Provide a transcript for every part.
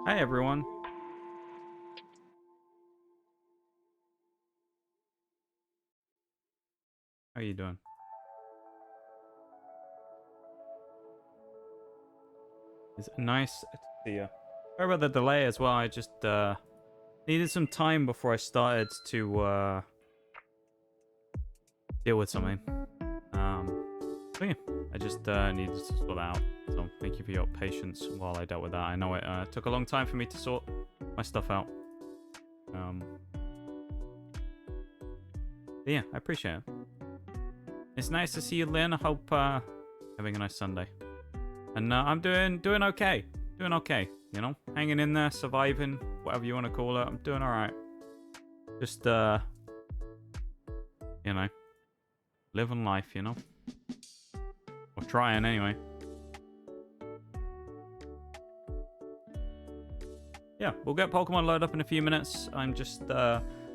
Hi everyone. How are you doing? It's nice to see you. Sorry about the delay as well. I just needed some time before I started to deal with something. So yeah, I just needed to sort that out. So thank you for your patience while I dealt with that. I know it took a long time for me to sort my stuff out. Yeah, I appreciate it. It's nice to see you, Lynn. I hope having a nice Sunday. And I'm doing okay. Doing okay, you know? Hanging in there, surviving, whatever you want to call it. I'm doing alright. Just, you know, living life, you know? Or trying, anyway. Yeah, we'll get Pokemon loaded up in a few minutes. I'm just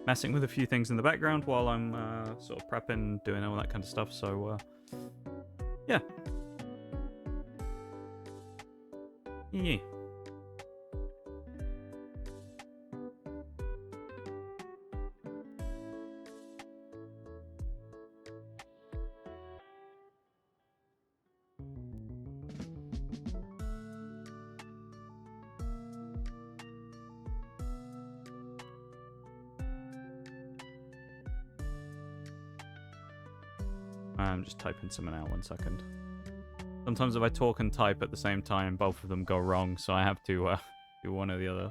messing with a few things in the background while I'm sort of prepping, doing all that kind of stuff. So, yeah. Yeah. I'm just typing something out 1 second. Sometimes if I talk and type at the same time, both of them go wrong, so I have to do one or the other.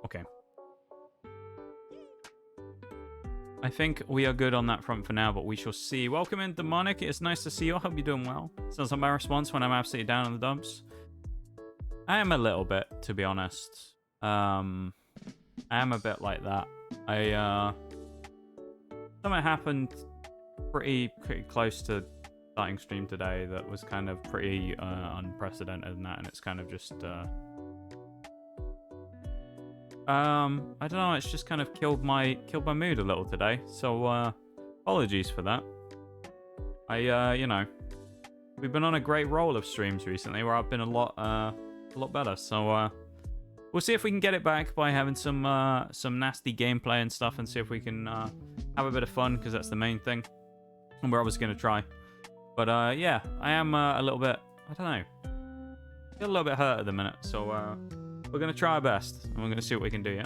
Okay. I think we are good on that front for now, but we shall see. Welcome in, Demonic. It's nice to see you. I hope you're doing well. Sounds like my response when I'm absolutely down in the dumps. I am a little bit, to be honest. I am a bit like that. Something happened pretty close to starting stream today that was kind of pretty unprecedented in that, and it's kind of just I don't know, it's just kind of killed my mood a little today. So apologies for that. You know, we've been on a great roll of streams recently where I've been a lot better. So we'll see if we can get it back by having some nasty gameplay and stuff, and see if we can have a bit of fun, because that's the main thing. And we're obviously going to try. But yeah, I am a little bit, I don't know, I feel a little bit hurt at the minute. So we're going to try our best, and we're going to see what we can do, yeah?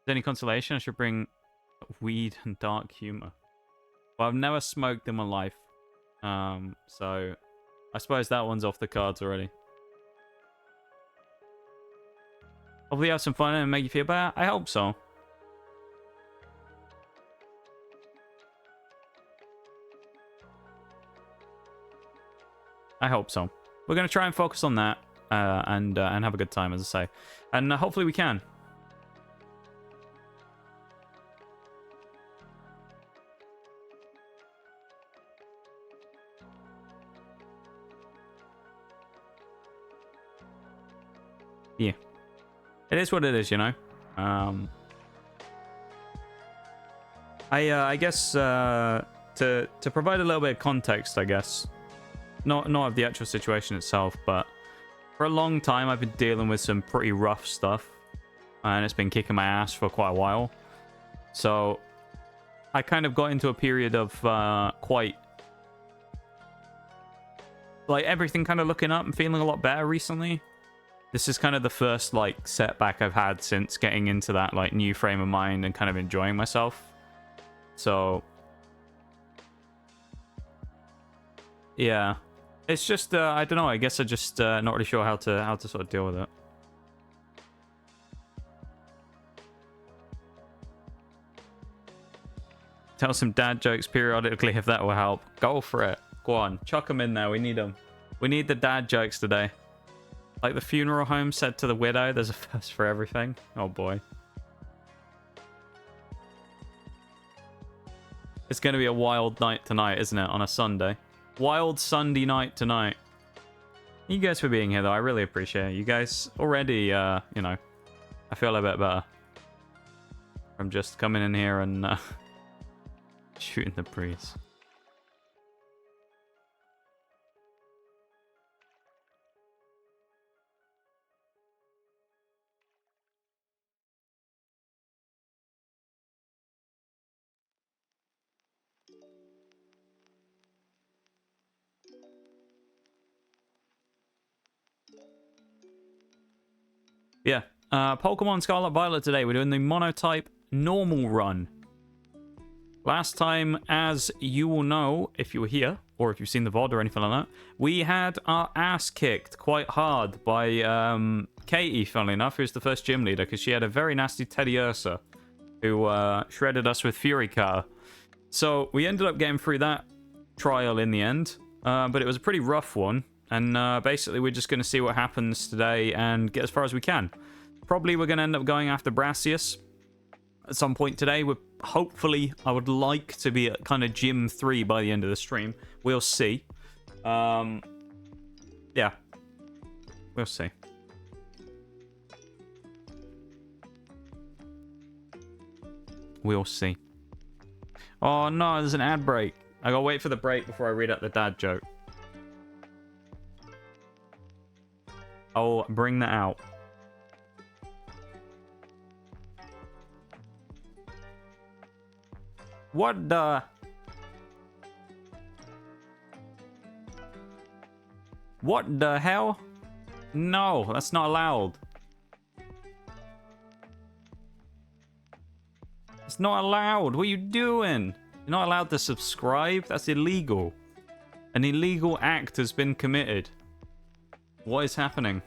Any consolation, I should bring weed and dark humor. Well, I've never smoked in my life. So I suppose that one's off the cards already. Hopefully you have some fun and make you feel better. I hope so. I hope so. We're going to try and focus on that and have a good time, as I say. And hopefully we can. Yeah. It is what it is, you know. I guess to provide a little bit of context, I guess. Not of the actual situation itself, but for a long time I've been dealing with some pretty rough stuff, and it's been kicking my ass for quite a while. So I kind of got into a period of quite, like, everything kind of looking up and feeling a lot better recently. This is kind of the first, like, setback I've had since getting into that, like, new frame of mind and kind of enjoying myself. So yeah, it's just I don't know, I guess I just not really sure how to sort of deal with it. Tell some dad jokes periodically if that will help. Go for it. Go on. Chuck them in there. We need them. We need the dad jokes today. Like the funeral home said to the widow, there's a first for everything. Oh boy. It's going to be a wild night tonight, isn't it? On a Sunday. Wild Sunday night tonight. Thank you guys for being here, though. I really appreciate it. You guys already, you know, I feel a bit better from just coming in here and shooting the breeze. Yeah, Pokemon Scarlet Violet today. We're doing the monotype normal run. Last time, as you will know, if you were here, or if you've seen the VOD or anything like that, we had our ass kicked quite hard by Katy, funnily enough, who's the first gym leader, because she had a very nasty Teddy Ursa, who shredded us with Fury Cutter. So we ended up getting through that trial in the end, but it was a pretty rough one. And basically, we're just going to see what happens today and get as far as we can. Probably we're going to end up going after Brassius at some point today. Hopefully, I would like to be at kind of Gym 3 by the end of the stream. We'll see. Yeah. We'll see. We'll see. Oh, no, there's an ad break. I gotta wait for the break before I read out the dad joke. I'll bring that out. What the... What the hell? No, that's not allowed. It's not allowed. What are you doing? You're not allowed to subscribe? That's illegal. An illegal act has been committed. What is happening?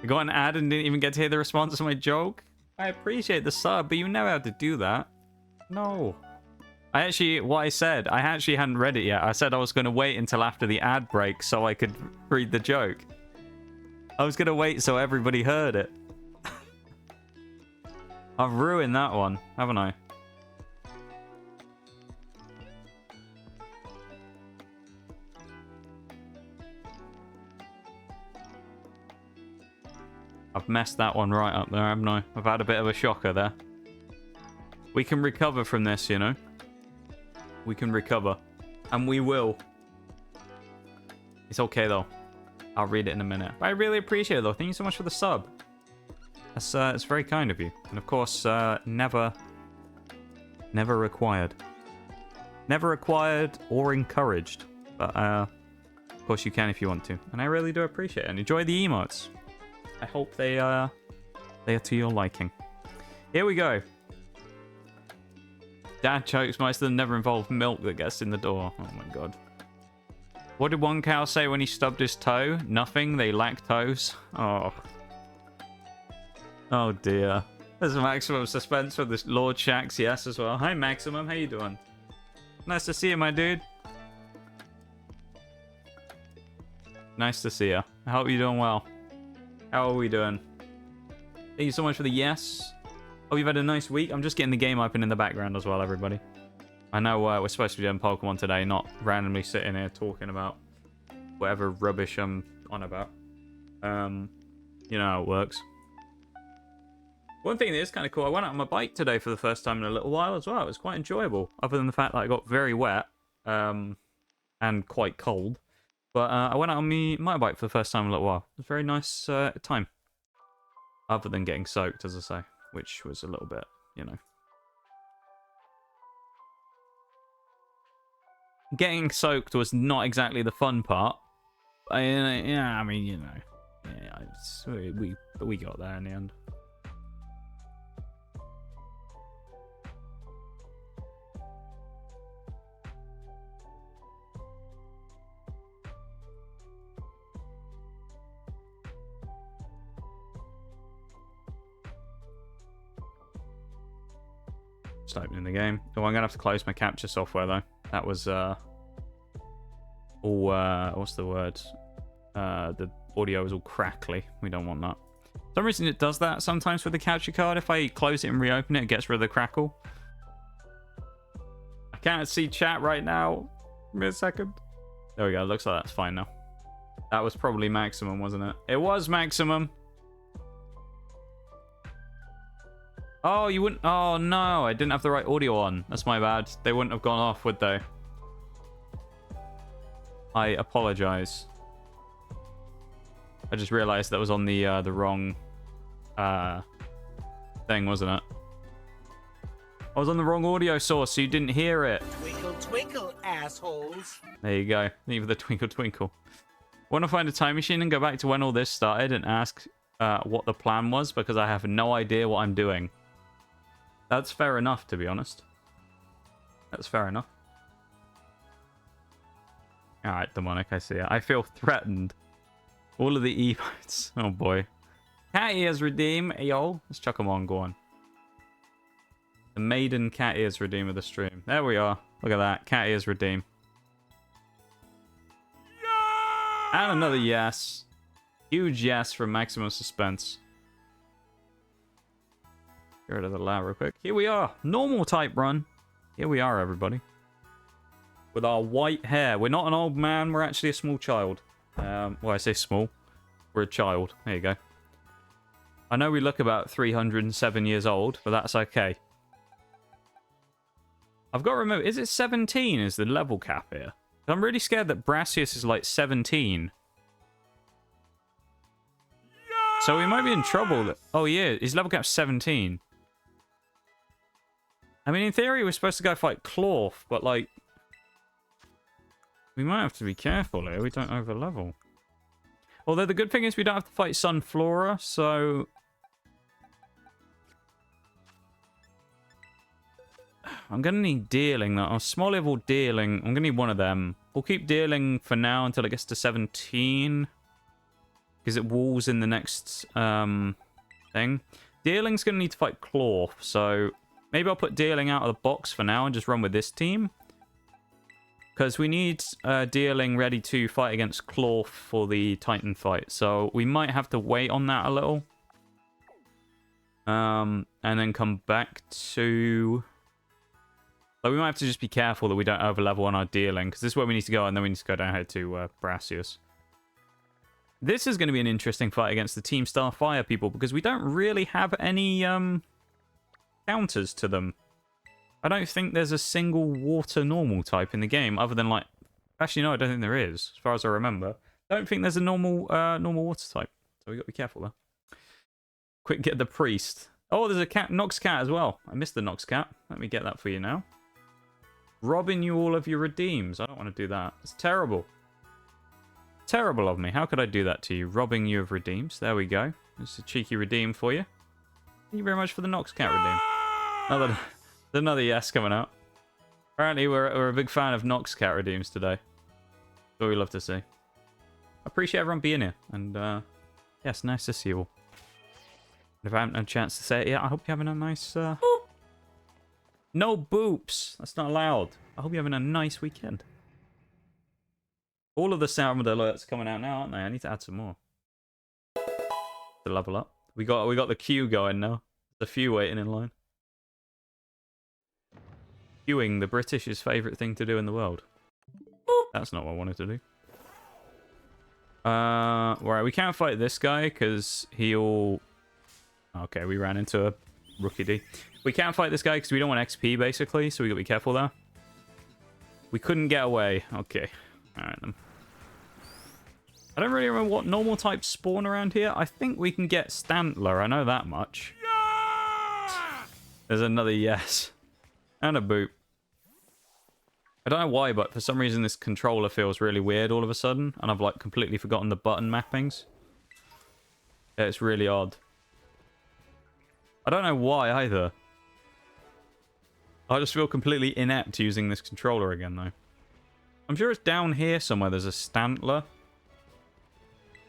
I got an ad and didn't even get to hear the response to my joke? I appreciate the sub, but you never have to do that. No. What I said, I actually hadn't read it yet. I said I was going to wait until after the ad break so I could read the joke. I was going to wait so everybody heard it. I've ruined that one, haven't I? I've messed that one right up there, haven't I? I've had a bit of a shocker there. We can recover from this, you know? We can recover. And we will. It's okay, though. I'll read it in a minute. But I really appreciate it, though. Thank you so much for the sub. That's it's very kind of you. And, of course, never required. Never required or encouraged. But, of course, you can if you want to. And I really do appreciate it. And enjoy the emotes. I hope they are to your liking. Here we go. Dad jokes, most of them never involve milk that gets in the door. Oh my god. What did one cow say when he stubbed his toe? Nothing, they lack toes. Oh. Oh dear. There's maximum suspense for this Lord Shax, yes, as well. Hi Maximum, how you doing? Nice to see you, my dude. Nice to see you. I hope you're doing well. How are we doing? Thank you so much for the yes. Hope you've had a nice week. I'm just getting the game open in the background as well, everybody. I know we're supposed to be doing Pokemon today, not randomly sitting here talking about whatever rubbish I'm on about. You know how it works. One thing that is kind of cool, I went out on my bike today for the first time in a little while as well. It was quite enjoyable, other than the fact that I got very wet and quite cold. But I went out on my bike for the first time in a little while. It was a very nice time. Other than getting soaked, as I say, which was a little bit, you know. Getting soaked was not exactly the fun part. Yeah, I mean, you know. Yeah, we got there in the end. typing in the game. Oh, I'm gonna have to close my capture software though. That was what's the word? The audio was all crackly. We don't want that. For some reason it does that sometimes with the capture card. If I close it and reopen it, it gets rid of the crackle. I can't see chat right now. Give me a second. There we go. Looks like that's fine now. That was probably maximum, wasn't it? It was maximum. Oh, you wouldn't... Oh, no. I didn't have the right audio on. That's my bad. They wouldn't have gone off, would they? I apologize. I just realized that was on the wrong thing, wasn't it? I was on the wrong audio source, so you didn't hear it. Twinkle, twinkle, assholes. There you go. Leave the twinkle, twinkle. Want to find a time machine and go back to when all this started and ask what the plan was, because I have no idea what I'm doing. That's fair enough, to be honest. That's fair enough. Alright, demonic, I see it. I feel threatened. All of the emotes. Oh boy. Cat ears redeem. Yo. Let's chuck them on. Go on. The maiden cat ears redeem of the stream. There we are. Look at that. Cat ears redeem. Yeah! And another yes. Huge yes from Maximum Suspense. Get rid of the loud real quick. Here we are. Normal type run. Here we are, everybody. With our white hair. We're not an old man. We're actually a small child. Well, I say small. We're a child. There you go. I know we look about 307 years old, but that's okay. I've got to remember, is it 17 is the level cap here? I'm really scared that Brassius is like 17. So we might be in trouble. Oh yeah, his level cap's 17. I mean, in theory, we're supposed to go fight Clorf, but like... We might have to be careful here. We don't over-level. Although the good thing is we don't have to fight Sunflora, so... I'm going to need dealing, though. Small level dealing. I'm going to need one of them. We'll keep dealing for now until it gets to 17. Because it walls in the next thing. Dealing's going to need to fight Clorf, so... Maybe I'll put dealing out of the box for now and just run with this team. Because we need dealing ready to fight against Clorf for the Titan fight. So we might have to wait on that a little. And then come back to... Like, we might have to just be careful that we don't overlevel on our dealing. Because this is where we need to go, and then we need to go down here to Brassius. This is going to be an interesting fight against the Team Starfire people. Because we don't really have any counters to them. I don't think there's a single water normal type in the game, other than like... Actually, no, I don't think there is, as far as I remember. I don't think there's a normal water type, so we got to be careful there. Quick, get the priest. Oh, there's a cat, Nox cat as well. I missed the Nox cat. Let me get that for you now. Robbing you all of your redeems. I don't want to do that. It's terrible. Terrible of me. How could I do that to you? Robbing you of redeems. There we go. It's a cheeky redeem for you. Thank you very much for the Nox cat redeem. There's another yes coming out. Apparently, we're a big fan of Nox cat redeems today. That's what we love to see. I appreciate everyone being here. And, yes, nice to see you all. And if I haven't had a chance to say it yet, I hope you're having a nice, No boops! That's not allowed. I hope you're having a nice weekend. All of the sound alerts coming out now, aren't they? I need to add some more. To level up. We got the queue going now. There's a few waiting in line. Queuing, the British's favourite thing to do in the world. That's not what I wanted to do. Right, we can't fight this guy because he'll... Okay, we ran into a rookie D. We can't fight this guy because we don't want XP, basically, so we got to be careful there. We couldn't get away. Okay. Alright, then. I don't really remember what normal types spawn around here. I think we can get Stantler. I know that much. Yeah! There's another yes. And a boot. I don't know why, but for some reason this controller feels really weird all of a sudden. And I've like completely forgotten the button mappings. Yeah, it's really odd. I don't know why either. I just feel completely inept using this controller again though. I'm sure it's down here somewhere there's a Stantler.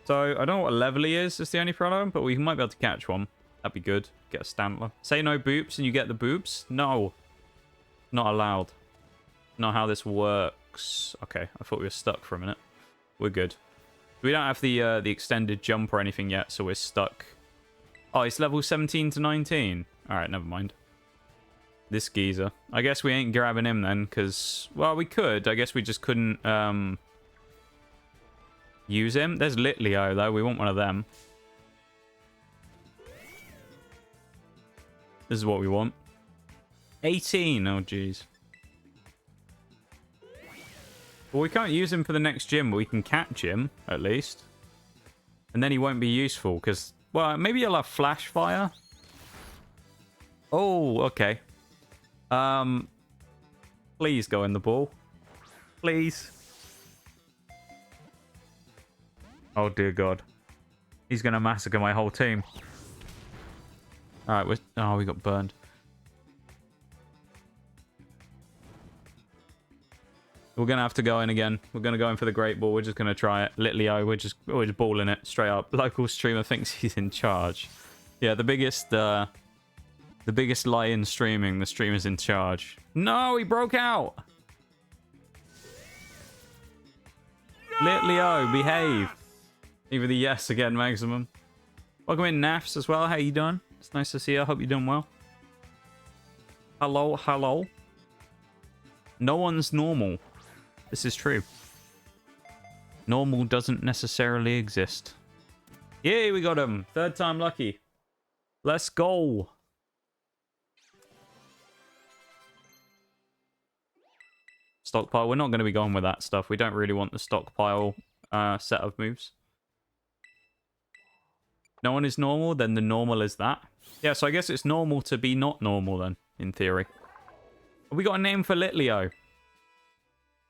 So, I don't know what level he is the only problem, but we might be able to catch one. That'd be good. Get a Stantler. Say no boops and you get the boops? No. Not allowed. Not how this works. Okay, I thought we were stuck for a minute. We're good. We don't have the extended jump or anything yet, so we're stuck. Oh, it's level 17 to 19. Alright, never mind. This geezer. I guess we ain't grabbing him then, because... Well, we could. I guess we just couldn't use him. There's Litleo, though. We want one of them. This is what we want. 18. Oh, jeez. Well, we can't use him for the next gym, but we can catch him, at least. And then he won't be useful, because... Well, maybe he'll have flash fire. Oh, okay. Please go in the ball. Please. Oh, dear God. He's going to massacre my whole team. Alright, oh, we got burned. We're going to have to go in again. We're going to go in for the Great Ball. We're just going to try it. Litleo, we're just balling it straight up. Local streamer thinks he's in charge. Yeah, the biggest lie in streaming, the streamer's in charge. No, he broke out! No! Litleo, behave. Either the yes again, maximum. Welcome in, Nafs, as well. How you doing? It's nice to see you. I hope you're doing well. Hello, hello. No one's normal. This is true. Normal doesn't necessarily exist. Yay, we got him. Third time lucky. Let's go. Stockpile. We're not going to be going with that stuff. We don't really want the stockpile set of moves. No one is normal, then the normal is that. Yeah, so I guess it's normal to be not normal then, in theory. Have we got a name for Litleo?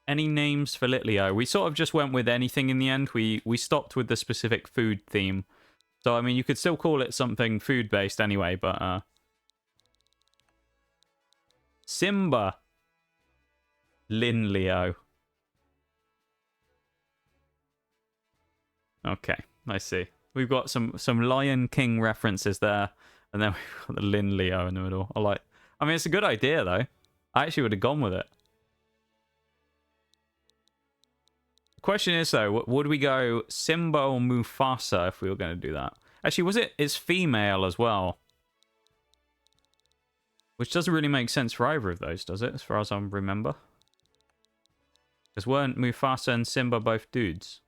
Any names for Litleo? We sort of just went with anything in the end. We stopped with the specific food theme. So, I mean, you could still call it something food-based anyway, but... Simba. Linleo. Okay, I see. We've got some Lion King references there, and then we've got the Linleo in the middle. I mean, it's a good idea, though. I actually would have gone with it. The question is, though, would we go Simba or Mufasa if we were going to do that? Actually, it's female as well. Which doesn't really make sense for either of those, does it? As far as I remember. Because weren't Mufasa and Simba both dudes?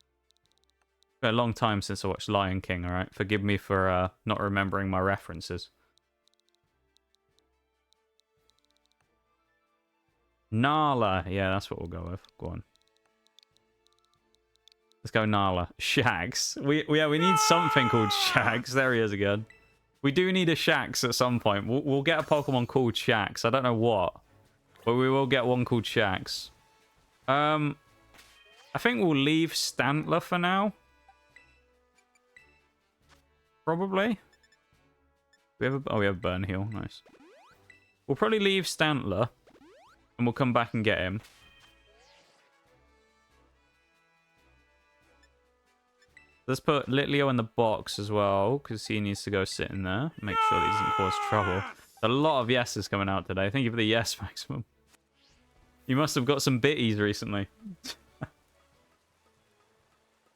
It's been a long time since I watched Lion King, alright? Forgive me for not remembering my references. Nala. Yeah, that's what we'll go with. Go on. Let's go Nala. Shags. We need something called Shags. There he is again. We do need a Shax at some point. We'll get a Pokemon called Shax. I don't know what. But we will get one called Shax. I think we'll leave Stantler for now. Probably. We have Burn Heal. Nice. We'll probably leave Stantler. And we'll come back and get him. Let's put Litleo in the box as well, because he needs to go sit in there. Make sure that he doesn't cause trouble. A lot of yeses coming out today. Thank you for the yes, maximum. You must have got some bitties recently.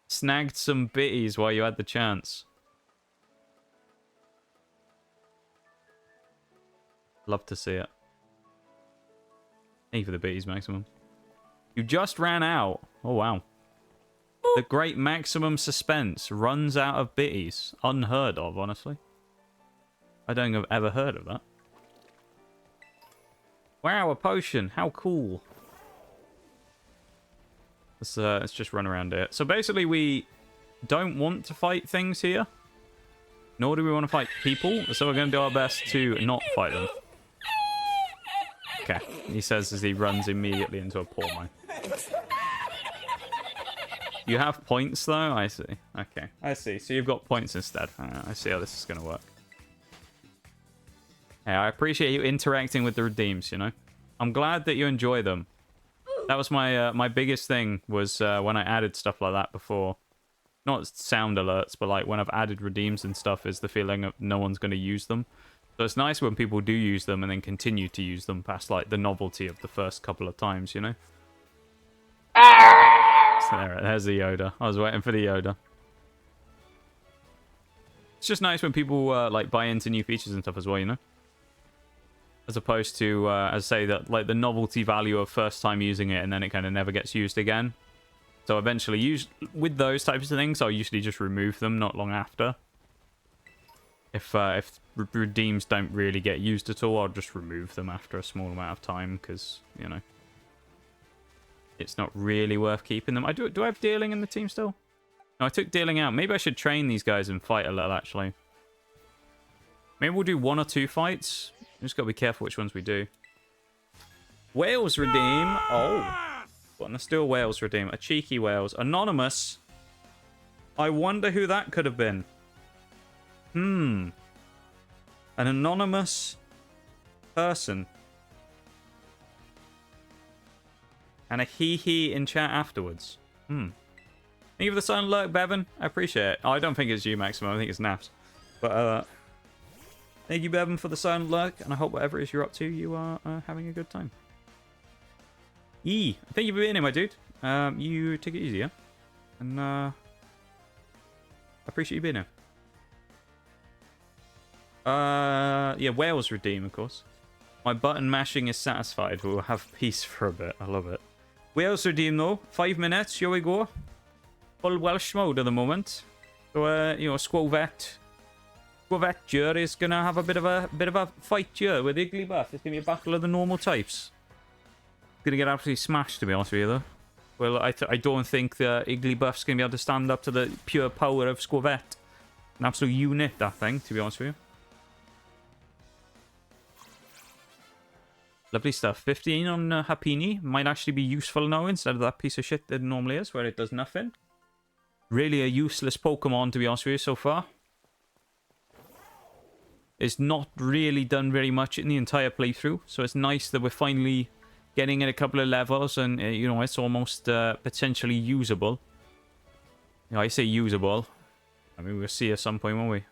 Snagged some bitties while you had the chance. Love to see it. Thank you for the bitties, maximum. You just ran out. Oh, wow. The great maximum suspense runs out of bitties. Unheard of, honestly. I don't think I've ever heard of that. Wow, a potion. How cool. Let's just run around it. So basically we don't want to fight things here. Nor do we want to fight people. So we're going to do our best to not fight them. Okay. He says as he runs immediately into a poor mine. You have points, though? I see. Okay, I see. So you've got points instead. I see how this is going to work. Hey, I appreciate you interacting with the redeems, you know? I'm glad that you enjoy them. That was my my biggest thing, was when I added stuff like that before. Not sound alerts, but like when I've added redeems and stuff, is the feeling of no one's going to use them. So it's nice when people do use them and then continue to use them past, like, the novelty of the first couple of times, you know? So there's the Yoda. I was waiting for the Yoda. It's just nice when people, like, buy into new features and stuff as well, you know? As opposed to, as I say, that, like, the novelty value of first time using it and then it kind of never gets used again. So eventually, with those types of things, I'll usually just remove them not long after. If redeems don't really get used at all, I'll just remove them after a small amount of time, because, you know, it's not really worth keeping them. Do I have Dealing in the team still? No, I took Dealing out. Maybe I should train these guys and fight a little, actually. Maybe we'll do 1 or 2 fights. Just got to be careful which ones we do. Whales redeem. Oh. What, let's do a Whales redeem. A cheeky Whales. Anonymous. I wonder who that could have been. An anonymous person. And a hee-hee in chat afterwards. Thank you for the silent lurk, Bevan. I appreciate it. Oh, I don't think it's you, Maximum. I think it's Naps. But, thank you, Bevan, for the silent lurk. And I hope whatever it is you're up to, you are having a good time. Thank you for being here, my dude. You take it easy, yeah? And, I appreciate you being here. Yeah, Whales redeem, of course. My button mashing is satisfied. We'll have peace for a bit. I love it. Whales redeem, though. 5 minutes. Here we go. Full Welsh mode at the moment. So, you know, Squovet here is gonna have a bit of a fight here with igglybuff. It's gonna be a battle of the normal types. Gonna get absolutely smashed, to be honest with you, though. Well, I don't think the igglybuff's gonna be able to stand up to the pure power of Squovet. An absolute unit, that thing, to be honest with you. Lovely stuff. 15 on Happini. Might actually be useful now instead of that piece of shit that it normally is, where it does nothing. Really a useless Pokemon, to be honest with you, so far. It's not really done very much in the entire playthrough, so it's nice that we're finally getting at a couple of levels, and, you know, it's almost potentially usable. You know, I say usable. I mean, we'll see at some point, won't we?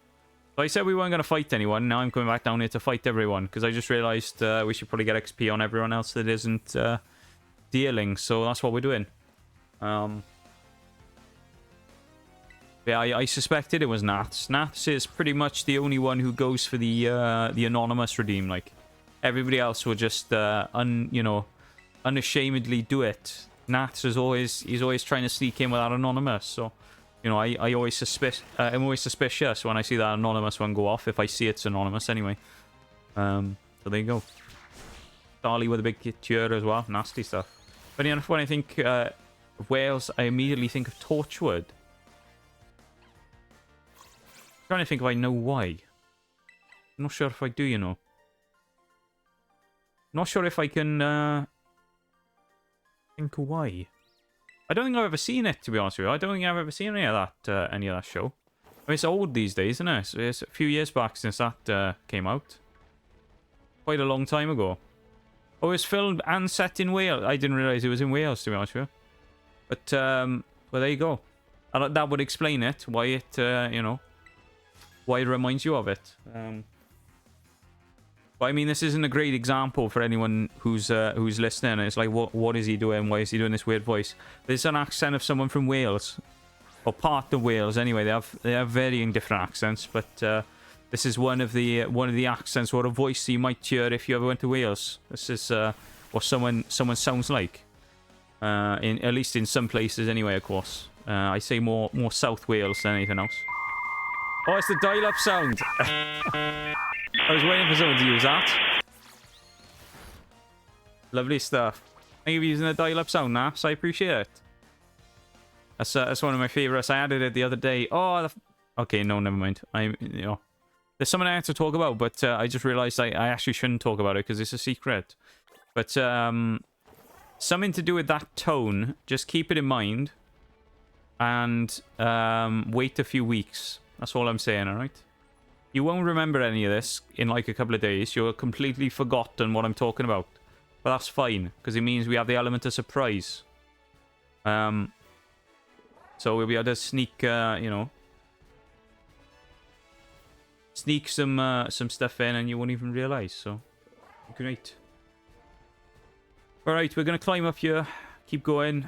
So I said we weren't going to fight anyone. Now I'm coming back down here to fight everyone, because I just realised we should probably get XP on everyone else that isn't dealing, so that's what we're doing. Yeah, I suspected it was Naths. Naths is pretty much the only one who goes for the anonymous redeem. Like, everybody else will just, you know, unashamedly do it. Naths is always trying to sneak in with that anonymous, so... You know, I'm always suspicious when I see that anonymous one go off, if I see it's anonymous anyway. So there you go. Starly with a big cure as well. Nasty stuff. But yeah, when I think of Wales, I immediately think of Torchwood. I'm trying to think if I know why. I'm not sure if I do, you know. Not sure if I can think why. I don't think I've ever seen it, to be honest with you. I don't think I've ever seen any of that show. I mean, it's old these days, isn't it? It's a few years back since that came out. Quite a long time ago. Oh, it was filmed and set in Wales. I didn't realise it was in Wales, to be honest with you. But, well, there you go. And that would explain it, why it, you know, why it reminds you of it. But I mean, this isn't a great example for anyone who's listening. It's like, what is he doing? Why is he doing this weird voice? There's an accent of someone from Wales, or part of Wales. Anyway, they have varying different accents, but this is one of the accents or a voice you might hear if you ever went to Wales. This is what someone sounds like. At least in some places, anyway. Of course, I say more South Wales than anything else. Oh, it's the dial-up sound. I was waiting for someone to use that. Lovely stuff. Thank you for using the dial-up sound, Naps. I appreciate it. That's one of my favourites. I added it the other day. Oh, okay, no, never mind. You know, there's something I have to talk about, but I just realised I actually shouldn't talk about it because it's a secret. But something to do with that tone. Just keep it in mind, and wait a few weeks. That's all I'm saying. All right. You won't remember any of this in like a couple of days. You'll have completely forgotten what I'm talking about. But that's fine, because it means we have the element of surprise. So we'll be able to sneak, you know, sneak some stuff in and you won't even realize. So, great. All right, we're gonna climb up here. Keep going.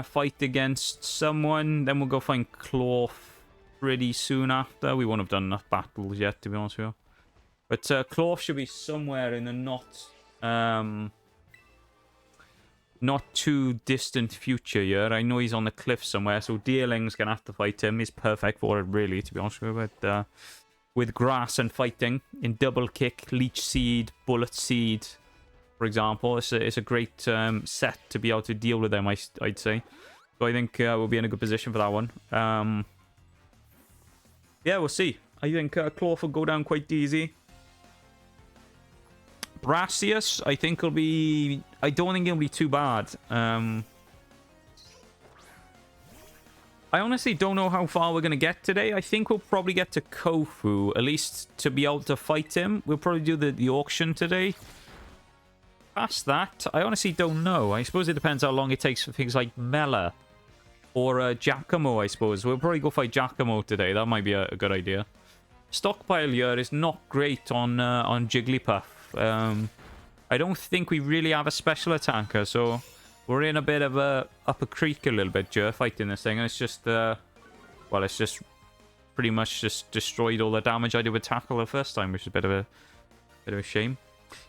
Fight against someone. Then we'll go find Cloth pretty soon after. We won't have done enough battles yet, to be honest with you. But Cloth should be somewhere in the not too distant future here. I know he's on the cliff somewhere, so Deerling's gonna have to fight him. He's perfect for it, really, to be honest with you. But with grass and fighting in double kick, leech seed, bullet seed, for example, it's a great set to be able to deal with them, I'd say. So I think we'll be in a good position for that one. Yeah, we'll see. I think Cloth will go down quite easy. Brassius, I think will be... I don't think it'll be too bad. I honestly don't know how far we're going to get today. I think we'll probably get to Kofu, at least to be able to fight him. We'll probably do the auction today. Past that, I honestly don't know. I suppose it depends how long it takes for things like Mela or Giacomo, I suppose. We'll probably go fight Giacomo today. That might be a good idea. Stockpile here is not great on Jigglypuff. I don't think we really have a special attacker, so we're in a bit of a up a creek a little bit, Jer, fighting this thing. And it's just, well, it's just pretty much just destroyed all the damage I did with Tackle the first time, which is a bit of a shame.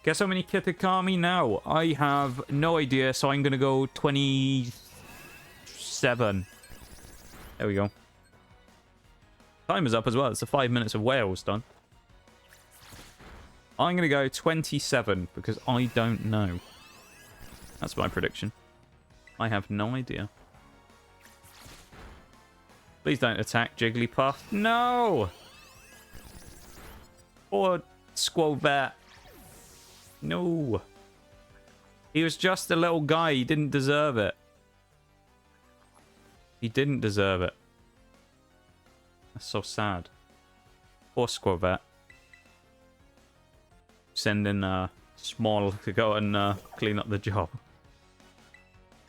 Guess how many Kitakami now? I have no idea, so I'm gonna go 27. There we go. Time is up as well. It's the 5 minutes of Wales done. I'm going to go 27 because I don't know. That's my prediction. I have no idea. Please don't attack Jigglypuff. No! Poor Squavet. No. He was just a little guy. He didn't deserve it. He didn't deserve it. That's so sad. Poor Squavet. Send in Small to go and clean up the job.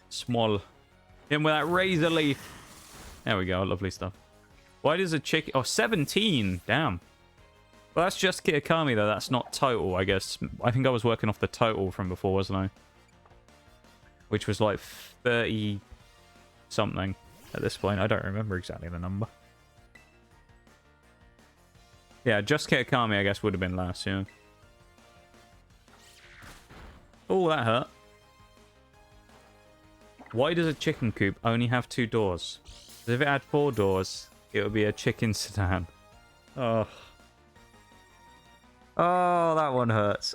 Small. In with that razor leaf. There we go. Lovely stuff. Why does a chicken... Oh, 17. Damn. Well, that's just Kitakami, though. That's not total, I guess. I think I was working off the total from before, wasn't I? Which was like 30-something at this point. I don't remember exactly the number. Yeah, just Kitakami, I guess, would have been last, yeah. Oh, that hurt. Why does a chicken coop only have 2 doors? If it had 4 doors, it would be a chicken sedan. Oh. Oh, that one hurts.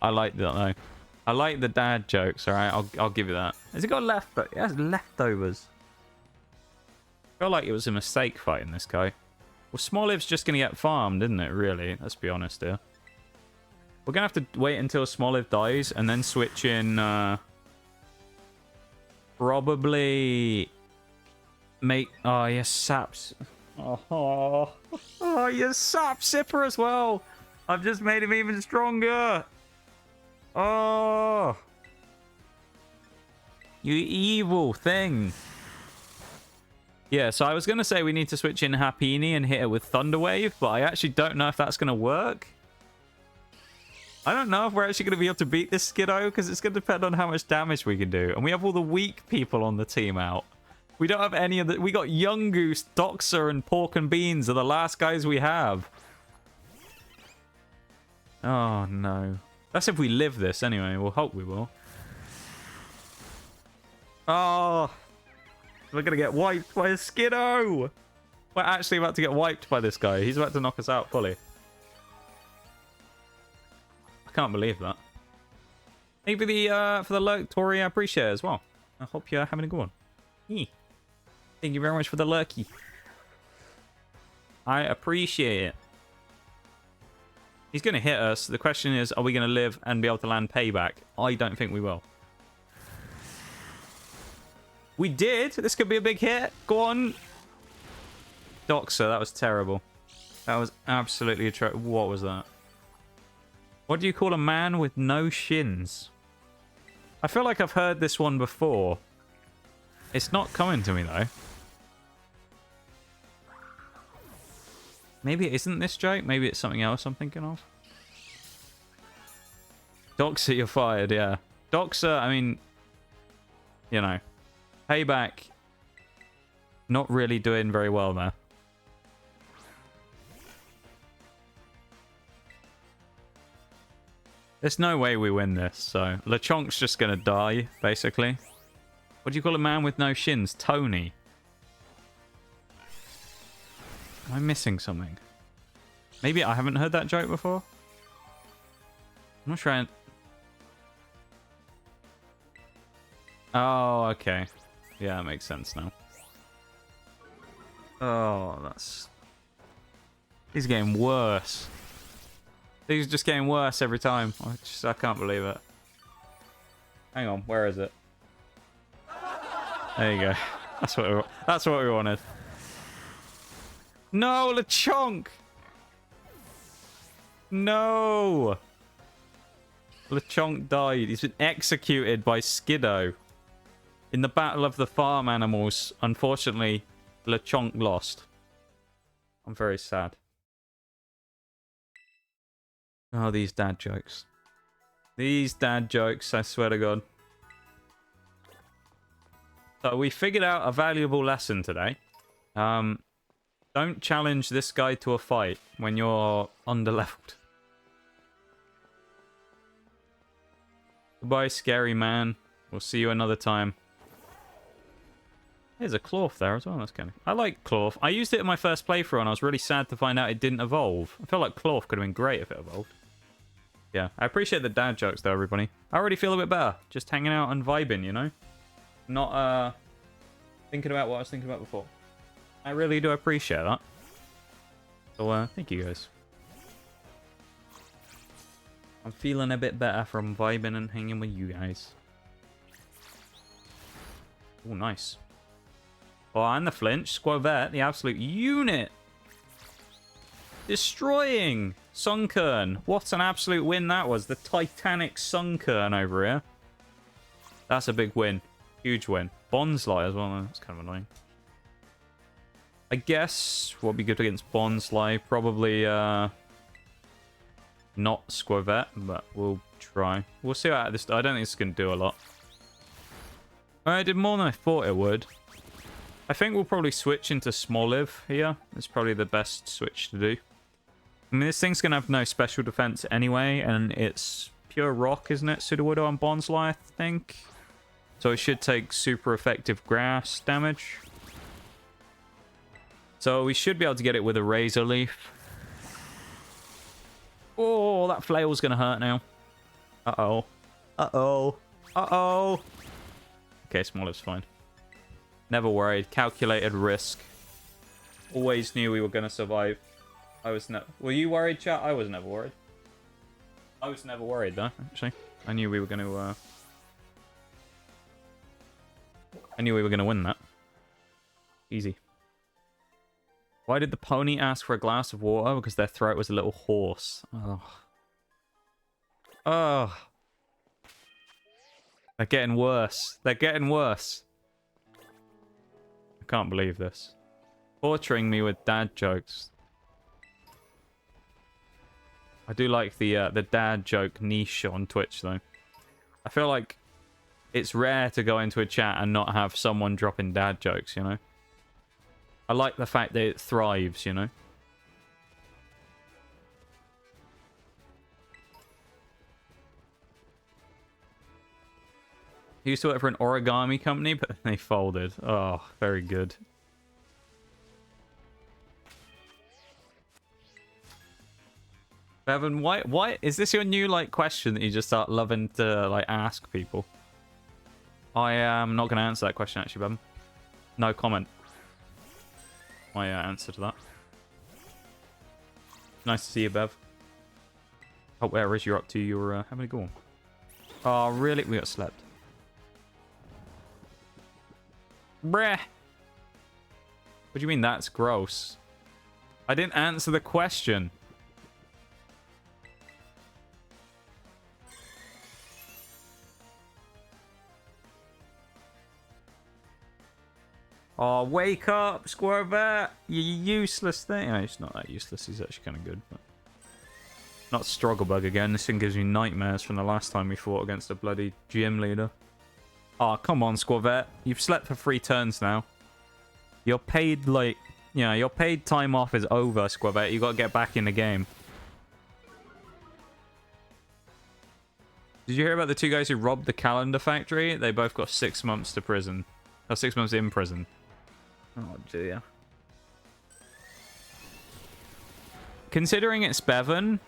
I like that, though. I like the dad jokes, alright? I'll give you that. Has it got left? But it has leftovers. I feel like it was a mistake fighting this guy. Well, Smoliv's just going to get farmed, isn't it, really? Let's be honest here. We're going to have to wait until Smoliv dies and then switch in... probably... Make... Oh, yes, Saps. Oh, yes, Sap Sipper as well. I've just made him even stronger. Oh. You evil thing. Yeah, so I was going to say we need to switch in Happini and hit it with Thunder Wave, but I actually don't know if that's going to work. I don't know if we're actually going to be able to beat this Skiddo, because it's going to depend on how much damage we can do. And we have all the weak people on the team out. We don't have any of the... We got Young Goose, Doxer, and Pork and Beans are the last guys we have. Oh, no. That's if we live this anyway. We'll hope we will. Oh... We're going to get wiped by a Skiddo. We're actually about to get wiped by this guy. He's about to knock us out fully. I can't believe that. Thank you for the lurk, Tori. I appreciate it as well. I hope you're having a good one. Thank you very much for the lurky. I appreciate it. He's going to hit us. The question is, are we going to live and be able to land payback? I don't think we will. We did. This could be a big hit. Go on. Doxer, that was terrible. That was absolutely atrocious. What was that? What do you call a man with no shins? I feel like I've heard this one before. It's not coming to me, though. Maybe it isn't this joke. Maybe it's something else I'm thinking of. Doxer, you're fired, yeah. Doxer, I mean, you know, payback, not really doing very well there. There's no way we win this, so Lechonk's just gonna die, basically. What do you call a man with no shins? Tony. Am I missing something? Maybe I haven't heard that joke before? I'm not sure. Oh, okay. Yeah, that makes sense now. Oh, that's... He's getting worse. He's just getting worse every time. I can't believe it. Hang on, where is it? There you go. That's what we wanted. No, Lechonk! No! Lechonk died. He's been executed by Skiddo. In the battle of the farm animals, unfortunately, Lechonk lost. I'm very sad. Oh, these dad jokes. These dad jokes, I swear to God. So we figured out a valuable lesson today. Don't challenge this guy to a fight when you're underleveled. Goodbye, scary man. We'll see you another time. There's a Clorf there as well. That's kind of... I like Clorf. I used it in my first playthrough and I was really sad to find out it didn't evolve. I feel like Clorf could have been great if it evolved. Yeah, I appreciate the dad jokes though, everybody. I already feel a bit better. Just hanging out and vibing, you know? Not, thinking about what I was thinking about before. I really do appreciate that. So, thank you guys. I'm feeling a bit better from vibing and hanging with you guys. Oh, nice. Oh, and the flinch. Squavette, the absolute unit. Destroying Sunkern. What an absolute win that was. The Titanic Sunkern over here. That's a big win. Huge win. Bonsly as well. That's kind of annoying. I guess what would be good against Bonsly? Probably not Squavette, but we'll try. We'll see how this... I don't think it's going to do a lot. I did more than I thought it would. I think we'll probably switch into Smoliv here. It's probably the best switch to do. I mean, this thing's going to have no special defense anyway, and it's pure rock, isn't it? Sudowoodo on Bonsly, I think. So it should take super effective grass damage. So we should be able to get it with a Razor Leaf. Oh, that flail's going to hurt now. Uh-oh. Uh-oh. Uh-oh. Okay, Smoliv's fine. Never worried. Calculated risk. Always knew we were going to survive. I was never... Were you worried, chat? I was never worried. I was never worried, though, actually. I knew we were going to... I knew we were going to win that. Easy. Why did the pony ask for a glass of water? Because their throat was a little hoarse. Oh. Oh. They're getting worse. They're getting worse. I can't believe this. Torturing me with dad jokes. I do like the dad joke niche on Twitch, though. I feel like it's rare to go into a chat and not have someone dropping dad jokes, you know? I like the fact that it thrives, you know? He used to work for an origami company, but then they folded. Oh, very good. Bevan, why is this your new like question that you just start loving to like ask people? I am not going to answer that question actually, Bevan. No comment. My answer to that. Nice to see you, Bev. Oh, where is you up to? You're having a go on. Oh, really? We got slept. Bruh. What do you mean that's gross? I didn't answer the question. Oh, wake up, Squirvet! You useless thing. Oh, it's not that useless. He's actually kind of good. But... Not Strugglebug again. This thing gives me nightmares from the last time we fought against a bloody gym leader. Oh, come on, Squirvet. You've slept for 3 turns now. Your paid, like... Yeah, your paid time off is over, Squirvet. You got to get back in the game. Did you hear about the 2 guys who robbed the calendar factory? They both got 6 months to prison. Or 6 months in prison. Oh, dear. Considering it's Bevan,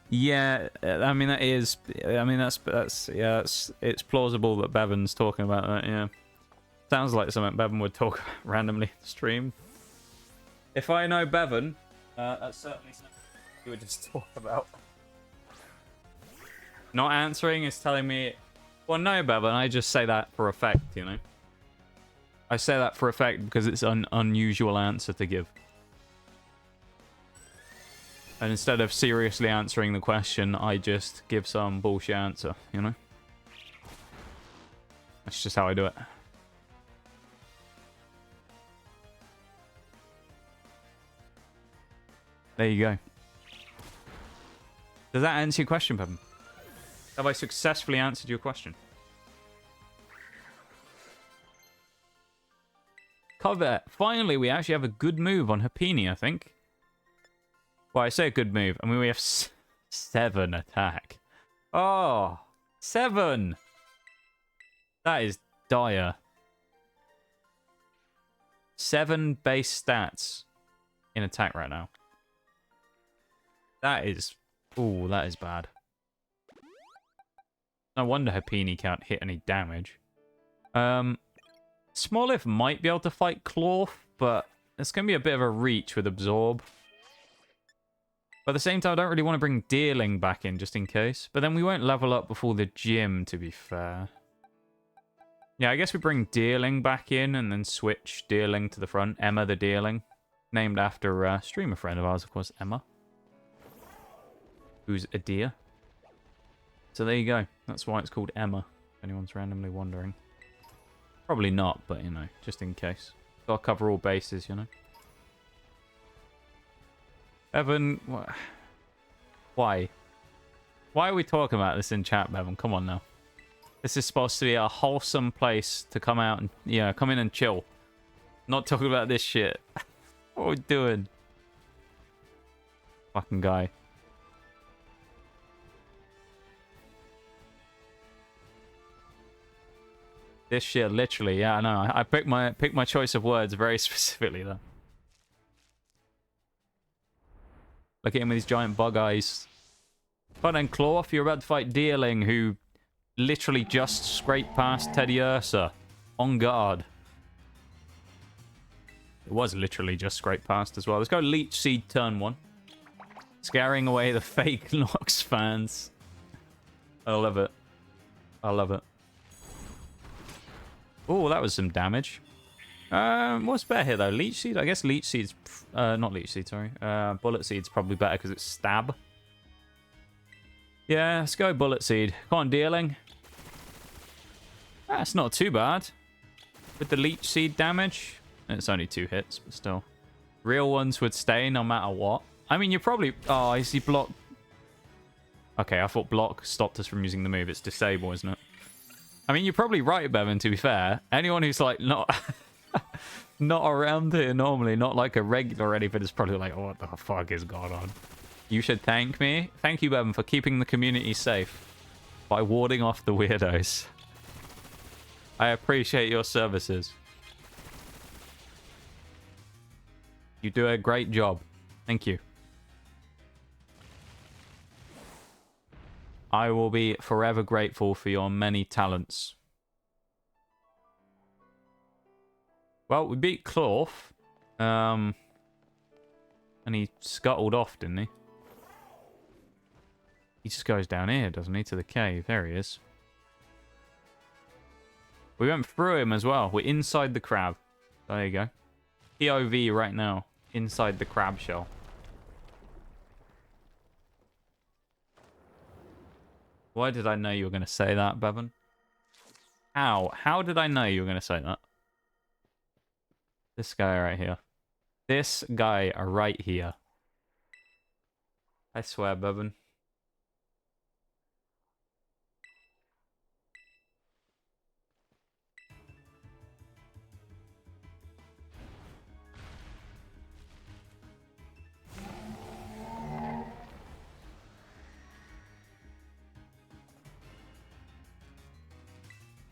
yeah, I mean that is, I mean that's yeah, it's plausible that Bevan's talking about that. Yeah, sounds like something Bevan would talk about randomly in the stream. If I know Bevan, that's certainly something he would just talk about. Not answering is telling me. Well, no, Bevan, I just say that for effect, you know? I say that for effect because it's an unusual answer to give. And instead of seriously answering the question, I just give some bullshit answer, you know? That's just how I do it. There you go. Does that answer your question, Bevan? Have I successfully answered your question? Covet. Finally, we actually have a good move on Hapini, I think. Well, I say a good move. I mean, we have 7 attack. Oh, 7! That is dire. 7 base stats in attack right now. That is... Ooh, that is bad. No wonder Hapini can't hit any damage. Smoliv might be able to fight Clawf, but it's going to be a bit of a reach with Absorb. But at the same time, I don't really want to bring Deerling back in, just in case. But then we won't level up before the gym, to be fair. Yeah, I guess we bring Deerling back in and then switch Deerling to the front. Emma the Deerling. Named after a streamer friend of ours, of course, Emma. Who's a deer. So there you go. That's why it's called Emma, if anyone's randomly wondering. Probably not, but, you know, just in case. Gotta cover all bases, you know. Bevan, why? Why are we talking about this in chat, Bevan? Come on now. This is supposed to be a wholesome place to come out and, yeah, come in and chill. Not talking about this shit. What are we doing? Fucking guy. This shit, literally, yeah, I know. I picked my choice of words very specifically, though. Look at him with his giant bug eyes. But then, Clawf, you're about to fight Deerling, who literally just scraped past Teddy Ursa. On guard. It was literally just scraped past as well. Let's go Leech Seed turn 1. Scaring away the fake Nox fans. I love it. I love it. Oh, that was some damage. What's better here, though? Leech Seed? I guess Leech Seed's... not Leech Seed, sorry. Bullet Seed's probably better because it's stab. Yeah, let's go Bullet Seed. Come on, Deerling. That's not too bad. With the Leech Seed damage. It's only 2 hits, but still. Real ones would stay no matter what. I mean, you're probably... Oh, is he blocked? Okay, I thought block stopped us from using the move. It's disable, isn't it? I mean, you're probably right, Bevan, to be fair. Anyone who's, like, not not around here normally, not like a regular or anything, is probably like, oh, what the fuck is going on? You should thank me. Thank you, Bevan, for keeping the community safe by warding off the weirdos. I appreciate your services. You do a great job. Thank you. I will be forever grateful for your many talents. Well, we beat Clawf. And he scuttled off, didn't he? He just goes down here, doesn't he? To the cave. There he is. We went through him as well. We're inside the crab. There you go. POV right now. Inside the crab shell. Why did I know you were going to say that, Bevan? How? How did I know you were going to say that? This guy right here. This guy right here. I swear, Bevan.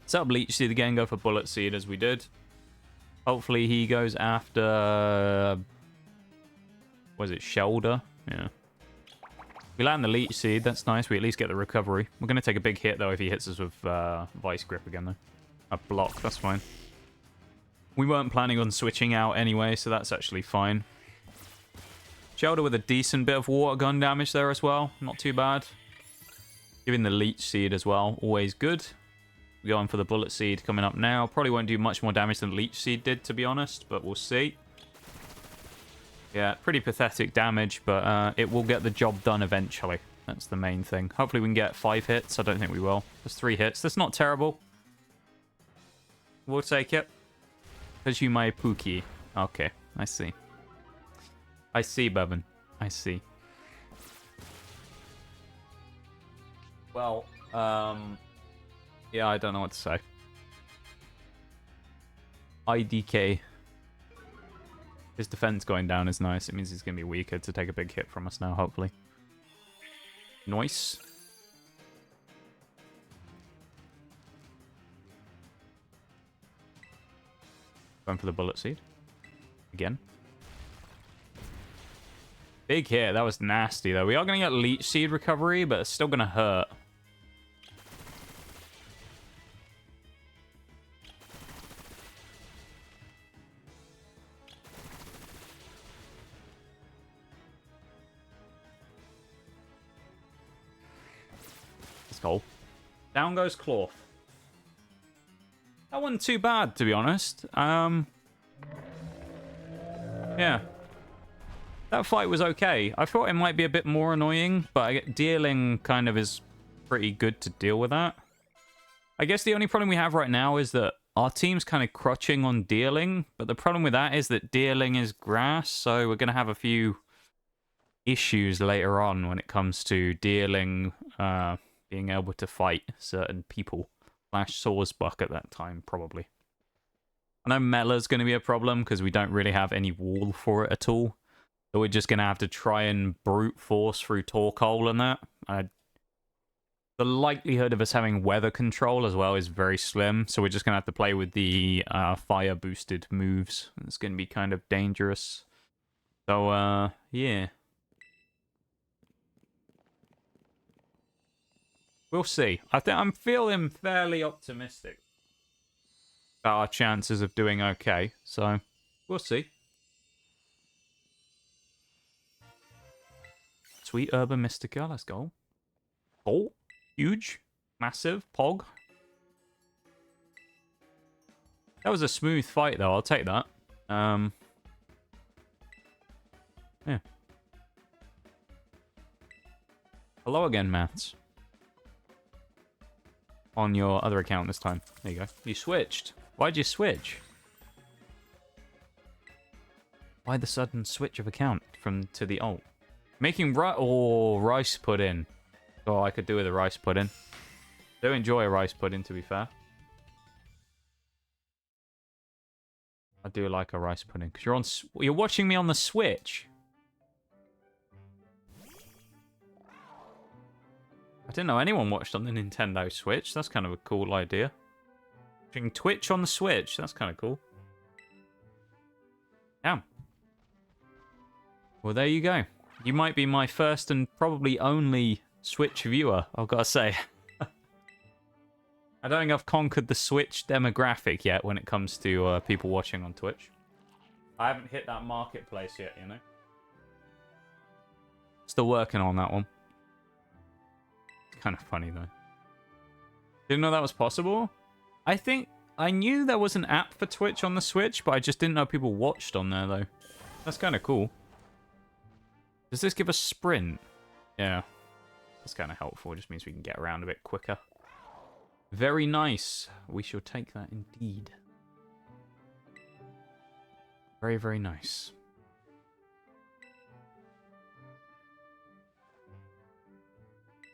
Set up Leech Seed again, go for Bullet Seed as we did. Hopefully he goes after... Was it Shoulder? Yeah. We land the Leech Seed, that's nice. We at least get the recovery. We're going to take a big hit, though, if he hits us with Vice Grip again, though. A block, that's fine. We weren't planning on switching out anyway, so that's actually fine. Shoulder with a decent bit of water gun damage there as well. Not too bad. Giving the Leech Seed as well, always good. Going for the Bullet Seed coming up now. Probably won't do much more damage than Leech Seed did, to be honest, but we'll see. Yeah, pretty pathetic damage, but it will get the job done eventually. That's the main thing. Hopefully we can get 5 hits. I don't think we will. There's 3 hits. That's not terrible. We'll take it. Because you my Pookie. Okay, I see. I see, Bevan. I see. Well, yeah, I don't know what to say. IDK. His defense going down is nice. It means he's going to be weaker to take a big hit from us now, hopefully. Nice. Going for the Bullet Seed. Again. Big hit. That was nasty, though. We are going to get Leech Seed recovery, but it's still going to hurt. Goal. Down goes Cloth. That wasn't too bad, to be honest. Yeah. That fight was okay. I thought it might be a bit more annoying, but dealing kind of is pretty good to deal with that. I guess the only problem we have right now is that our team's kind of crutching on dealing, but the problem with that is that dealing is grass, so we're going to have a few issues later on when it comes to dealing... being able to fight certain people. Slash Sawsbuck at that time, probably. I know Mela's going to be a problem because we don't really have any wall for it at all. So we're just going to have to try and brute force through Torkoal and that. The likelihood of us having weather control as well is very slim. So we're just going to have to play with the fire boosted moves. It's going to be kind of dangerous. So, yeah. We'll see. I'm feeling fairly optimistic about our chances of doing okay. So, we'll see. Sweet Urban Mystica, let's go. Oh, huge, massive, pog. That was a smooth fight, though. I'll take that. Yeah. Hello again, Mats. On your other account this time. There you go. You switched. Why'd you switch? Why the sudden switch of account to the alt? Making rice pudding. Oh, I could do with a rice pudding. Do enjoy a rice pudding, to be fair. I do like a rice pudding because you're watching me on the Switch. I didn't know anyone watched on the Nintendo Switch. That's kind of a cool idea. Watching Twitch on the Switch. That's kind of cool. Yeah. Well, there you go. You might be my first and probably only Switch viewer, I've got to say. I don't think I've conquered the Switch demographic yet when it comes to people watching on Twitch. I haven't hit that marketplace yet, you know. Still working on that one. Kind of funny though. Didn't know that was possible. I think I knew there was an app for Twitch on the Switch, but I just didn't know people watched on there though. That's kind of cool. Does this give us sprint? Yeah. That's kind of helpful. It just means we can get around a bit quicker. Very nice. We shall take that indeed. Very, very nice.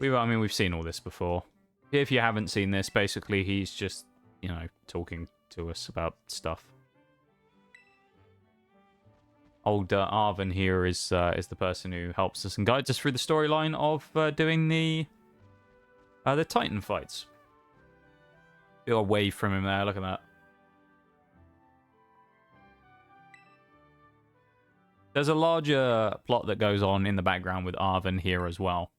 We've seen all this before. If you haven't seen this, basically he's just, you know, talking to us about stuff. Old Arvin here is the person who helps us and guides us through the storyline of doing the Titan fights. Feel away from him there. Look at that. There's a larger plot that goes on in the background with Arvin here as well.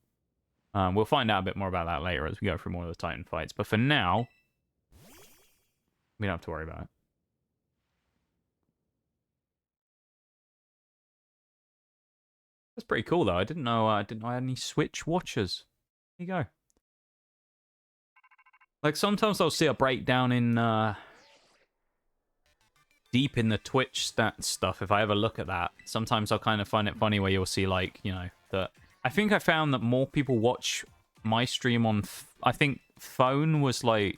We'll find out a bit more about that later as we go through more of the Titan fights. But for now, we don't have to worry about it. That's pretty cool, though. I didn't know I had any Switch watchers. There you go. Like, sometimes I'll see a breakdown in deep in the Twitch stats stuff if I ever look at that. Sometimes I'll kind of find it funny where you'll see, like, you know, that... I think I found that more people watch my stream on... I think phone was, like...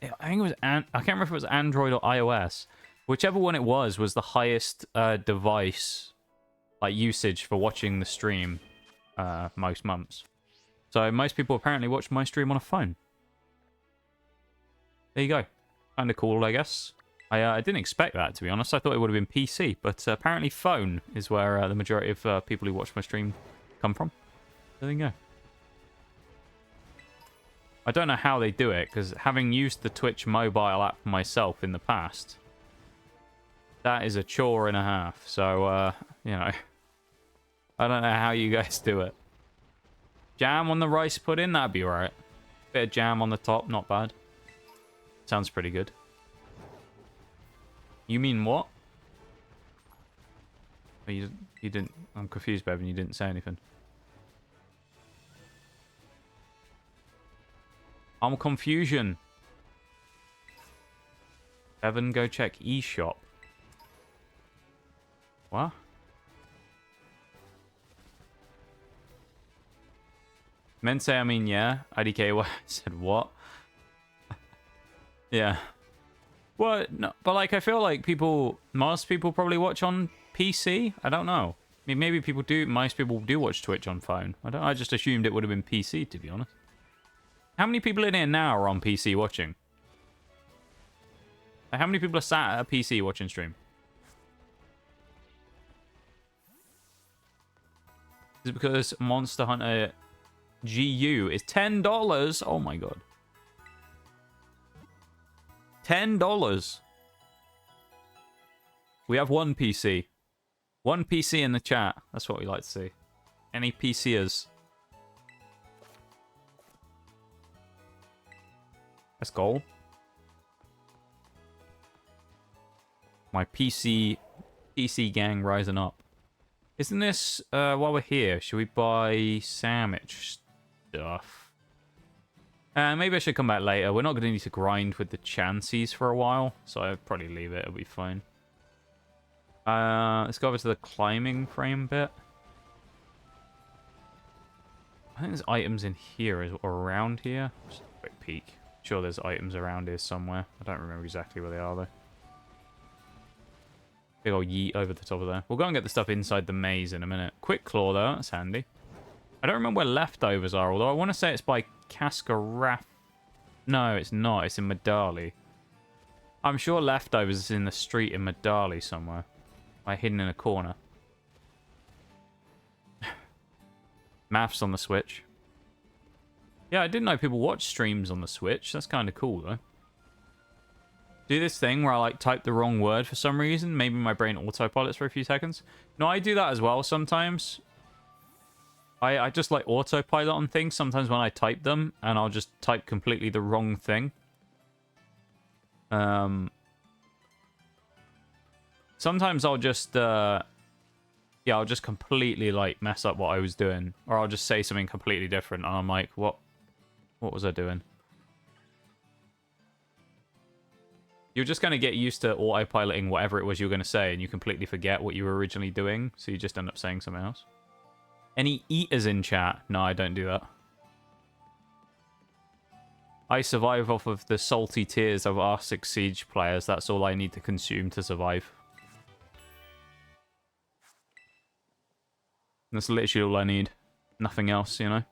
I think it was... I can't remember if it was Android or iOS. Whichever one it was the highest device... like usage for watching the stream most months. So most people apparently watch my stream on a phone. There you go. Kind of cool, I guess. I didn't expect that, to be honest. I thought it would have been PC, but apparently phone is where the majority of people who watch my stream come from. There you go. I don't know how they do it, because having used the Twitch mobile app myself in the past, that is a chore and a half. So, you know, I don't know how you guys do it. Jam on the rice pudding, that'd be alright. Bit of jam on the top, not bad. Sounds pretty good. You mean what? Oh, you didn't... I'm confused, Bevan. You didn't say anything. I'm confusion. Bevan, go check eShop. What? Men say, I mean, yeah. IDK said, what? Yeah. Well, no, but like, I feel like most people probably watch on PC. I don't know. I mean, maybe people do. Most people do watch Twitch on phone. I just assumed it would have been PC, to be honest. How many people in here now are on PC watching? Like, how many people are sat at a PC watching stream? Is it because Monster Hunter GU is $10? Oh my god. $10. We have one PC. One PC in the chat. That's what we like to see. Any PCers? Let's go. My PC gang rising up. Isn't this, while we're here, should we buy sandwich stuff? Maybe I should come back later. We're not going to need to grind with the chances for a while, so I'll probably leave it. It'll be fine. Let's go over to the climbing frame bit. I think there's items in here or around here. Just a quick peek. Sure there's items around here somewhere. I don't remember exactly where they are, though. Big old yeet over the top of there. We'll go and get the stuff inside the maze in a minute. Quick claw, though. That's handy. I don't remember where leftovers are, although I want to say it's by Cascaraf. No, it's not. It's in Medali. I'm sure leftovers is in the street in Medali somewhere. Like hidden in a corner. Maths on the Switch. Yeah, I didn't know people watch streams on the Switch. That's kind of cool, though. Do this thing where I, like, type the wrong word for some reason. Maybe my brain autopilots for a few seconds. No, I do that as well sometimes. I just, like, autopilot on things sometimes when I type them. And I'll just type completely the wrong thing. Sometimes I'll just, yeah, I'll just completely, like, mess up what I was doing. Or I'll just say something completely different. And I'm like, what was I doing? You're just going to get used to autopiloting whatever it was you were going to say. And you completely forget what you were originally doing. So you just end up saying something else. Any eaters in chat? No, I don't do that. I survive off of the salty tears of R6 Siege players. That's all I need to consume to survive. That's literally all I need. Nothing else, you know?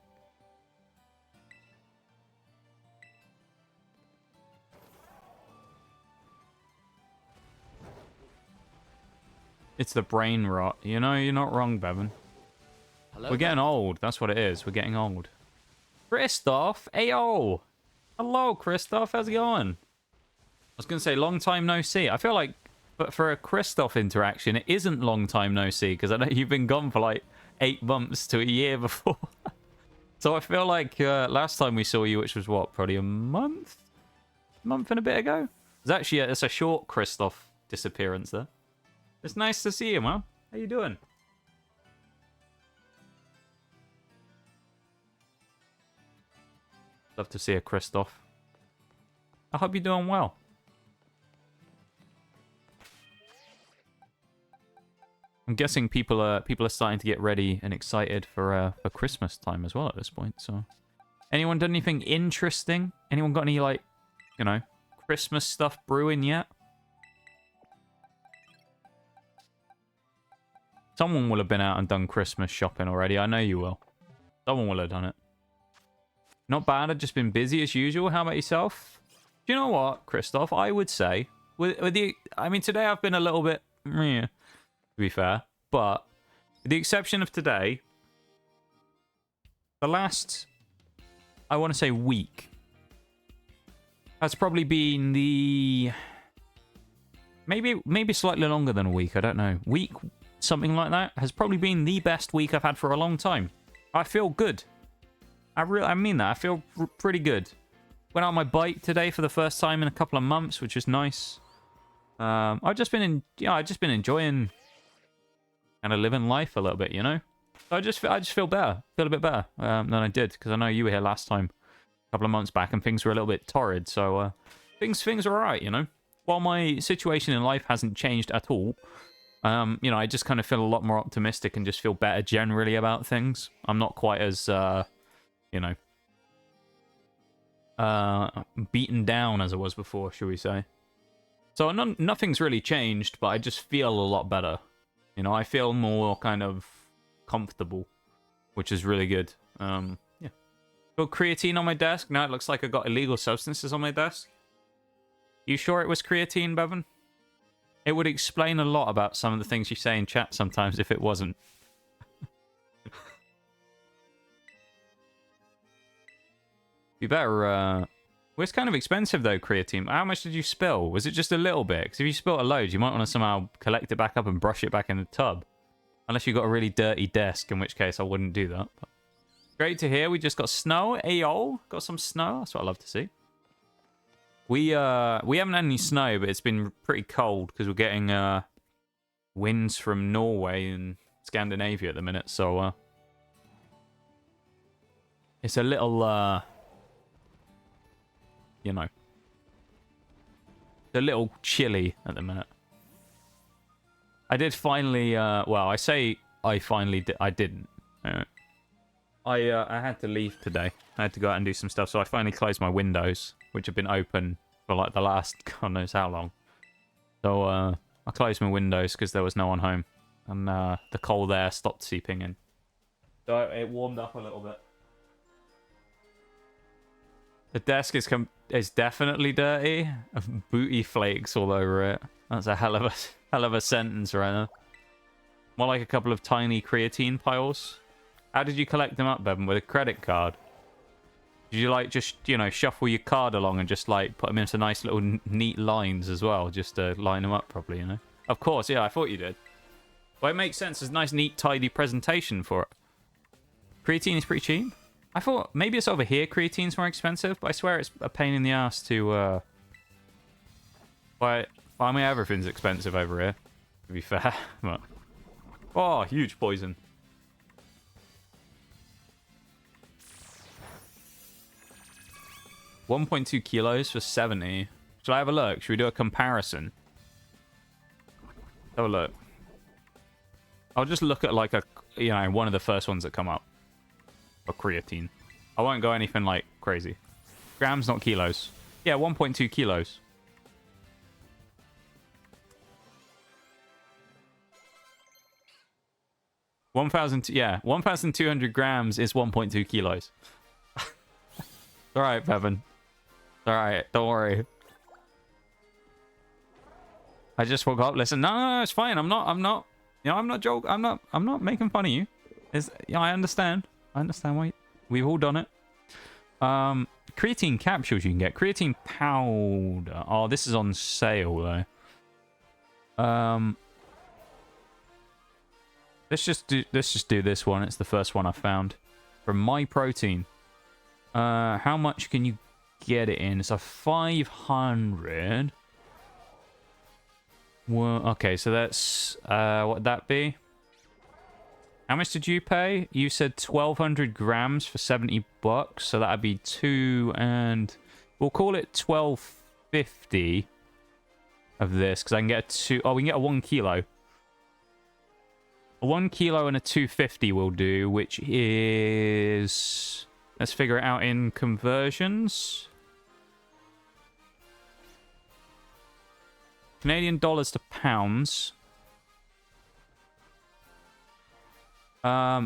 It's the brain rot. You know, you're not wrong, Bevan. Hello, We're getting old. That's what it is. We're getting old. Christoph! Ayo! Hello, Christoph. How's it going? I was going to say, long time no see. I feel like, but for a Christoph interaction, it isn't long time no see, because I know you've been gone for like 8 months to a year before. So I feel like last time we saw you, which was what, probably a month? Month and a bit ago? It's actually it's a short Christoph disappearance there. It's nice to see you, man. How you doing? Love to see a Christoph. I hope you're doing well. I'm guessing people are starting to get ready and excited for Christmas time as well at this point. So, anyone done anything interesting? Anyone got any, like, you know, Christmas stuff brewing yet? Someone will have been out and done Christmas shopping already. I know you will. Someone will have done it. Not bad. I've just been busy as usual. How about yourself? Do you know what, Christoph? I would say, I mean, today I've been a little bit, to be fair, but with the exception of today, the last, I want to say, week has probably been the maybe slightly longer than a week. I don't know. Week, something like that, has probably been the best week I've had for a long time. I feel good. I mean that. I feel pretty good. Went out on my bike today for the first time in a couple of months, which is nice. I've just been enjoying kind of living life a little bit, you know. So I just feel better, feel a bit better than I did, because I know you were here last time, a couple of months back, and things were a little bit torrid. So things are alright, you know. While my situation in life hasn't changed at all, you know, I just kind of feel a lot more optimistic and just feel better generally about things. I'm not quite as you know, beaten down as I was before, shall we say. So nothing's really changed, but I just feel a lot better. You know, I feel more kind of comfortable, which is really good. Yeah. Got creatine on my desk. Now it looks like I got illegal substances on my desk. You sure it was creatine, Bevan? It would explain a lot about some of the things you say in chat sometimes if it wasn't. You better, well, it's kind of expensive though, creatine. How much did you spill? Was it just a little bit? Because if you spilt a load, you might want to somehow collect it back up and brush it back in the tub. Unless you got a really dirty desk, in which case I wouldn't do that. But great to hear. We just got snow. Ayo, got some snow. That's what I love to see. We haven't had any snow, but it's been pretty cold because we're getting winds from Norway and Scandinavia at the minute. So it's a little you know, a little chilly at the minute. I did finally, well, I say I finally I didn't. I had to leave today. I had to go out and do some stuff, so I finally closed my windows, which have been open for like the last God knows how long. So I closed my windows because there was no one home, and the cold air stopped seeping in. So it warmed up a little bit. The desk is definitely dirty. Booty flakes all over it. That's a hell of a sentence right there. More like a couple of tiny creatine piles. How did you collect them up, Bevan? With a credit card? Did you like just, you know, shuffle your card along and just like put them into nice little neat lines as well, just to line them up properly, you know? Of course, yeah, I thought you did. Well, it makes sense. There's a nice, neat, tidy presentation for it. Creatine is pretty cheap. I thought maybe it's over here creatine's more expensive, but I swear it's a pain in the ass to, I mean, everything's expensive over here, to be fair. But... oh, huge poison. $1.2 kilos for 70. Shall I have a look? Should we do a comparison? Have a look. I'll just look at like you know, one of the first ones that come up. For creatine. I won't go anything like crazy. grams, not kilos. Yeah, 1.2 kilos. Yeah, 1,200 grams is 1.2 kilos. All right, Bevan. All right, don't worry. I just woke up. Listen, no, it's fine. I'm not. You know, I'm not joking. I'm not making fun of you. Yeah, I understand. I understand why we've all done it. Creatine capsules you can get. Creatine powder. Oh, this is on sale though. Let's just do this one. It's the first one I found from My Protein. How much can you get it in? It's a 500. Well, okay, so that's what would that be? How much did you pay? You said 1,200 grams for $70, so that'd be 2 and we'll call it 1,250 of this because I can get a 2. Oh, we can get a 1 kilo. A 1 kilo and a 250 will do, which is, let's figure it out in conversions. Canadian dollars to pounds.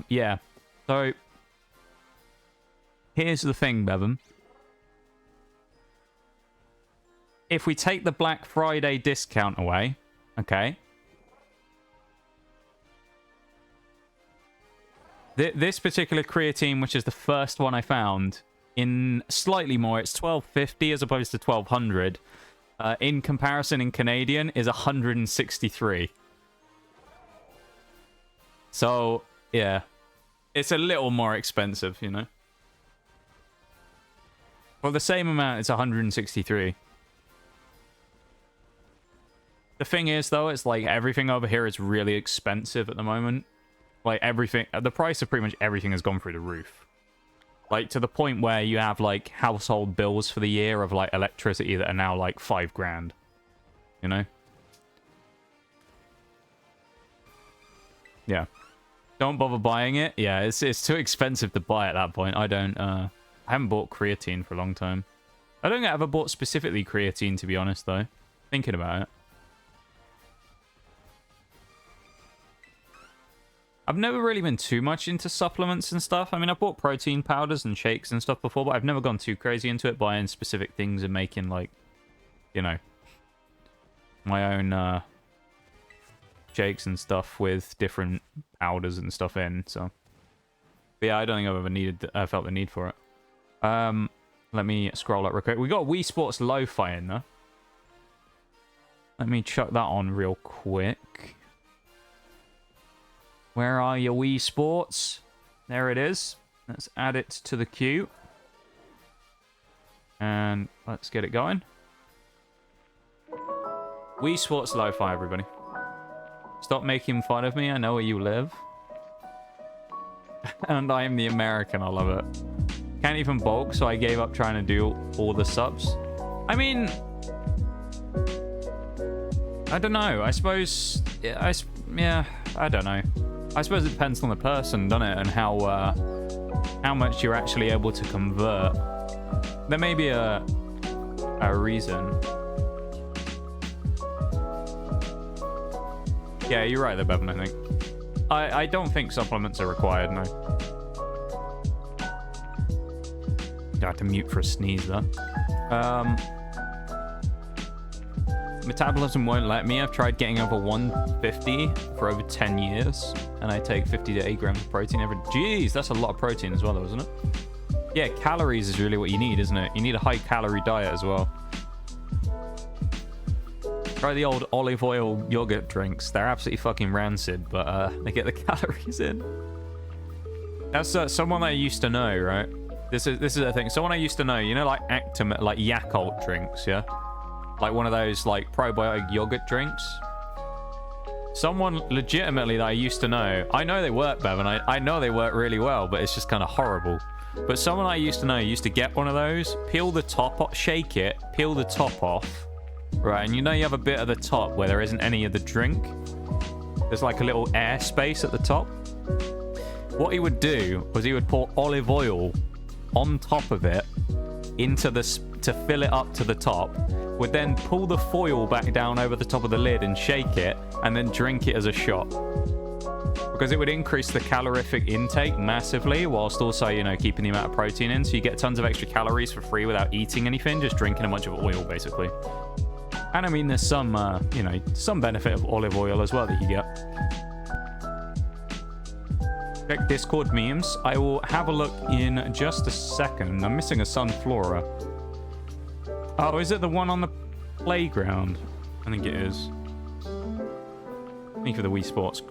Yeah. So here's the thing, Bevan. If we take the Black Friday discount away, okay. This particular creatine, which is the first one I found, in slightly more, it's 1,250 as opposed to 1,200. In comparison, in Canadian, is 163. So, yeah. It's a little more expensive, you know. For the same amount, it's 163. The thing is, though, it's like everything over here is really expensive at the moment. Like, everything, the price of pretty much everything has gone through the roof. Like, to the point where you have, like, household bills for the year of, like, electricity that are now, like, 5 grand. You know? Yeah. Don't bother buying it. Yeah, it's too expensive to buy at that point. I haven't bought creatine for a long time. I don't think I ever bought specifically creatine, to be honest, though. Thinking about it. I've never really been too much into supplements and stuff. I mean, I've bought protein powders and shakes and stuff before, but I've never gone too crazy into it, buying specific things and making, like, you know, my own shakes and stuff with different powders and stuff in, so. But yeah, I don't think I've ever felt the need for it. Let me scroll up real quick. We got Wii Sports Lo-Fi in there. Let me chuck that on real quick. Where are your Wii Sports? There it is. Let's add it to the queue. And let's get it going. Wii Sports Lo-Fi, everybody. Stop making fun of me. I know where you live. And I am the American. I love it. Can't even bulk, so I gave up trying to do all the subs. I mean, I don't know. I suppose... Yeah, I don't know. I suppose it depends on the person, doesn't it? And how much you're actually able to convert. There may be a reason. Yeah, you're right there, Bevan, I think. I don't think supplements are required, no. I have to mute for a sneeze there. Metabolism won't let me. I've tried getting over 150 for over 10 years, and I take 50 to 8 grams of protein every... Jeez, that's a lot of protein as well, though, isn't it? Yeah, calories is really what you need, isn't it? You need a high-calorie diet as well. Try the old olive oil yogurt drinks. They're absolutely fucking rancid, but they get the calories in. That's someone that I used to know, right? This is the thing. Someone I used to know, you know, like like Yakult drinks, yeah? Like one of those, like, probiotic yogurt drinks. Someone legitimately that I used to know. I know they work, Bevan. I know they work really well, but it's just kind of horrible. But someone I used to know used to get one of those, peel the top off, shake it, peel the top off. Right, and you know you have a bit at the top where there isn't any of the drink. There's like a little air space at the top. What he would do was he would pour olive oil on top of it into to fill it up to the top, would then pull the foil back down over the top of the lid and shake it, and then drink it as a shot. Because it would increase the calorific intake massively, whilst also, you know, keeping the amount of protein in. So you get tons of extra calories for free without eating anything, just drinking a bunch of oil, basically. And I mean, there's some, you know, some benefit of olive oil as well that you get. Check Discord memes. I will have a look in just a second. I'm missing a Sunflora. Oh, is it the one on the playground? I think it is. Thank you for the Wii Sports.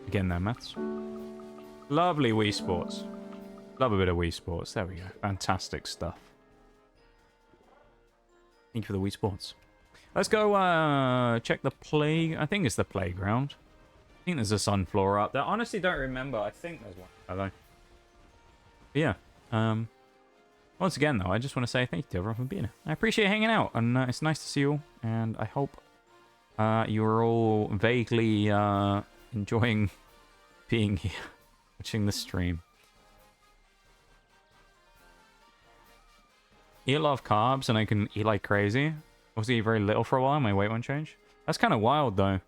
Again there, maths. Lovely Wii Sports. Love a bit of Wii Sports. There we go. Fantastic stuff. Thank you for the Wii Sports. Let's go check the play. I think it's the playground. I think there's a Sunflora up there. I honestly don't remember. I think there's one. Hello. Yeah. Once again, though, I just want to say thank you to everyone for being here. I appreciate hanging out, and it's nice to see you all. And I hope you're all vaguely enjoying being here, watching the stream. Eat a lot of carbs, and I can eat like crazy. Obviously, eat very little for a while. My weight won't change. That's kind of wild, though.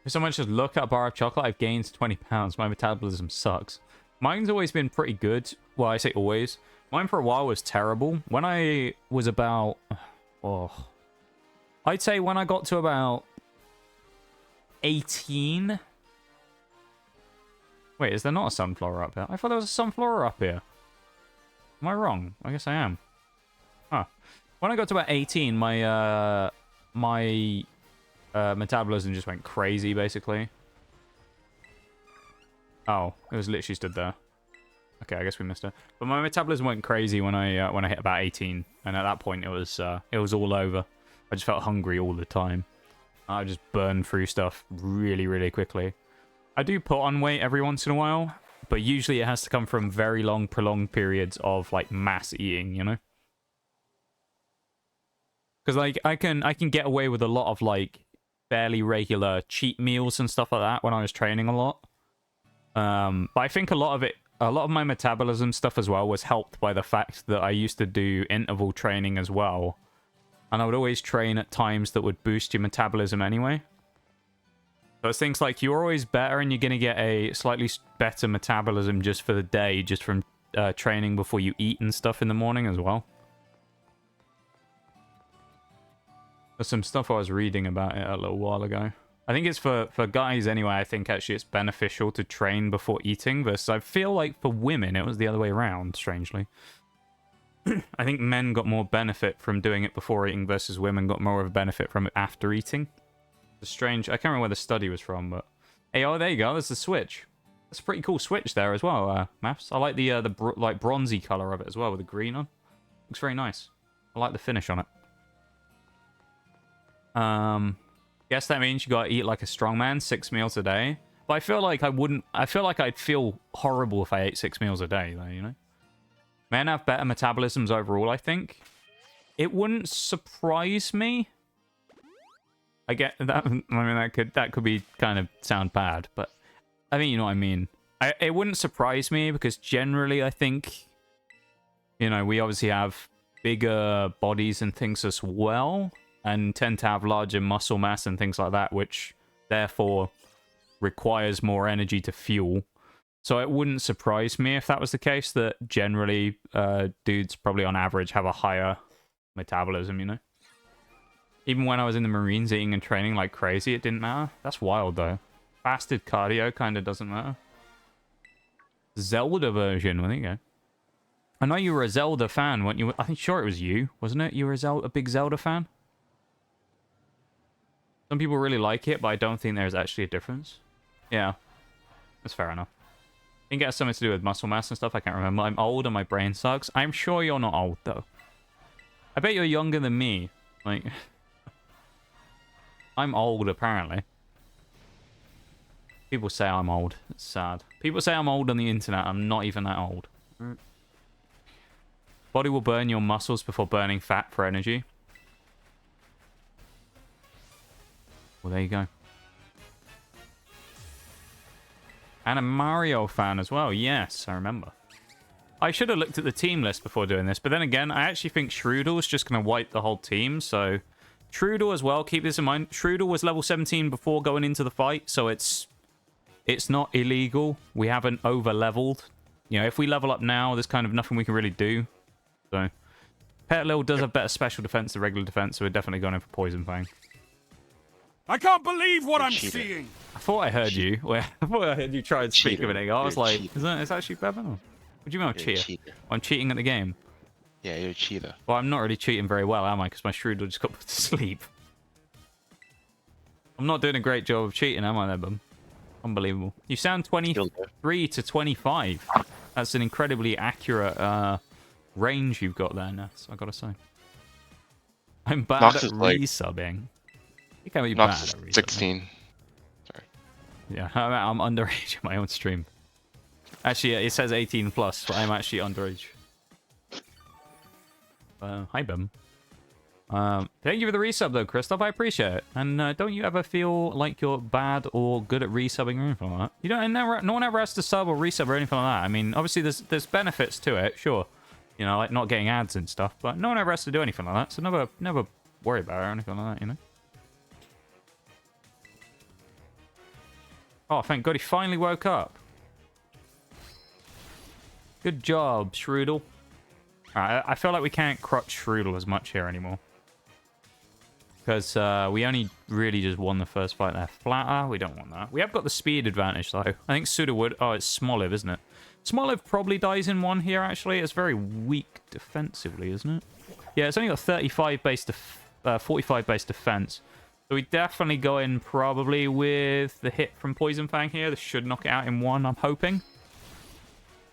If someone just look at a bar of chocolate, I've gained 20 pounds. My metabolism sucks. Mine's always been pretty good. Well, I say always. Mine for a while was terrible. When I was about... Oh... I'd say when I got to about 18... Wait, is there not a Sunflora up here? I thought there was a Sunflora up here. Am I wrong? I guess I am. Huh. When I got to about 18, my metabolism just went crazy, basically. Oh, it was literally stood there. Okay, I guess we missed it. But my metabolism went crazy when I hit about 18, and at that point it was all over. I just felt hungry all the time. I just burned through stuff really, really quickly. I do put on weight every once in a while, but usually it has to come from very long, prolonged periods of like mass eating, you know? Because like I can get away with a lot of like fairly regular cheat meals and stuff like that when I was training a lot. But I think a lot of my metabolism stuff as well was helped by the fact that I used to do interval training as well. And I would always train at times that would boost your metabolism anyway. So it's things like you're always better and you're going to get a slightly better metabolism just for the day, just from training before you eat and stuff in the morning as well. There's some stuff I was reading about it a little while ago. I think it's for guys anyway. I think actually it's beneficial to train before eating versus I feel like for women it was the other way around, strangely. I think men got more benefit from doing it before eating versus women got more of a benefit from it after eating. It's strange. I can't remember where the study was from, but... Hey, oh, there you go. There's the switch. That's a pretty cool switch there as well, Maps. I like the like bronzy color of it as well with the green on. Looks very nice. I like the finish on it. Guess that means you gotta eat like a strongman 6 meals a day. But I feel like I feel like I'd feel horrible if I ate 6 meals a day, though, you know? Men have better metabolisms overall, I think. It wouldn't surprise me. I get that. I mean, that could be kind of sound bad, but I think you know what I mean. It wouldn't surprise me because generally, I think, you know, we obviously have bigger bodies and things as well, and tend to have larger muscle mass and things like that, which therefore requires more energy to fuel. So it wouldn't surprise me if that was the case, that generally dudes probably on average have a higher metabolism, you know? Even when I was in the Marines eating and training like crazy, it didn't matter. That's wild, though. Fasted cardio kind of doesn't matter. Zelda version, well, there you go. I know you were a Zelda fan, weren't you? I think sure it was you, wasn't it? You were a big Zelda fan? Some people really like it, but I don't think there's actually a difference. Yeah, that's fair enough. I think it has something to do with muscle mass and stuff. I can't remember. I'm old and my brain sucks. I'm sure you're not old, though. I bet you're younger than me. Like, I'm old, apparently. People say I'm old. It's sad. People say I'm old on the internet. I'm not even that old. Body will burn your muscles before burning fat for energy. Well, there you go. And a Mario fan as well. Yes, I remember. I should have looked at the team list before doing this, but then again, I actually think Shroodle's just going to wipe the whole team, so... Shroodle as well, keep this in mind. Shroodle was level 17 before going into the fight, so it's not illegal. We haven't over-leveled. You know, if we level up now, there's kind of nothing we can really do. So, Petalil does have better special defense than regular defense, so we're definitely going in for Poison Fang. I can't believe what I'm seeing. I thought I heard you. I thought I heard you try and speak of it. I was like, is that actually better? What do you mean I'm a cheater? I'm cheating at the game. Yeah, you're a cheater. Well, I'm not really cheating very well, am I? Because my Shroodle just got put to sleep. I'm not doing a great job of cheating, am I, there, bum? Unbelievable. You sound 23 to 25. That's an incredibly accurate range you've got there, Ness, I gotta say. I'm bad Nox at resubbing. You can't be bad at resubbing. 16. Sorry. Yeah, I'm underage in my own stream. Actually, it says 18 plus, but I'm actually underage. Hi, Bim. Thank you for the resub, though, Christoph. I appreciate it. And don't you ever feel like you're bad or good at resubbing or anything like that? You don't. No one ever has to sub or resub or anything like that. I mean, obviously, there's benefits to it, sure. You know, like not getting ads and stuff. But no one ever has to do anything like that. So never worry about it or anything like that. You know. Oh, thank God he finally woke up. Good job, Shroodle. Alright, I feel like we can't crutch Shroodle as much here anymore. Because we only really just won the first fight there. Flatter, we don't want that. We have got the speed advantage, though. I think Suda would... Oh, it's Smoliv, isn't it? Smoliv probably dies in one here, actually. It's very weak defensively, isn't it? Yeah, it's only got 35 base 45 base defense. So we definitely go in probably with the hit from Poison Fang here. This should knock it out in one, I'm hoping.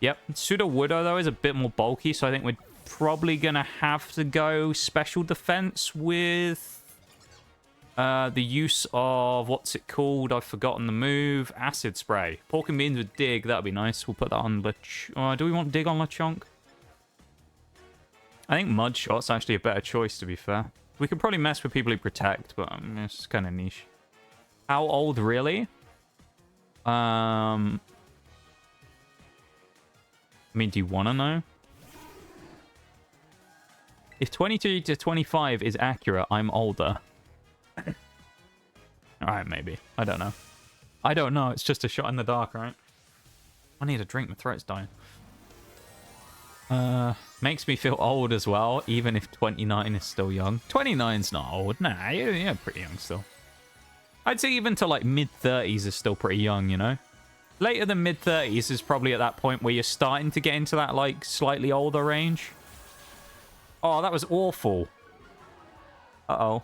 Yep, Pseudo Woodo, though, is a bit more bulky, so I think we're probably going to have to go special defense with the use of, what's it called? I've forgotten the move. Acid Spray. Pork and Beans with Dig, that would be nice. We'll put that on do we want Dig on Lechonk? I think Mud Shot's actually a better choice, to be fair. We could probably mess with people who protect, but it's kind of niche. How old, really? I mean, do you want to know? If 22 to 25 is accurate, I'm older. Alright, maybe. I don't know. I don't know. It's just a shot in the dark, right? I need a drink. My throat's dying. Makes me feel old as well, even if 29 is still young. 29's not old. Nah, you're pretty young still. I'd say even to like mid-30s is still pretty young, you know? Later than mid-30s is probably at that point where you're starting to get into that, like, slightly older range. Oh, that was awful. Uh-oh.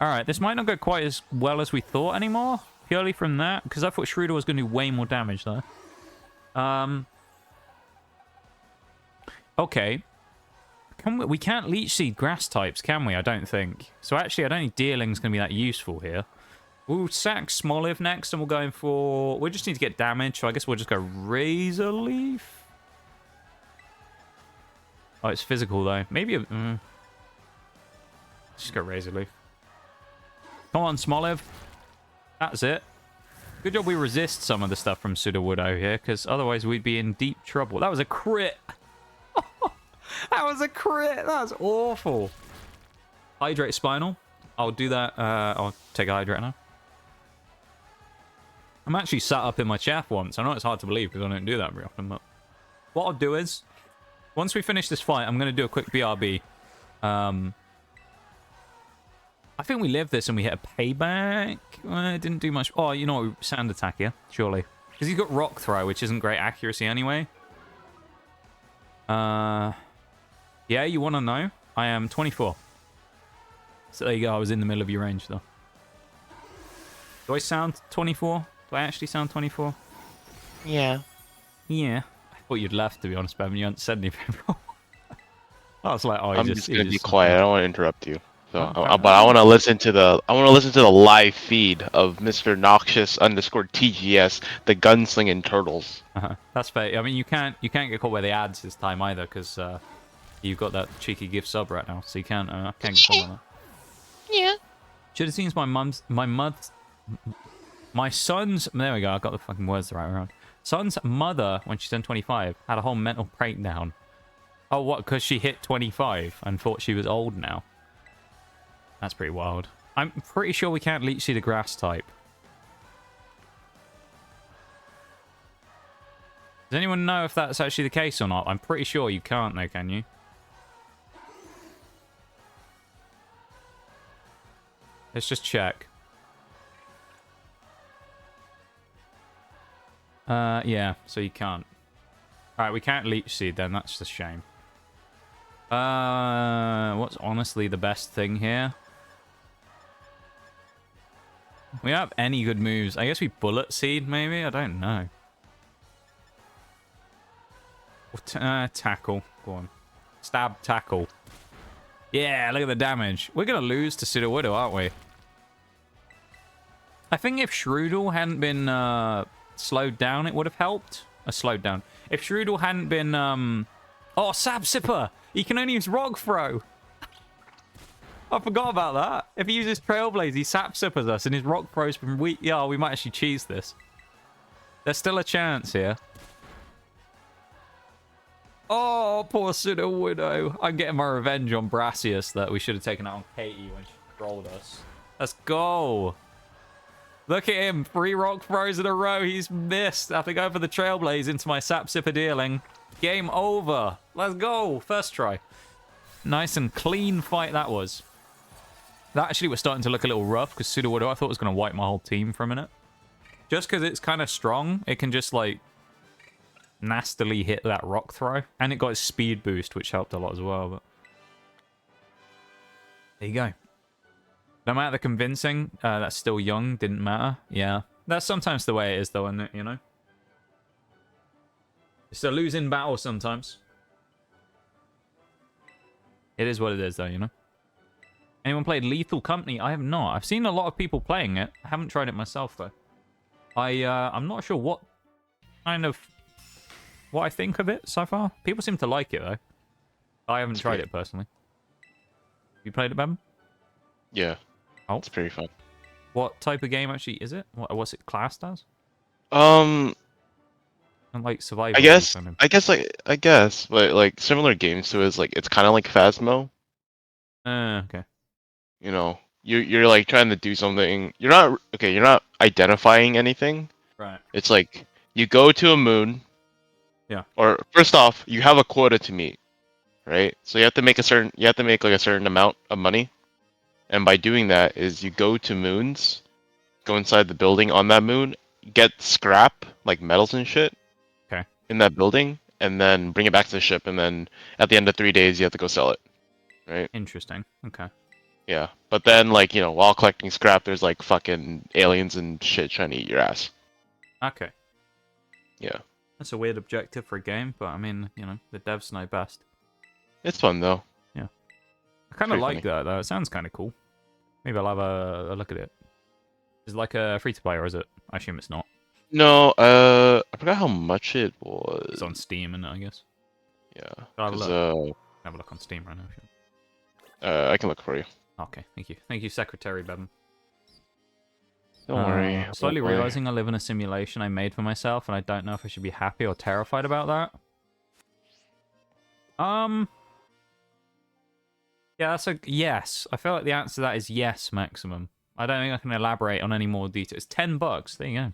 Alright, this might not go quite as well as we thought anymore. Purely from that, because I thought Shroodle was going to do way more damage, though. Okay. We can't Leech Seed grass types, can we? I don't think. So actually, I don't think Dealing's going to be that useful here. We'll sack Smoliv next, and we'll go in for... We just need to get damage, so I guess we'll just go Razor Leaf. Oh, it's physical, though. Maybe... Let's just go Razor Leaf. Come on, Smoliv. That's it. Good job we resist some of the stuff from Sudowoodo here, because otherwise we'd be in deep trouble. That was a crit. That was a crit. That's awful. Hydrate Spinal. I'll do that. I'll take a Hydrate now. I'm actually sat up in my chair for once. I know it's hard to believe because I don't do that very often, but what I'll do is, once we finish this fight, I'm going to do a quick BRB. I think we lived this and we hit a payback. It didn't do much. Oh, you know, Sand Attack here, surely. Because he's got Rock Throw, which isn't great accuracy anyway. Yeah, you want to know? I am 24. So there you go. I was in the middle of your range, though. Do I sound 24? Do I actually sound 24? Yeah. Yeah. I thought you'd left, to be honest, Bevan. You hadn't said anything. I was like, oh, I'm just gonna be quiet. I don't want to interrupt you. So, but I want to listen to the live feed of Mr. Noxious _TGS, the gunslinging turtles. That's fair. I mean, you can't get caught by the ads this time either, because you've got that cheeky gift sub right now, so you can't get caught by that. Yeah. Should have seen my son's. There we go. I got the fucking words the right way around. Son's mother, when she turned 25, had a whole mental breakdown. Oh, what? Because she hit 25 and thought she was old now. That's pretty wild. I'm pretty sure we can't leech seed a grass type. Does anyone know if that's actually the case or not? I'm pretty sure you can't, though, can you? Let's just check. Yeah, so you can't. Alright, we can't leech seed then. That's a shame. What's honestly the best thing here? We don't have any good moves. I guess we bullet seed, maybe? I don't know. Tackle. Go on. Stab, tackle. Yeah, look at the damage. We're going to lose to Sudowoodo, aren't we? I think if Shroodle hadn't been slowed down, it would have helped. Slowed down. If Shroodle hadn't been... Oh, Sap Sipper! He can only use Rock Throw! I forgot about that. If he uses Trailblaze, he Sap Sippers us, and his Rock Throw's been weak. Yeah, we might actually cheese this. There's still a chance here. Oh, poor Sudowoodo. I'm getting my revenge on Brassius that we should have taken out on Katy when she trolled us. Let's go. Look at him. 3 Rock Throws in a row. He's missed. I have to go for the Trailblaze into my Sap Sipper dealing. Game over. Let's go. First try. Nice and clean fight that was. That actually was starting to look a little rough because Sudowoodo I thought was going to wipe my whole team for a minute. Just because it's kind of strong, it can just like nastily hit that Rock Throw. And it got its speed boost, which helped a lot as well. But there you go. No matter the convincing, that's still young, didn't matter. Yeah. That's sometimes the way it is though, isn't it, you know? It's a losing battle sometimes. It is what it is though, you know? Anyone played Lethal Company? I have not. I've seen a lot of people playing it. I haven't tried it myself though. I'm not sure what I think of it so far. People seem to like it though. I haven't tried it personally. You played it, Bam? Yeah. Oh, it's pretty fun. What type of game actually is it? What's it classed as? And like survival. I guess, but like similar games to it is like it's kind of like Phasmo. Okay. You know, you're like trying to do something. You're not identifying anything. Right. It's like you go to a moon. Yeah. Or first off, you have a quota to meet, right? So you have to make like a certain amount of money. And by doing that is you go to moons, go inside the building on that moon, get scrap, like metals and shit. Okay. In that building, and then bring it back to the ship, and then at the end of 3 days you have to go sell it. Right? Interesting. Okay. Yeah. But then like, you know, while collecting scrap there's like fucking aliens and shit trying to eat your ass. Okay. Yeah. That's a weird objective for a game, but I mean, you know, the devs know best. It's fun though. Yeah. I kind of like that though. It sounds kind of cool. Maybe I'll have a look at it. Is it like a free-to-play, or is it? I assume it's not. No, I forgot how much it was. It's on Steam, isn't it, I guess? Yeah. Have a look. Have a look on Steam right now. If you... I can look for you. Okay, thank you. Thank you, Secretary Bevan. Don't worry. Slowly realizing I live in a simulation I made for myself, and I don't know if I should be happy or terrified about that. Yeah, that's a yes. I feel like the answer to that is yes, maximum. I don't think I can elaborate on any more details. $10. There you go.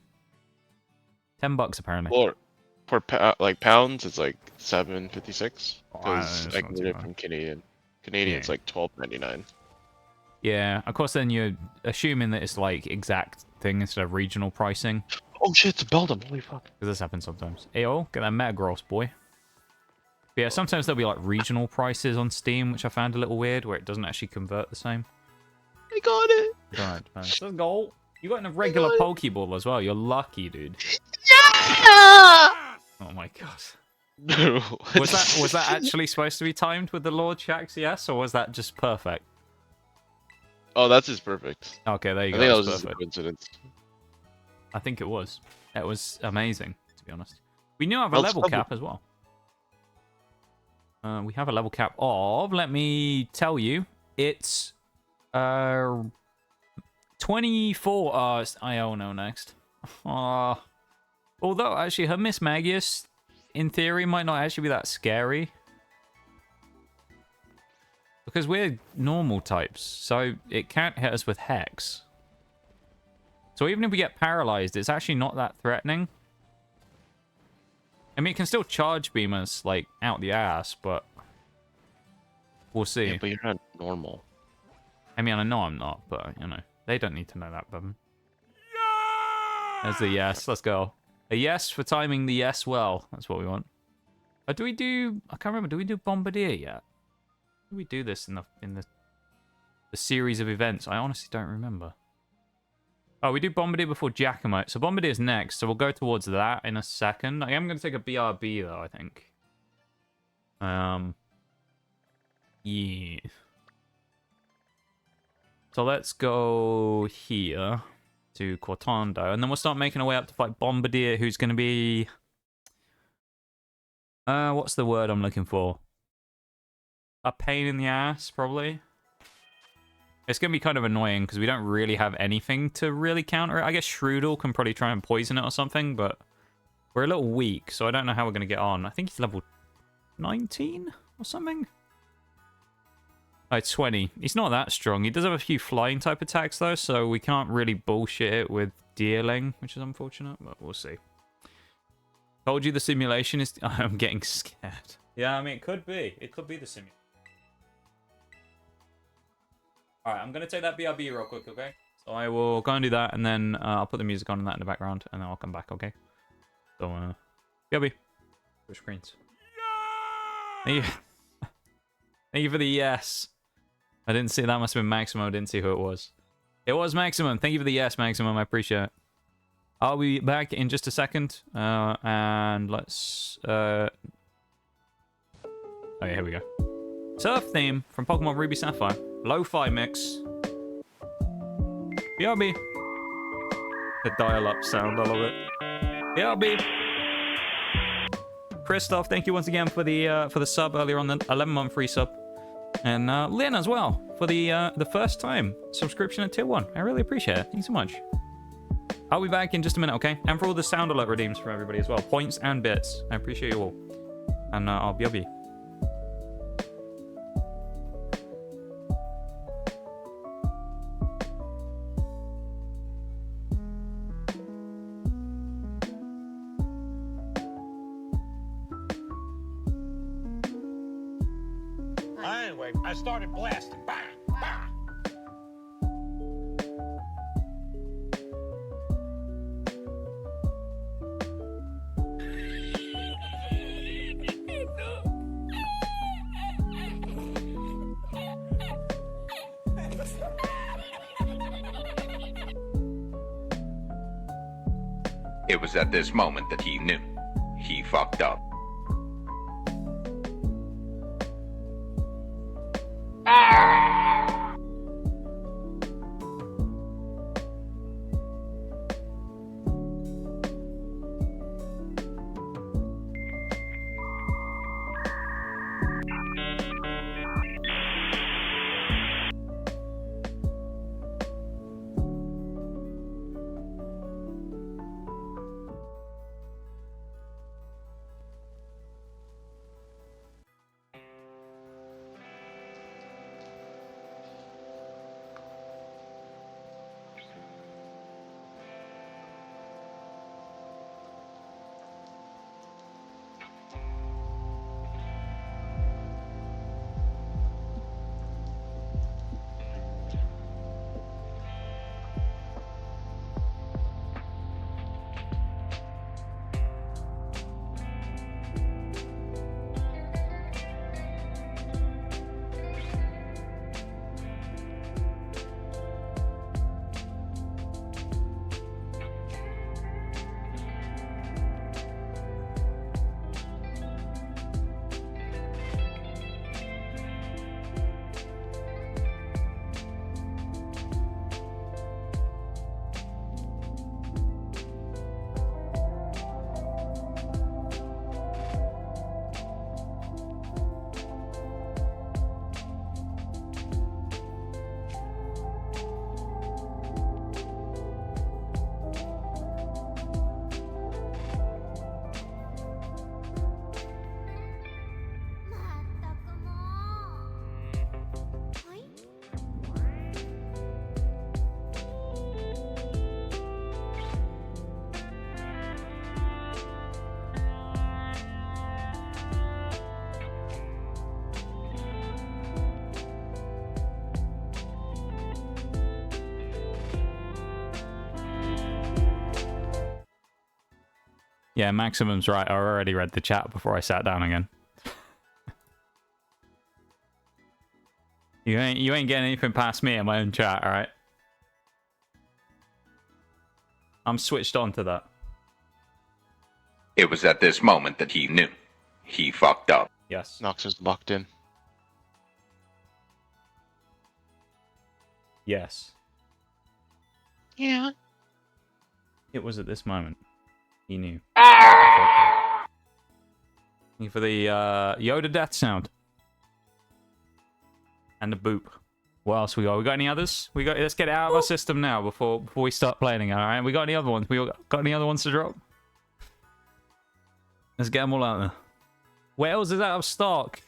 $10 apparently. Or for like pounds, it's like $7.56 because that's I not can too get it bad. from Canadian. Canadian's Yeah. like $12.99. Yeah, of course. Then you're assuming that it's like exact thing instead of regional pricing, Oh shit, it's a Beldum. Holy fuck. because this happens sometimes. Ayo, get that Metagross, boy. But yeah, sometimes there'll be like regional prices on Steam, which I found a little weird, where it doesn't actually convert the same. I got it. Right, let's go. You got a regular Pokeball as well. You're lucky, dude. Yeah. Oh my god. Was that actually supposed to be timed with the Lord Shaxx, yes, or was that just perfect? Oh, that's just perfect. Okay, there you I go. think that That's was just a perfect. coincidence. I think it was. It was amazing, to be honest. We now have a Well, it's level probably- cap as well. We have a level cap of, let me tell you, it's 24. It's Iono next. Although, actually, her Mismagius, in theory, might not actually be that scary. Because we're normal types, so it can't hit us with Hex. So even if we get paralyzed, it's actually not that threatening. I mean, it can still charge beam us, like, out the ass, but... We'll see. Yeah, but you're not normal. I mean, I know I'm not, but, you know, they don't need to know that, Bubba. There's a yes. Let's go. A yes for timing the yes well. That's what we want. Do we do... I can't remember. Do we do Bombardier yet? Do we do this in the series of events? I honestly don't remember. Oh, we do Bombardier before Giacomo. So Bombardier's next, so we'll go towards that in a second. I am going to take a BRB, though, I think. Yeah. So let's go here to Cortando, and then we'll start making our way up to fight Bombardier, who's going to be... what's the word I'm looking for? A pain in the ass, probably. It's going to be kind of annoying because we don't really have anything to really counter it. I guess Shroodle can probably try and poison it or something, but we're a little weak, so I don't know how we're going to get on. I think he's level 19 or something. Oh, 20. He's not that strong. He does have a few flying type attacks, though, so we can't really bullshit it with dealing, which is unfortunate, but we'll see. Told you the simulation is... I'm getting scared. Yeah, I mean, it could be. It could be the simulation. Alright, I'm going to take that BRB real quick, okay? So I will go and do that, and then I'll put the music on and that in the background, and then I'll come back, okay? So, BRB. Switch screens. Thank you. Thank you for the yes. I didn't see, that must have been Maximum. I didn't see who it was. It was Maximum. Thank you for the yes, Maximum. I appreciate it. I'll be back in just a second, and let's... Oh yeah, here we go. Surf theme from Pokemon Ruby Sapphire. Lo-fi mix. BRB. The dial-up sound, I love it. BRB. Christoph, thank you once again for the sub earlier on, the 11-month free sub. And Lynn as well for the first time subscription at tier 1. I really appreciate it. Thank you so much. I'll be back in just a minute, okay? And for all the sound alert redeems for everybody as well. Points and bits. I appreciate you all. And I'll BRB. Anyway, I started blasting. Bah, bah. It was at this moment that he knew. He fucked up. Yeah, Maximum's right. I already read the chat before I sat down again. You ain't getting anything past me in my own chat, alright? I'm switched on to that. It was at this moment that he knew. He fucked up. Yes. Nox is locked in. Yes. Yeah. It was at this moment. He knew. Thank you for the Yoda death sound. And the boop. What else we got? We got any others? Let's get it out of our system now before we start playing it, alright? We got any other ones? Got any other ones to drop? Let's get them all out there. What else is out of stock?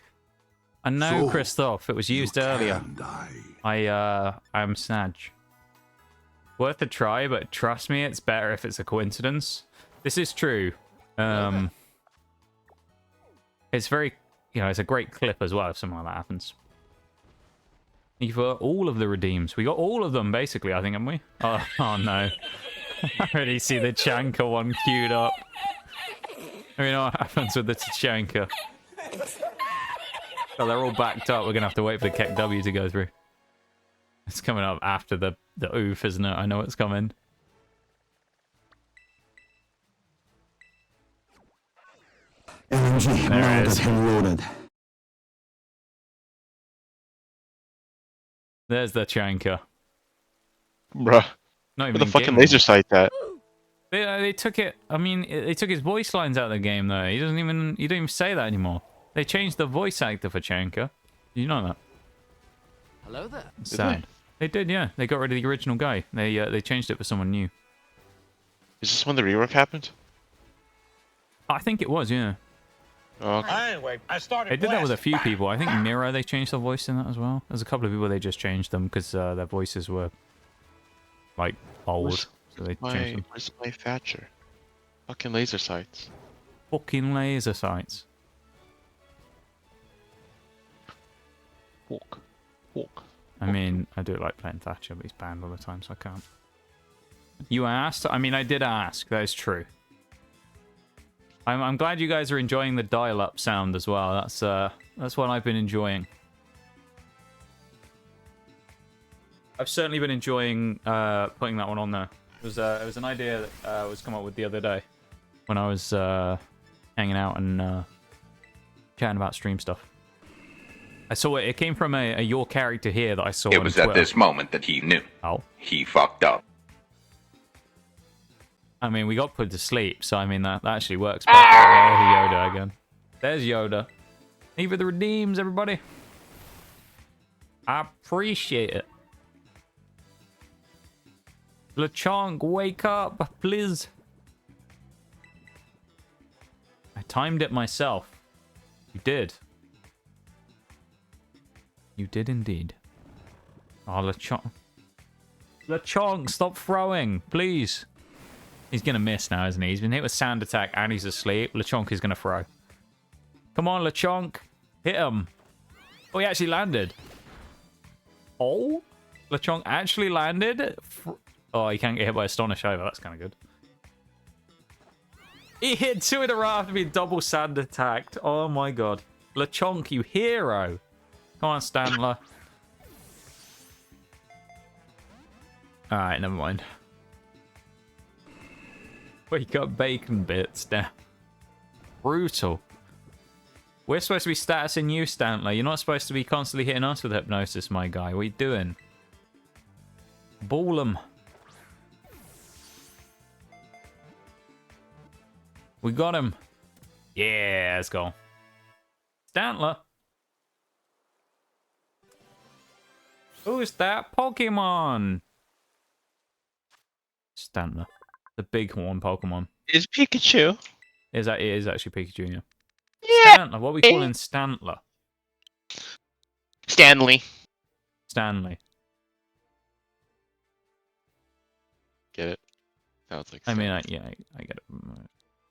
I know, so, Christoph. It was used earlier. I'm Snadge. Worth a try, but trust me, it's better if it's a coincidence. This is true. It's very, it's a great clip as well if something like that happens. For all of the redeems. We got all of them, basically, I think, haven't we? Oh no. I already see the Chanka one queued up. We know what happens with the Tachanka. So they're all backed up. We're going to have to wait for the Keck W to go through. It's coming up after the oof, isn't it? I know it's coming. There it is. There's the Chanka. Bruh. Not even Where the fucking laser sight at? They took it. I mean, they took his voice lines out of the game though. You don't even say that anymore. They changed the voice actor for Chanka. You know that? Hello there. Sad. They did, yeah. They got rid of the original guy. They changed it for someone new. Is this when the rework happened? I think it was, yeah. Oh, okay. Anyway, I started. They did that with a few people. I think Mira, they changed their voice in that as well. There's a couple of people they just changed them because their voices were like old. So they changed them. Where's my Thatcher? Fucking laser sights. Fucking laser sights. Walk. I mean, I do like playing Thatcher, but he's banned all the time, so I can't. You asked? I mean, I did ask. That is true. I'm glad you guys are enjoying the dial-up sound as well. That's what I've been enjoying. I've certainly been enjoying putting that one on there. It was an idea that I was come up with the other day when I was hanging out and chatting about stream stuff. I saw it. It came from a your character here that I saw. It was on at Twitter. this moment that he knew. Oh. He fucked up. I mean, we got put to sleep, so I mean that actually works better. There's Yoda again. There's Yoda. Even the redeems, everybody. I appreciate it. LeChonk, wake up, please. I timed it myself. You did. You did indeed. Oh, LeChonk. LeChonk, stop throwing, please. He's going to miss now, isn't he? He's been hit with sand attack and he's asleep. LeChonk is going to throw. Come on, LeChonk. Hit him. Oh, he actually landed. Oh? LeChonk actually landed? Oh, he can't get hit by Astonish over. That's kind of good. He hit 2 in a row after being double sand attacked. Oh my god. LeChonk, you hero. Come on, Stanler. Alright, never mind. Wake up, bacon bits. Damn. Brutal. We're supposed to be statusing you, Stantler. You're not supposed to be constantly hitting us with hypnosis, my guy. What are you doing? Ball 'em. We got him. Yeah, let's go. Stantler. Who's that Pokemon? Stantler. The big one Pokemon. Is Pikachu? It is actually Pikachu, yeah. Yeah. Stantler. What are we calling Stantler? Stanley. Stanley. Get it? Sounds like. I mean, I get it.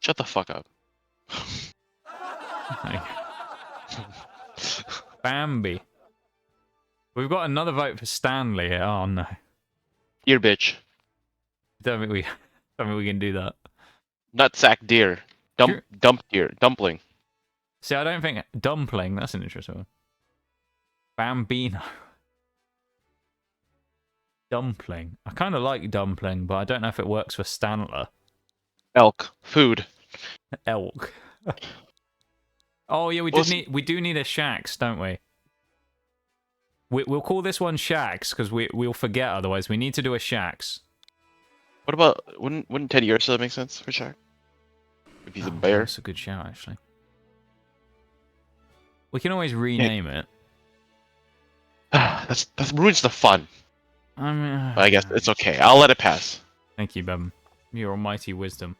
Shut the fuck up. Bambi. We've got another vote for Stanley here. Oh no. Dear bitch. Don't think we can do that. Nutsack deer. Sure. Dump deer. Dumpling. See, I don't think dumpling. That's an interesting one. Bambino. Dumpling. I kind of like dumpling, but I don't know if it works for Stantler. Elk. Food. Elk. Oh yeah, we do need a Shax, don't we? We'll call this one Shax because we'll forget otherwise. We need to do a Shax. What about wouldn't Teddy Ursa make sense for sure? If he's a bear. That's a good shout, actually. We can always rename it. That ruins the fun. I mean, But I guess it's okay. I'll let it pass. Thank you, Bem. Your almighty wisdom.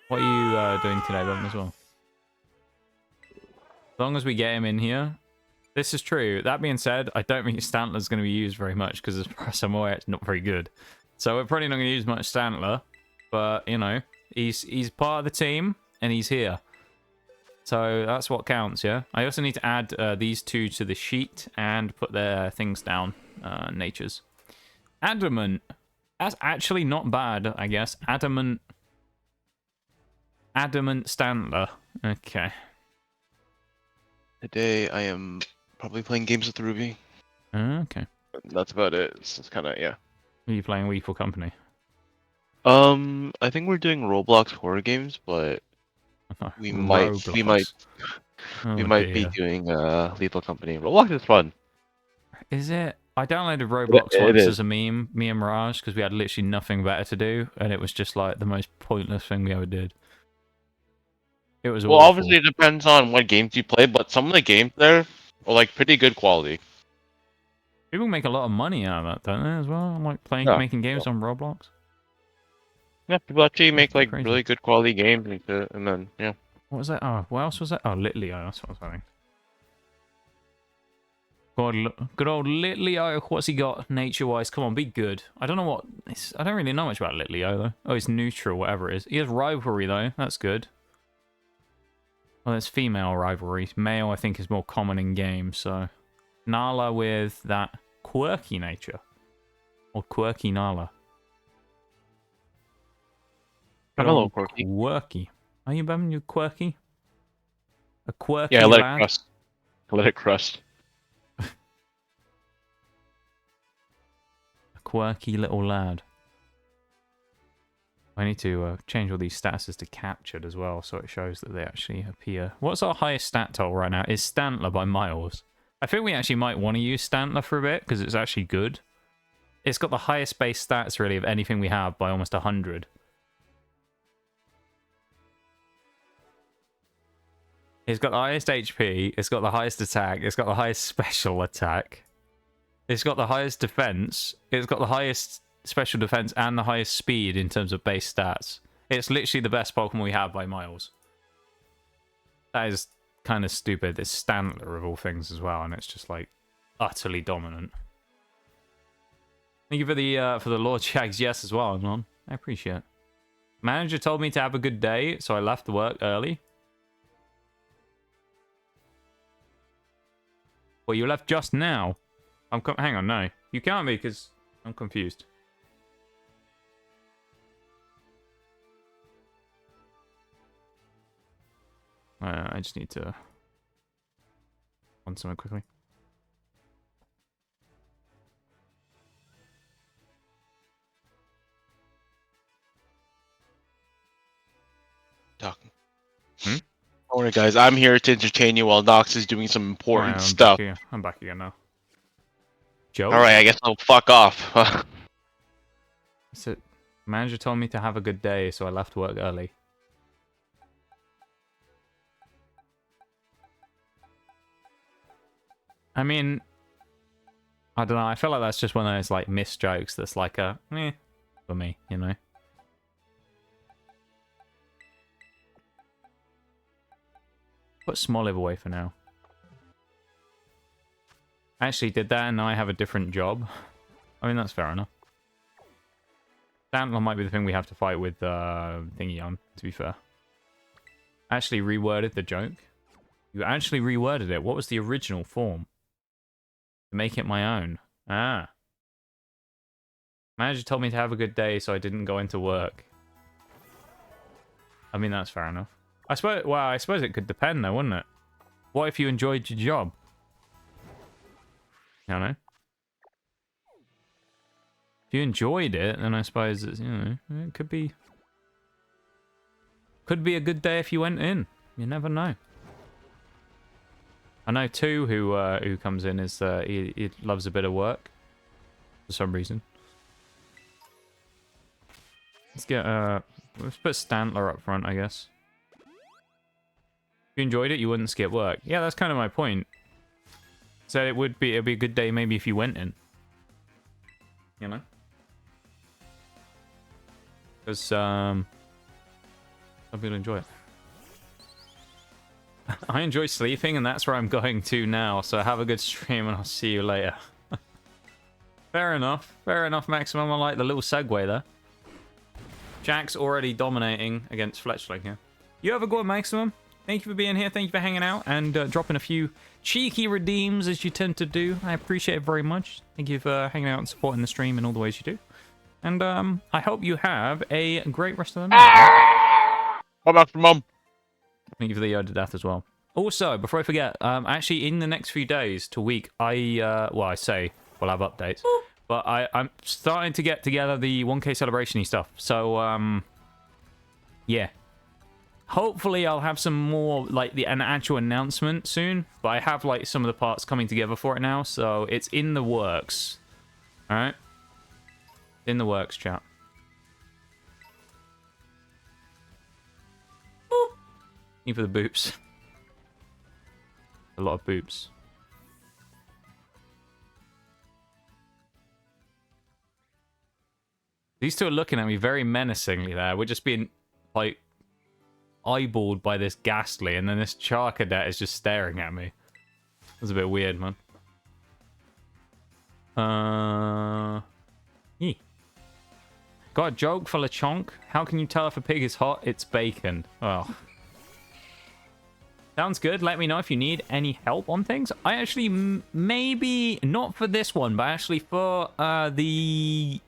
What are you doing today, Bem, as well? As long as we get him in here. This is true. That being said, I don't think Stantler's going to be used very much because as far as I'm aware, it's not very good. So we're probably not going to use much Stantler. But, you know, he's part of the team and he's here. So that's what counts, yeah? I also need to add these two to the sheet and put their things down. Natures. Adamant. That's actually not bad, I guess. Adamant Stantler. Okay. Today I am probably playing games with Ruby. Okay. That's about it. It's kind of, yeah. Are you playing Weeple Company? I think we're doing Roblox horror games, but we might be doing Lethal Company. Roblox is fun. Is it? I downloaded Roblox It once is. as a meme, me and Mirage, because we had literally nothing better to do, and it was just like the most pointless thing we ever did. It was Well, awful. obviously it depends on what games you play, but some of the games there are like pretty good quality. People make a lot of money out of that, don't they, as well? Like making games on Roblox. Yeah, people actually make like crazy. really good quality games, and then yeah. What was that? Oh, what else was that? Oh, Litleo. That's what I was saying. Good old Litleo. What's he got nature-wise? Come on, be good. I don't know what... I don't really know much about Litleo, though. Oh, he's neutral, whatever it is. He has rivalry, though. That's good. Well, there's female rivalry. Male, I think, is more common in games, so... Nala with that quirky nature. Or quirky Nala. Hello, quirky. Quirky. Are you, Bam? You quirky? A quirky Yeah, let lad? it crust. Let it crust. Quirky little lad. I need to change all these statuses to captured as well, so it shows that they actually appear. What's our highest stat total right now? Is Stantler by miles. I think we actually might want to use Stantler for a bit, because it's actually good. It's got the highest base stats, really, of anything we have by almost 100. It's got the highest HP, it's got the highest attack, it's got the highest special attack. It's got the highest defense. It's got the highest special defense and the highest speed in terms of base stats. It's literally the best Pokemon we have by miles. That is kind of stupid. It's Stantler of all things as well, and it's just like utterly dominant. Thank you for the Lord Shags yes as well, Anon. I appreciate it. Manager told me to have a good day, so I left work early. Well, you left just now. Hang on, no. You can't be, because I'm confused. I just need to... on something quickly. Talking. Hmm? Don't worry, guys. I'm here to entertain you while Nox is doing some important Alright, stuff. I'm back again now. Joe? Alright, I guess I'll fuck off. So, manager told me to have a good day, so I left work early. I mean, I don't know. I feel like that's just one of those like missed jokes that's like a for me, you know. Put Smoliv away for now. I actually did that, and now I have a different job. I mean, that's fair enough. Stantler might be the thing we have to fight with Thingy on, to be fair. I actually reworded the joke. You actually reworded it. What was the original form? To make it my own. Ah. Manager told me to have a good day, so I didn't go into work. I mean, that's fair enough. I suppose it could depend, though, wouldn't it? What if you enjoyed your job? I don't know. If you enjoyed it, then I suppose it's, it could be a good day if you went in. You never know. I know Two who comes in is he loves a bit of work for some reason. Let's put Stantler up front, I guess. If you enjoyed it, you wouldn't skip work. Yeah, that's kind of my point. So it'd be a good day maybe if you went in. You know? Because some people enjoy it. I enjoy sleeping, and that's where I'm going to now. So have a good stream, and I'll see you later. Fair enough. Fair enough, Maximum. I like the little segue there. Jack's already dominating against Fletchling here. You have a go at Maximum. Thank you for being here. Thank you for hanging out and dropping a few cheeky redeems as you tend to do. I appreciate it very much. Thank you for hanging out and supporting the stream in all the ways you do. And I hope you have a great rest of the night. Come back from Mum. Thank you for the to death as well. Also, before I forget, actually in the next few days to week, I say we'll have updates. But I'm starting to get together the 1K celebration-y stuff. So, yeah. Hopefully I'll have some more, like, an actual announcement soon. But I have, like, some of the parts coming together for it now. So it's in the works. Alright? In the works, chat. Boop. Need for the boops. A lot of boops. These two are looking at me very menacingly there. We're just being, like, eyeballed by this Ghastly, and then this Char Cadet is just staring at me. That's a bit weird, man. Got a joke for LeChonk. How can you tell if a pig is hot? It's bacon. Oh. Sounds good. Let me know if you need any help on things. I actually, maybe, not for this one, but actually for the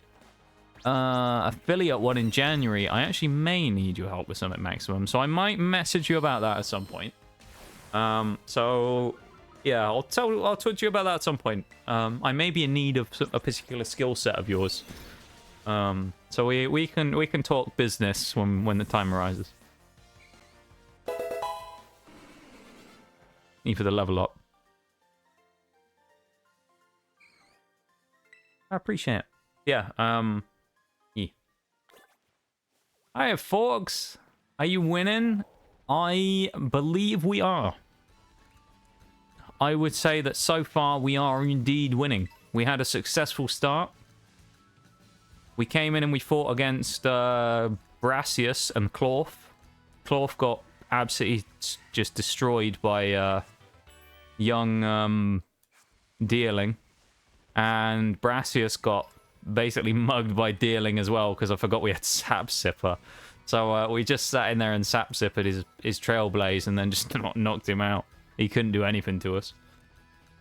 affiliate one in January, I actually may need your help with something, Maximum. So I might message you about that at some point. So yeah, I'll talk to you about that at some point. I may be in need of a particular skill set of yours. So we can talk business when the time arises. Need for the level up. I appreciate it. Yeah, yeah. Hi, folks. Are you winning? I believe we are. I would say that so far we are indeed winning. We had a successful start. We came in and we fought against Brassius and Clorf. Clorf got absolutely just destroyed by young Deerling. And Brassius got basically mugged by Deerling as well, because I forgot we had Sap Sipper. So we just sat in there and Sap Sippered his Trailblaze and then just knocked him out. He couldn't do anything to us.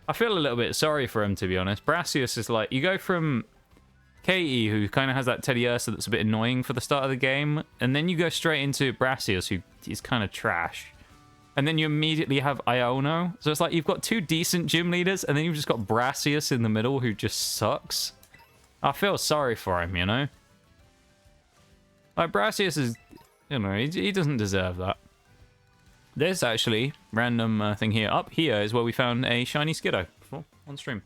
I feel a little bit sorry for him, to be honest. Brassius is like, you go from Katy, who kind of has that Teddy Ursa that's a bit annoying for the start of the game, and then you go straight into Brassius, who is kind of trash. And then you immediately have Iono. So it's like you've got two decent gym leaders, and then you've just got Brassius in the middle, who just sucks. I feel sorry for him, you know? Like, Brassius is, you know, he doesn't deserve that. This, actually, random thing here. Up here is where we found a shiny Skiddo before, on stream.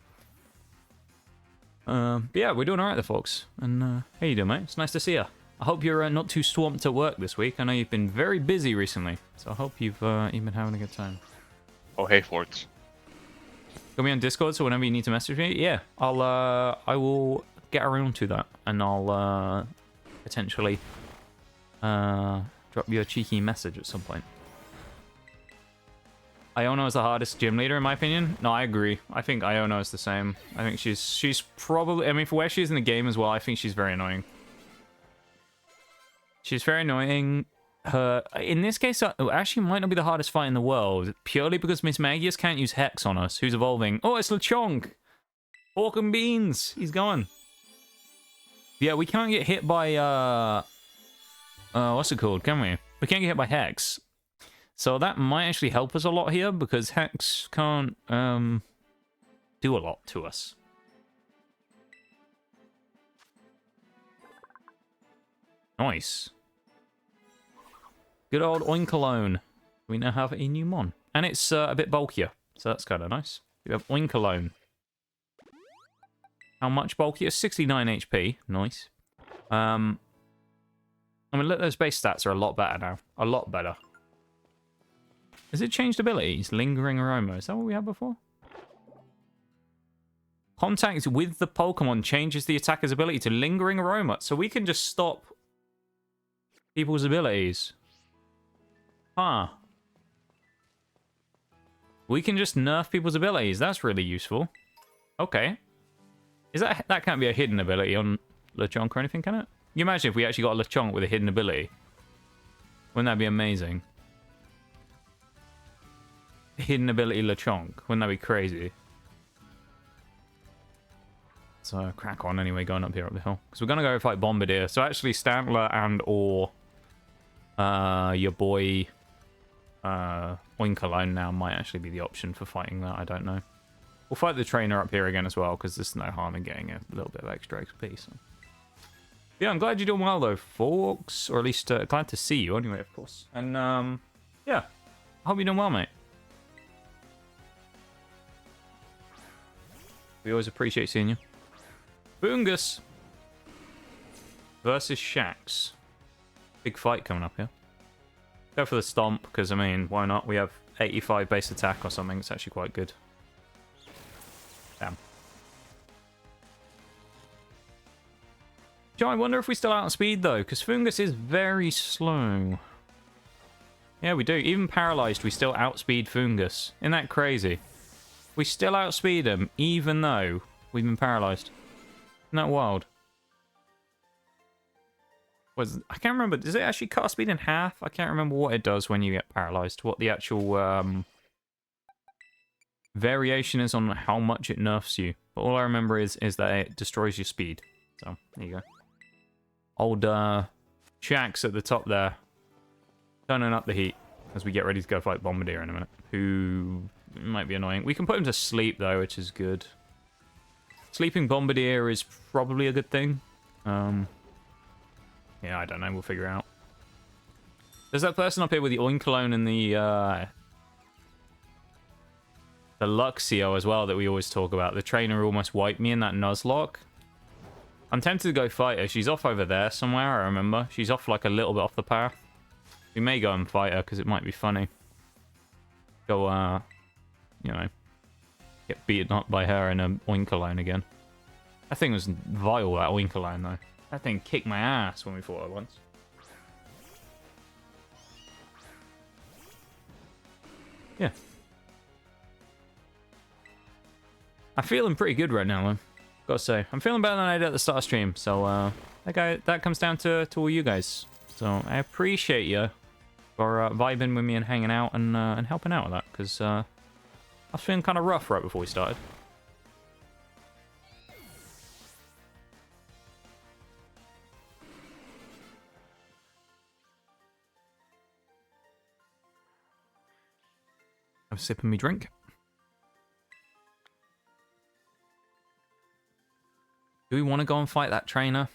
But yeah, we're doing alright there, folks. And how you doing, mate? It's nice to see you. I hope you're not too swamped at work this week. I know you've been very busy recently, so I hope you've been having a good time. Oh, hey, Forts. Got me on Discord, so whenever you need to message me, yeah, I will get around to that, and I'll potentially drop you a cheeky message at some point. Iono is the hardest gym leader, in my opinion. No, I agree. I think Iono is the same. I think she's probably... I mean, for where she is in the game as well, I think she's very annoying. She's very annoying. In this case, actually might not be the hardest fight in the world, purely because Mismagius can't use Hex on us, who's evolving. Oh, it's LeChonk! Pork and beans! He's gone. Yeah, we can't get hit by, what's it called, can we? We can't get hit by Hex. So that might actually help us a lot here, because Hex can't, do a lot to us. Nice. Good old Oinkalone. We now have a new mon. And it's a bit bulkier, so that's kind of nice. We have Oinkalone. How much bulkier? 69 HP. Nice. I mean, look, those base stats are a lot better now. A lot better. Has it changed abilities? Lingering Aroma. Is that what we had before? Contact with the Pokemon changes the attacker's ability to Lingering Aroma. So we can just stop people's abilities. Huh. We can just nerf people's abilities. That's really useful. Okay. Is that can't be a hidden ability on Lechonk or anything, can it? You imagine if we actually got a Lechonk with a hidden ability. Wouldn't that be amazing? Hidden ability Lechonk. Wouldn't that be crazy? So crack on anyway, going up here up the hill. Because we're going to go fight Bombardier. So actually Stantler and or your boy Oinkalone now might actually be the option for fighting that. I don't know. We'll fight the trainer up here again as well, because there's no harm in getting a little bit of extra XP. So. Yeah, I'm glad you're doing well though, folks. Or at least glad to see you anyway, of course. And yeah, I hope you're doing well, mate. We always appreciate seeing you. Fungus versus Shax. Big fight coming up here. Go for the stomp, because, I mean, why not? We have 85 base attack or something. It's actually quite good. Damn. Joe, I wonder if we still outspeed, though, because Fungus is very slow. Yeah, we do. Even paralyzed, we still outspeed Fungus. Isn't that crazy? We still outspeed him, even though we've been paralyzed. Isn't that wild? I can't remember. Does it actually cut our speed in half? I can't remember what it does when you get paralyzed. What the actual variation is on how much it nerfs you. But all I remember is that it destroys your speed. So, there you go. Old Shax at the top there. Turning up the heat as we get ready to go fight Bombardier in a minute. Who might be annoying. We can put him to sleep, though, which is good. Sleeping Bombardier is probably a good thing. Yeah, I don't know. We'll figure out. There's that person up here with the Oinkalone and the Luxio as well that we always talk about. The trainer who almost wiped me in that nuzlocke. I'm tempted to go fight her. She's off over there somewhere, I remember. She's off like a little bit off the path. We may go and fight her because it might be funny. Go, you know, get beaten up by her in a Oinkalone again. That thing was vile, that Oinkalone, though. That thing kicked my ass when we fought her once. Yeah. I'm feeling pretty good right now, man. Gotta say. I'm feeling better than I did at the start of stream. So, that comes down to all you guys. So, I appreciate you for vibing with me and hanging out and helping out with that. Because I was feeling kind of rough right before we started. I'm sipping me drink. Do we want to go and fight that trainer?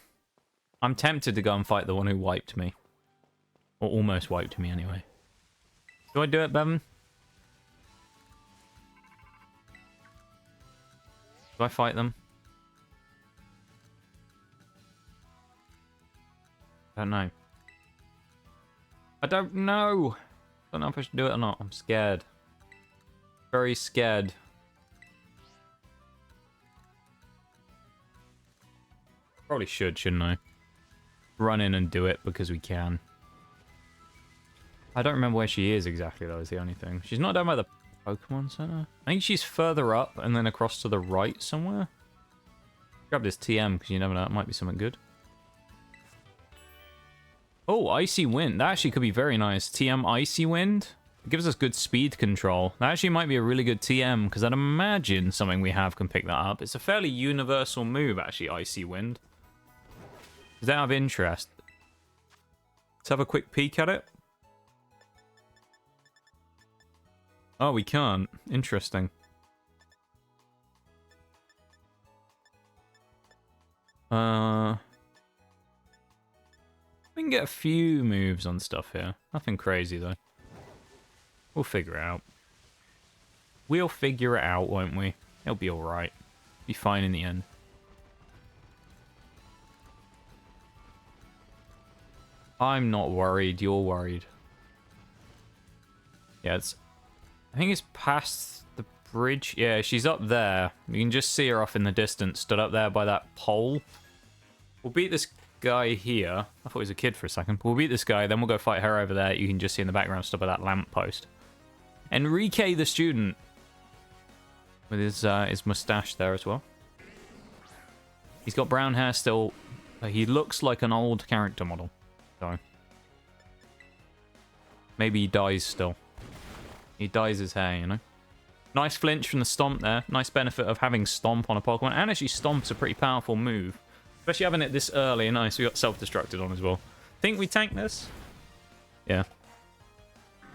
I'm tempted to go and fight the one who wiped me. Or almost wiped me, anyway. Do I do it, Bevan? Do I fight them? I don't know. I don't know! I don't know if I should do it or not. I'm scared. Very scared. Probably should, shouldn't I? Run in and do it because we can. I don't remember where she is exactly, though, is the only thing. She's not down by the Pokemon Center. I think she's further up and then across to the right somewhere. Grab this TM because you never know, it might be something good. Oh, Icy Wind. That actually could be very nice. TM Icy Wind. It gives us good speed control. That actually might be a really good TM, because I'd imagine something we have can pick that up. It's a fairly universal move, actually, Icy Wind. Is that of interest? Let's have a quick peek at it. Oh, we can't. Interesting. We can get a few moves on stuff here. Nothing crazy, though. We'll figure it out. We'll figure it out, won't we? It'll be alright. Be fine in the end. I'm not worried. You're worried. Yeah, it's... I think it's past the bridge. Yeah, she's up there. You can just see her off in the distance, stood up there by that pole. We'll beat this guy here. I thought he was a kid for a second. We'll beat this guy, then we'll go fight her over there. You can just see in the background stuff by that lamppost. Enrique the student. With his mustache there as well. He's got brown hair still. He looks like an old character model. So maybe he dies still. He dyes his hair, you know. Nice flinch from the Stomp there. Nice benefit of having Stomp on a Pokemon. And actually Stomp's a pretty powerful move. Especially having it this early. Nice, we got self-destructed on as well. Think we tank this? Yeah.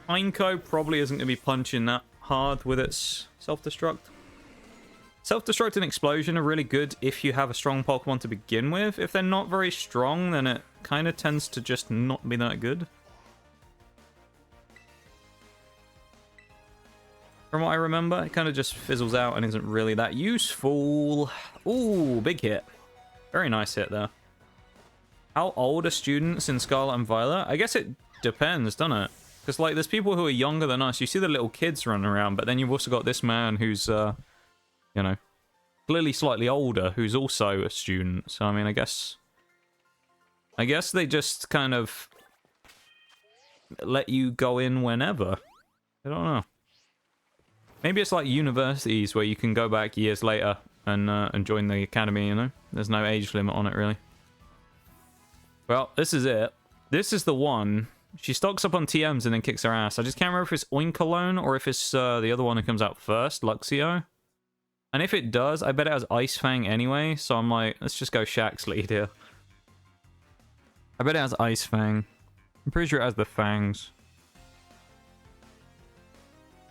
Pineco probably isn't going to be punching that hard with its self-destruct. Self-destruct and Explosion are really good if you have a strong Pokemon to begin with. If they're not very strong, then it kind of tends to just not be that good. From what I remember, it kind of just fizzles out and isn't really that useful. Ooh, big hit. Very nice hit there. How old are students in Scarlet and Violet? I guess it depends, doesn't it? Because, like, there's people who are younger than us. You see the little kids running around, but then you've also got this man who's, you know, clearly slightly older, who's also a student. So, I mean, I guess they just kind of let you go in whenever. I don't know. Maybe it's like universities where you can go back years later and join the academy, you know? There's no age limit on it, really. Well, this is it. This is the one. She stocks up on TMs and then kicks her ass. I just can't remember if it's Oinkologne or if it's the other one that comes out first, Luxio. And if it does, I bet it has Ice Fang anyway, so I'm like, let's just go Shaxx lead here. I bet it has Ice Fang. I'm pretty sure it has the fangs.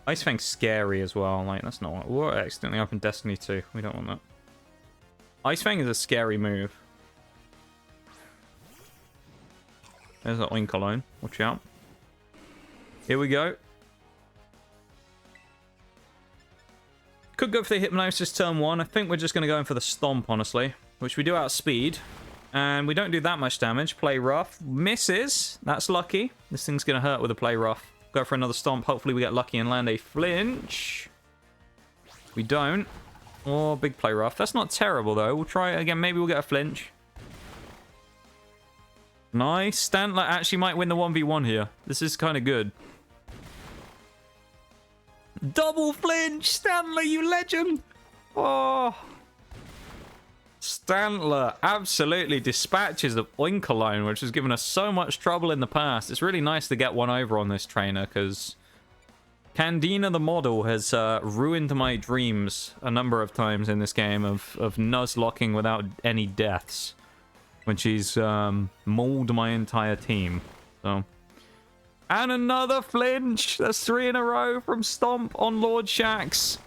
Ice Fang's scary as well. Like, that's not what... We're accidentally up in Destiny 2. We don't want that. Ice Fang is a scary move. There's that Oinkologne. Watch out. Here we go. Could go for the Hypnosis turn 1. I think we're just going to go in for the Stomp, honestly. Which we do outspeed. And we don't do that much damage. Play rough. Misses. That's lucky. This thing's going to hurt with a play rough. Go for another Stomp. Hopefully we get lucky and land a flinch. We don't. Oh, big play rough. That's not terrible, though. We'll try it again. Maybe we'll get a flinch. Nice. Stantler actually might win the 1v1 here. This is kind of good. Double flinch! Stantler, you legend! Oh. Stantler absolutely dispatches of Oinkologne, which has given us so much trouble in the past. It's really nice to get one over on this trainer, because Candina the model has ruined my dreams a number of times in this game of nuzlocking without any deaths, when she's mauled my entire team. So, and another flinch! That's 3 in a row from Stomp on Lord Shaxx.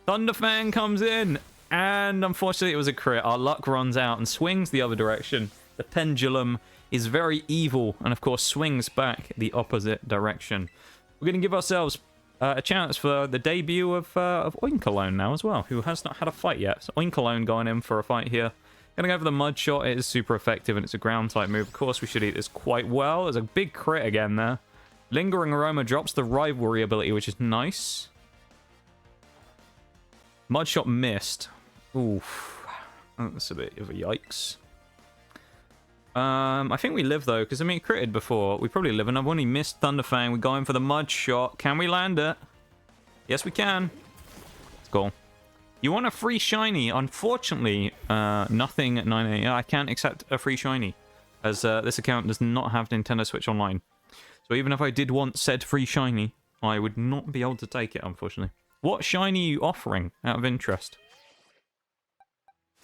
Thunderfang comes in. And unfortunately, it was a crit. Our luck runs out and swings the other direction. The pendulum is very evil and, of course, swings back the opposite direction. We're going to give ourselves a chance for the debut of Oinkologne now as well, who has not had a fight yet. So Oinkologne going in for a fight here. Going to go for the Mud Shot. It is super effective and it's a ground-type move. Of course, we should eat this quite well. There's a big crit again there. Lingering Aroma drops the Rivalry ability, which is nice. Mud Shot missed. Oof. That's a bit of a yikes. I think we live, though, because, I mean, it critted before. We probably live, and I've only missed Thunderfang. We're going for the Mud Shot. Can we land it? Yes, we can. Let's go. You want a free shiny? Unfortunately, nothing at 9 a.m. I can't accept a free shiny, as this account does not have Nintendo Switch Online. So even if I did want said free shiny, I would not be able to take it, unfortunately. What shiny are you offering, out of interest?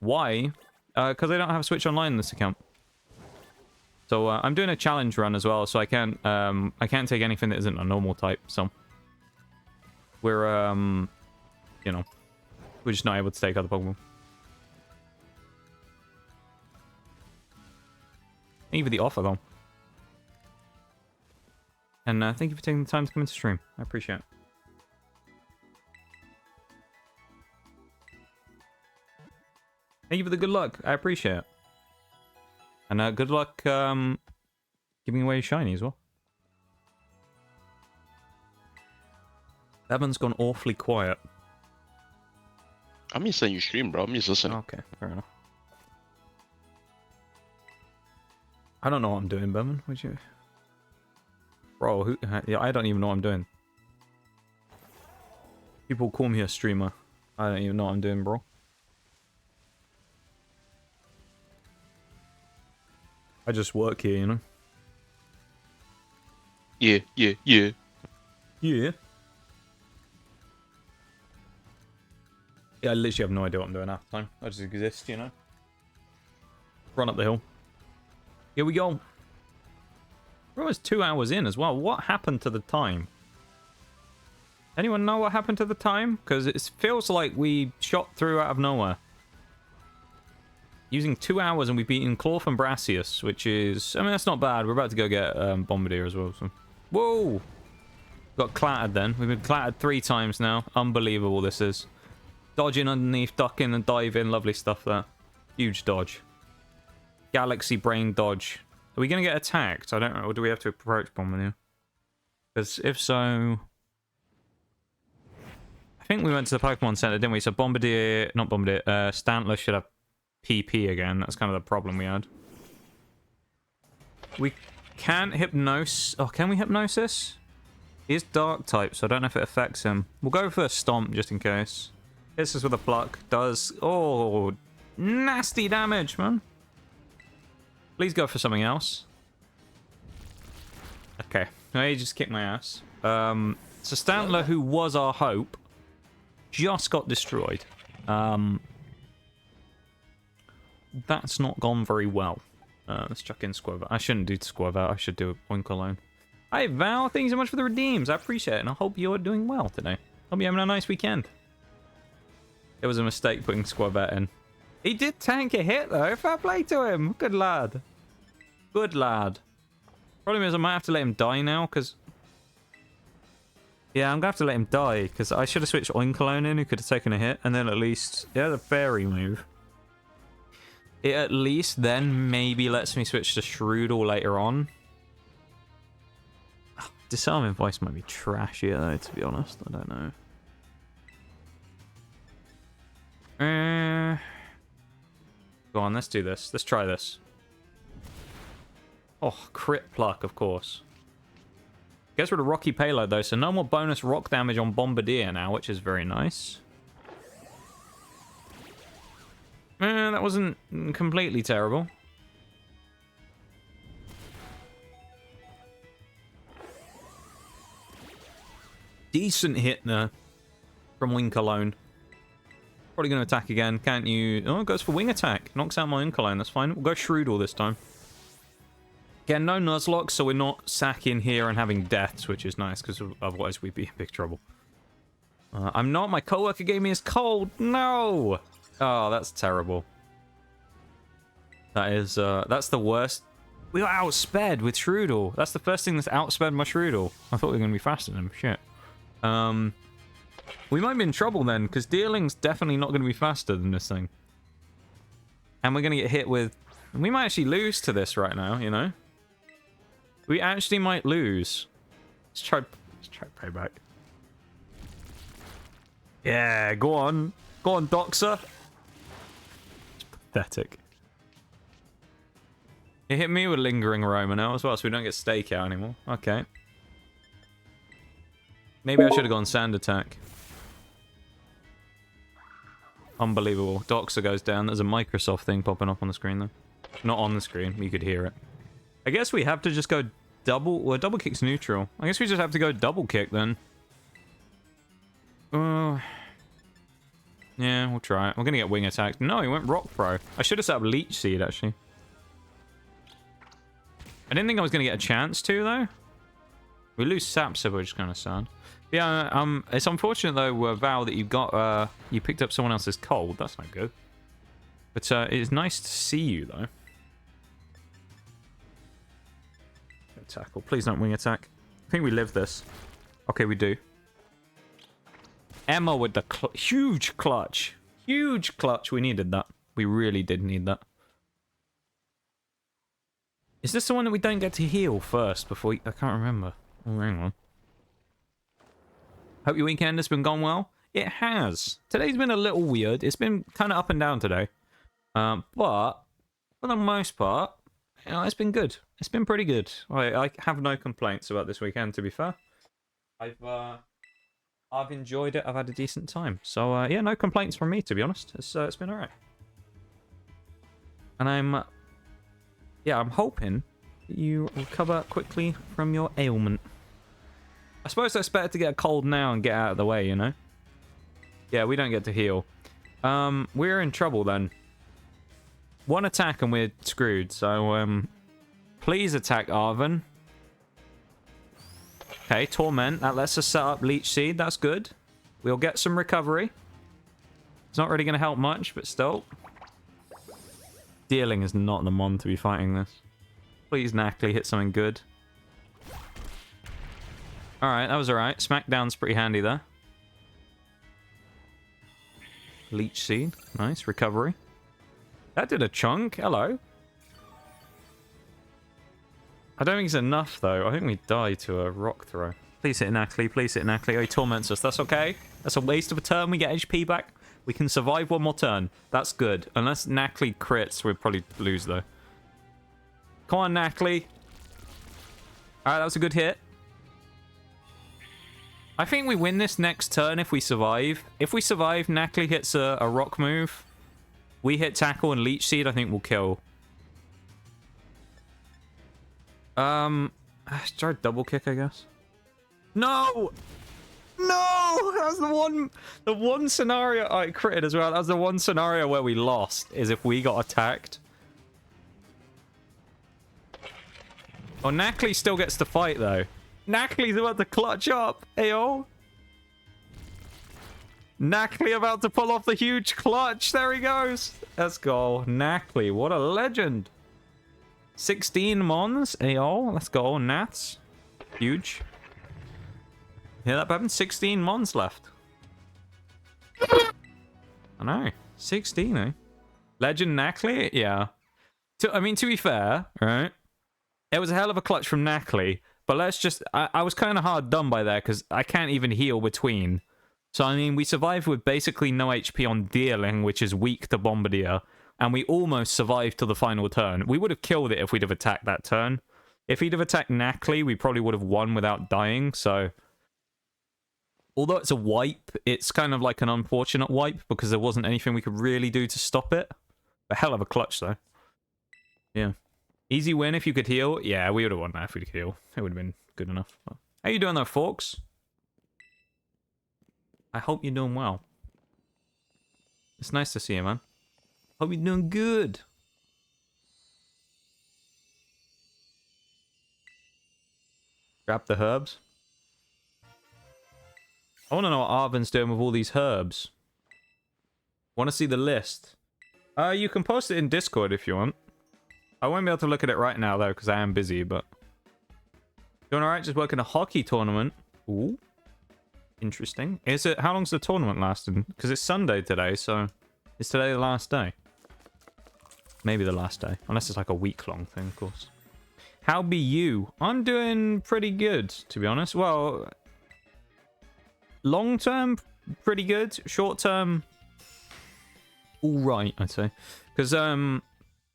Why Because I don't have Switch Online in this account. So I'm doing a challenge run as well, so I can't take anything that isn't a normal type. So we're you know, we're just not able to take other Pokemon. Thank you for the offer though, and thank you for taking the time to come into stream. I appreciate it. Thank you for the good luck. I appreciate it. And good luck giving away shiny as well. Evan's gone awfully quiet. I'm just saying you stream, bro. I'm just listening. Okay, fair enough. I don't know what I'm doing, Bevan. Would you? Bro, who? Yeah, I don't even know what I'm doing. People call me a streamer. I don't even know what I'm doing, bro. I just work here, you know? Yeah. Yeah. Yeah, I literally have no idea what I'm doing half the time. I just exist, you know? Run up the hill. Here we go. We're almost 2 hours in as well. What happened to the time? Anyone know what happened to the time? Because it feels like we shot through out of nowhere. Using 2 hours and we've beaten Clorf and Brassius, which is... I mean, that's not bad. We're about to go get Bombardier as well. So. Whoa! Got clattered then. We've been clattered 3 times now. Unbelievable this is. Dodging underneath, ducking and diving. Lovely stuff there. Huge dodge. Galaxy brain dodge. Are we going to get attacked? I don't know. Or do we have to approach Bombardier? Because if so... I think we went to the Pokemon Center, didn't we? So Bombardier... Not Bombardier. Stantler should have PP again. That's kind of the problem we had. We can't hypnose... Oh, can we hypnosis? He is dark type, so I don't know if it affects him. We'll go for a stomp just in case. Hits us with a pluck. Does... Oh, nasty damage, man. Please go for something else. Okay. No, he just kicked my ass. So Stantler, who was our hope, just got destroyed. That's not gone very well. Let's chuck in Squirvat. I shouldn't do Squirvat. I should do Oink alone. Hi, Val. Thank you so much for the redeems. I appreciate it, and I hope you're doing well today. Hope you're having a nice weekend. It was a mistake putting Squirvat in. He did tank a hit, though. Fair play to him. Good lad. Good lad. Problem is, I might have to let him die now, because... Yeah, I'm going to have to let him die, because I should have switched Oinkologne in, who could have taken a hit, and then at least... Yeah, the fairy move. It at least then maybe lets me switch to Shroodle later on. Disarming Voice might be trashier, though, to be honest. I don't know. Go on, let's do this. Let's try this. Oh, crit pluck, of course. Gets rid of Rocky Payload, though, so no more bonus rock damage on Bombardier now, which is very nice. That wasn't completely terrible. Decent hit there from Winkalogne. Probably going to attack again, can't you? Oh, it goes for wing attack. Knocks out my Winkalogne, that's fine. We'll go Shroodle this time. Again, no Nuzlocke, so we're not sacking here and having deaths, which is nice, because otherwise we'd be in big trouble. I'm not. My coworker gave me his cold. No! Oh, that's terrible. That is, that's the worst. We got outsped with Shroodle. That's the first thing that's outsped my Shroodle. I thought we were going to be faster than him. Shit. We might be in trouble then, because Deerling's definitely not going to be faster than this thing. And we're going to get hit with... We might actually lose to this right now, you know? We actually might lose. Let's try payback. Yeah, go on. Go on, Doxer. It's pathetic. He hit me with Lingering Aroma now as well, so we don't get Stakeout anymore. Okay. Maybe I should have gone Sand Attack. Unbelievable. Doxer goes down. There's a Microsoft thing popping up on the screen, though. Not on the screen. You could hear it. I guess we have to just go double... Well, double kick's neutral. I guess we just have to go double kick, then. Yeah, we'll try it. We're going to get wing attacked. No, he went rock throw. I should have set up leech seed, actually. I didn't think I was going to get a chance to, though. We lose sap, so which is kind of sad. Yeah, it's unfortunate, though, Val, that you picked up someone else's cold. That's not good. But it's nice to see you, though. Tackle. Please don't wing attack. I think we live this. Okay, we do. Emma with the huge clutch. Huge clutch. We needed that. We really did need that. Is this the one that we don't get to heal first before we... I can't remember. Oh, hang on. Hope your weekend has been gone well. It has. Today's been a little weird. It's been kind of up and down today. But for the most part, you know, it's been good. It's been pretty good. I have no complaints about this weekend, to be fair. I've enjoyed it. I've had a decent time. So, yeah, no complaints from me, to be honest. It's been alright. And I'm hoping that you recover quickly from your ailment. I suppose it's better to get a cold now and get out of the way, you know? Yeah, we don't get to heal. We're in trouble, then. One attack and we're screwed, so, please attack Arven. Okay, Torment. That lets us set up Leech Seed. That's good. We'll get some recovery. It's not really going to help much, but still. Dealing is not the mon to be fighting this. Please, Knackley, hit something good. Alright, that was alright. Smackdown's pretty handy there. Leech Seed. Nice. Recovery. That did a chunk. Hello. I don't think it's enough, though. I think we die to a rock throw. Please hit Knackley. Please hit Knackley. Oh, he torments us. That's okay. That's a waste of a turn. We get HP back. We can survive one more turn. That's good. Unless Knackley crits, we'd probably lose, though. Come on, Knackley. Alright, that was a good hit. I think we win this next turn if we survive. If we survive, Knackley hits a rock move. We hit tackle and leech seed, I think we'll kill. Try double kick, I guess. No! No! That was the one scenario I critted as well. That was the one scenario where we lost, is if we got attacked. Oh, Knackley still gets to fight, though. Knackley's about to clutch up. Ayo. Knackley about to pull off the huge clutch. There he goes. Let's go. Knackley, what a legend. 16 mons. Ayo. Let's go. Nats. Huge. Hear that, Bevan? 16 mons left. I know. 16, eh? Legend Knackley? Yeah. I mean, to be fair, right? It was a hell of a clutch from Knackley. But let's just... I was kind of hard done by there because I can't even heal between. So, I mean, we survived with basically no HP on Deerling, which is weak to Bombardier. And we almost survived to the final turn. We would have killed it if we'd have attacked that turn. If he'd have attacked Knackley, we probably would have won without dying, so... Although it's a wipe, it's kind of like an unfortunate wipe because there wasn't anything we could really do to stop it. A hell of a clutch, though. Yeah. Easy win if you could heal. Yeah, we would have won that if we could heal. It would have been good enough. How you doing though, Forks? I hope you're doing well. It's nice to see you, man. Hope you're doing good. Grab the herbs. I want to know what Arvin's doing with all these herbs. Want to see the list? You can post it in Discord if you want. I won't be able to look at it right now, though, because I am busy, but... Doing alright, just working a hockey tournament. Ooh. Interesting. Is it... How long's the tournament lasting? Because it's Sunday today, so... Is today the last day? Maybe the last day. Unless it's like a week-long thing, of course. How be you? I'm doing pretty good, to be honest. Well... Long term, pretty good. Short term, all right, I'd say. Because,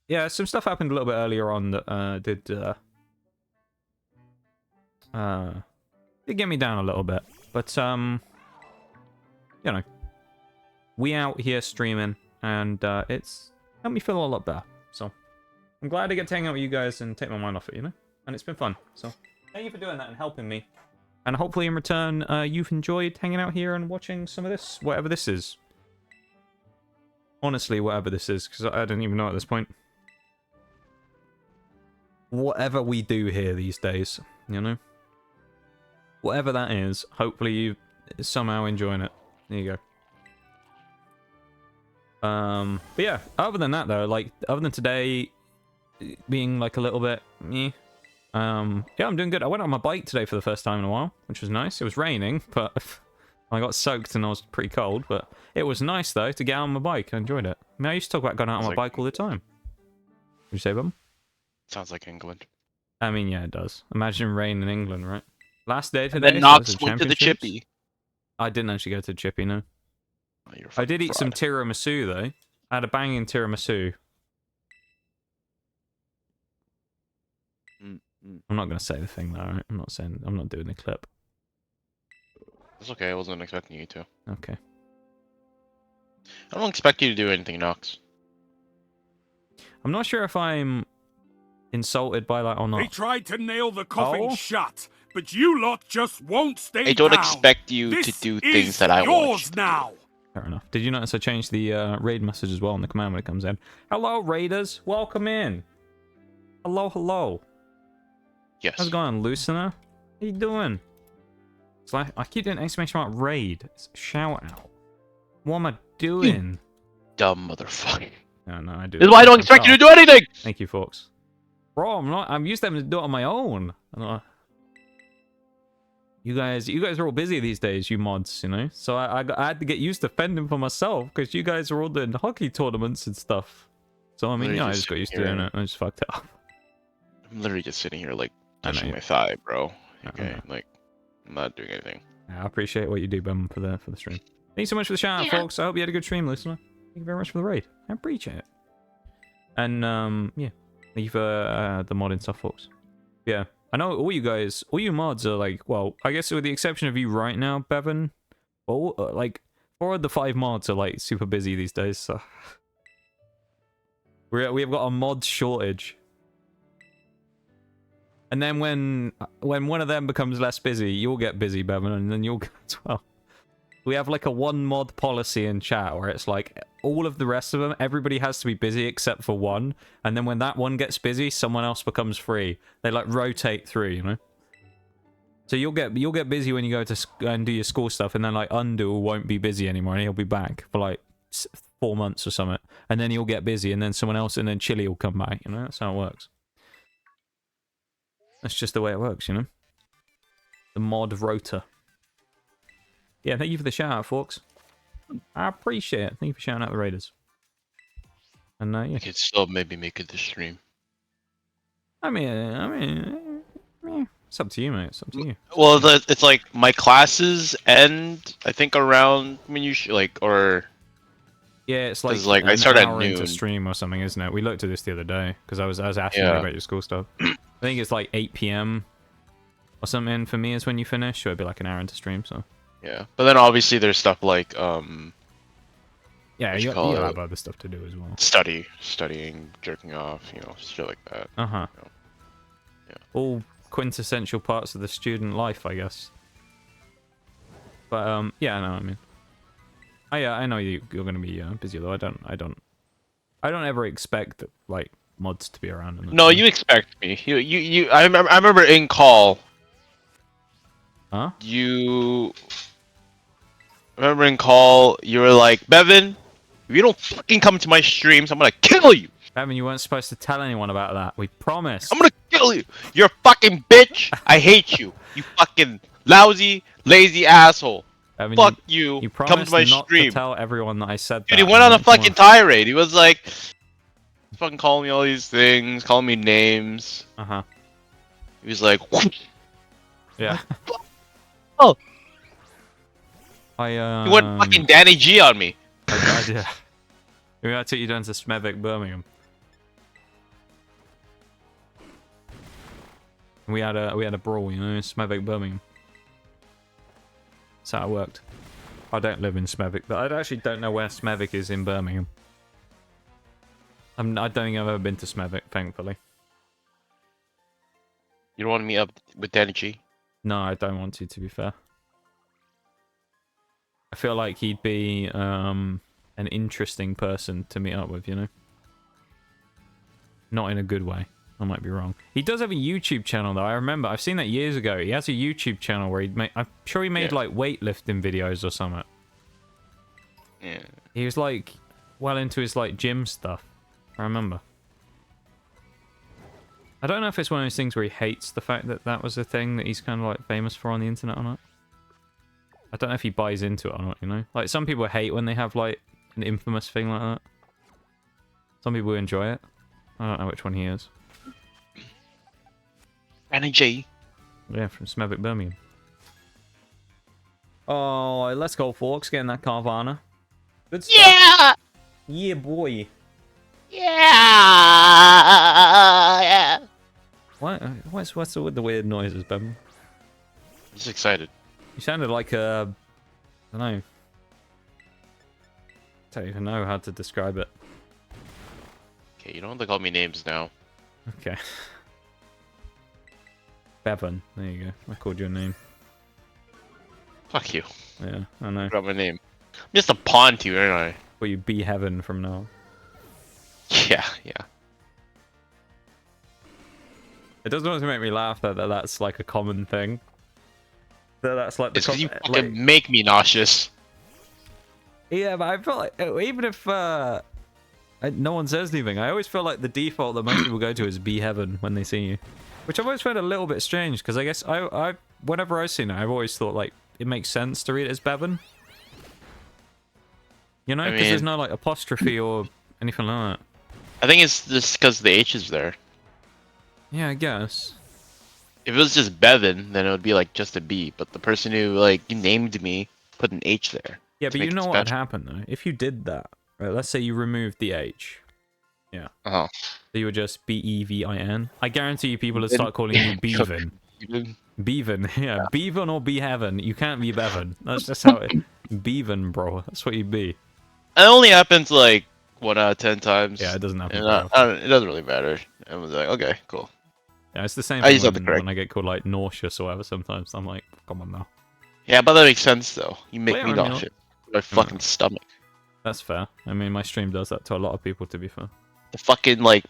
yeah, some stuff happened a little bit earlier on that did get me down a little bit. But, you know, we out here streaming, and it's helped me feel a lot better. So, I'm glad to get to hang out with you guys and take my mind off it, you know? And it's been fun. So, thank you for doing that and helping me. And hopefully in return, you've enjoyed hanging out here and watching some of this, whatever this is. Honestly, whatever this is, because I don't even know at this point. Whatever we do here these days, you know? Whatever that is, hopefully you somehow enjoying it. There you go. But yeah, other than that though, like, other than today being like a little bit meh, yeah, I'm doing good. I went on my bike today for the first time in a while, which was nice. It was raining, but I got soaked and I was pretty cold, but it was nice though to get out on my bike. I enjoyed it. I mean, I used to talk about going out on my bike all the time. What'd you say, Bum? Sounds like England. I mean, yeah, it does. Imagine rain in England, right? Last day today. And then Knox went to the Chippy. I didn't actually go to the Chippy, no. Oh, I did eat some tiramisu though. I had a banging tiramisu. I'm not gonna say the thing though, right? I'm not doing the clip. It's okay, I wasn't expecting you to. Okay. I don't expect you to do anything, Knox. I'm not sure if I'm insulted by that or not. They tried to nail the coffin shut, but you lot just won't stay down. I don't expect you to do things that I want you to now. do. Fair enough. Did you notice I changed the raid message as well in the command when it comes in? Hello, raiders. Welcome in. Hello, hello. Yes. How's it going, Lucina? How you doing? It's like, I keep doing exclamation mark raid. It's shout out. What am I doing? You dumb motherfucker. No, I do. This is why I don't expect you to do anything! Thank you, folks. Bro, I'm used to having to do it on my own. You guys are all busy these days, you mods, you know? So I had to get used to fending for myself, because you guys are all doing hockey tournaments and stuff. So, I mean, you know, I just got used to doing it, and I just fucked it up. I'm literally just sitting here, like, touching my thigh, bro. Okay, like, I'm not doing anything. I appreciate what you do, Ben, for the stream. Thank you so much for the shout out, folks. I hope you had a good stream, listener. Thank you very much for the raid. I appreciate it. And, yeah. Thank you for the mod and stuff, folks. Yeah. I know all you mods are like, well, I guess with the exception of you right now, Bevan, all, like, 4 of the 5 mods are, like, super busy these days, so... We've got a mod shortage. And then when one of them becomes less busy, you'll get busy, Bevan, and then you'll get as well. We have like a one mod policy in chat where it's like all of the rest of them, everybody has to be busy except for one, and then when that one gets busy, someone else becomes free. They like rotate through, you know. So you'll get busy when you go to and do your school stuff, and then like Undo won't be busy anymore, and he'll be back for like 4 months or something, and then you'll get busy, and then someone else, and then Chili will come back. You know, that's how it works. That's just the way it works, you know. The mod rota. Yeah, thank you for the shout out, folks. I appreciate it. Thank you for shouting out the Raiders. And yeah. I could still maybe make it this stream. I mean, it's up to you, mate. It's up to you. Well, it's like my classes end, I think, around when you or. Yeah, it's like I start at into noon. stream or something, isn't it? We looked at this the other day because I was asking you about your school stuff. I think it's like 8 p.m. or something for me is when you finish, so it'd be like an hour into stream. So. Yeah, but then obviously there's stuff like yeah, you have other stuff to do as well. Studying, jerking off, you know, shit like that. Uh huh. You know? Yeah. All quintessential parts of the student life, I guess. But yeah, no, I mean, I know you're gonna be busy though. I don't ever expect like mods to be around. No, you expect me. You. I remember in call. Huh? I remember in call, you were like, Bevan, if you don't fucking come to my streams, I'm gonna kill you! Bevan, you weren't supposed to tell anyone about that. We promised. I'm gonna kill you! You're a fucking bitch! I hate you! You fucking lousy, lazy asshole! Bevan, Fuck you! You Come promised to my not stream! to tell everyone that I said that. Dude, he went on a fucking tirade. He was like, fucking calling me all these things, calling me names. Uh-huh. He was like, yeah. Oh! He went fucking Danny G on me. Oh god, yeah. Maybe I took you down to Smethwick, Birmingham. We had a brawl, you know, in Smethwick, Birmingham. That's how it worked. I don't live in Smethwick, but I actually don't know where Smethwick is in Birmingham. I don't think I've ever been to Smethwick, thankfully. You don't want to meet up with Danny G? No, I don't want to be fair. I feel like he'd be an interesting person to meet up with, you know? Not in a good way. I might be wrong. He does have a YouTube channel, though. I remember. I've seen that years ago. He has a YouTube channel where I'm sure he made, like, weightlifting videos or something. Yeah. He was, like, well into his, like, gym stuff. I remember. I don't know if it's one of those things where he hates the fact that that was a thing that he's kind of, like, famous for on the internet or not. I don't know if he buys into it or not, you know? Like, some people hate when they have, like, an infamous thing like that. Some people enjoy it. I don't know which one he is. Energy. Yeah, from Smevic, Birmingham. Oh, let's go, Forks. Getting that Carvana. Good stuff. Yeah! Yeah, boy. Yeah! What's with the weird noises, Ben? Just excited. You sounded like a... I don't know. I don't even know how to describe it. Okay, you don't have to call me names now. Okay. Bevan. There you go. I called your name. Fuck you. Yeah, I know. Forgot my name. I'm just a pawn to you, aren't Will you be heaven from now on? I? Yeah, yeah. It doesn't always make me laugh that that's like a common thing. That's like the It's because you fucking make me nauseous. Yeah, but I feel like even if no one says anything, I always feel like the default that most people go to is be heaven when they see you, which I've always found a little bit strange because I guess I whenever I've seen it, I've always thought like it makes sense to read it as Bevan. You know, because there's no like apostrophe or anything like that. I think it's just because the H is there. Yeah, I guess. If it was just Bevan, then it would be like just a B. But the person who like named me put an H there. Yeah, but you know what would happen though if you did that. Right? Let's say you removed the H. Yeah. Uh-huh. So you were just Bevin. I guarantee you people would start calling you Bevan. Bevan, yeah. Bevan or be heaven. You can't be Bevan. That's just how it... Bevan, bro. That's what you'd be. It only happens like 1 out of 10 times. Yeah, it doesn't happen. It doesn't really matter. I was like, okay, cool. Yeah, it's the same I thing when I get called like nauseous or whatever sometimes. I'm like, come on now. Yeah, but that makes sense though. You make me I mean, nauseous. My fucking stomach. That's fair. I mean, my stream does that to a lot of people, to be fair. The fucking like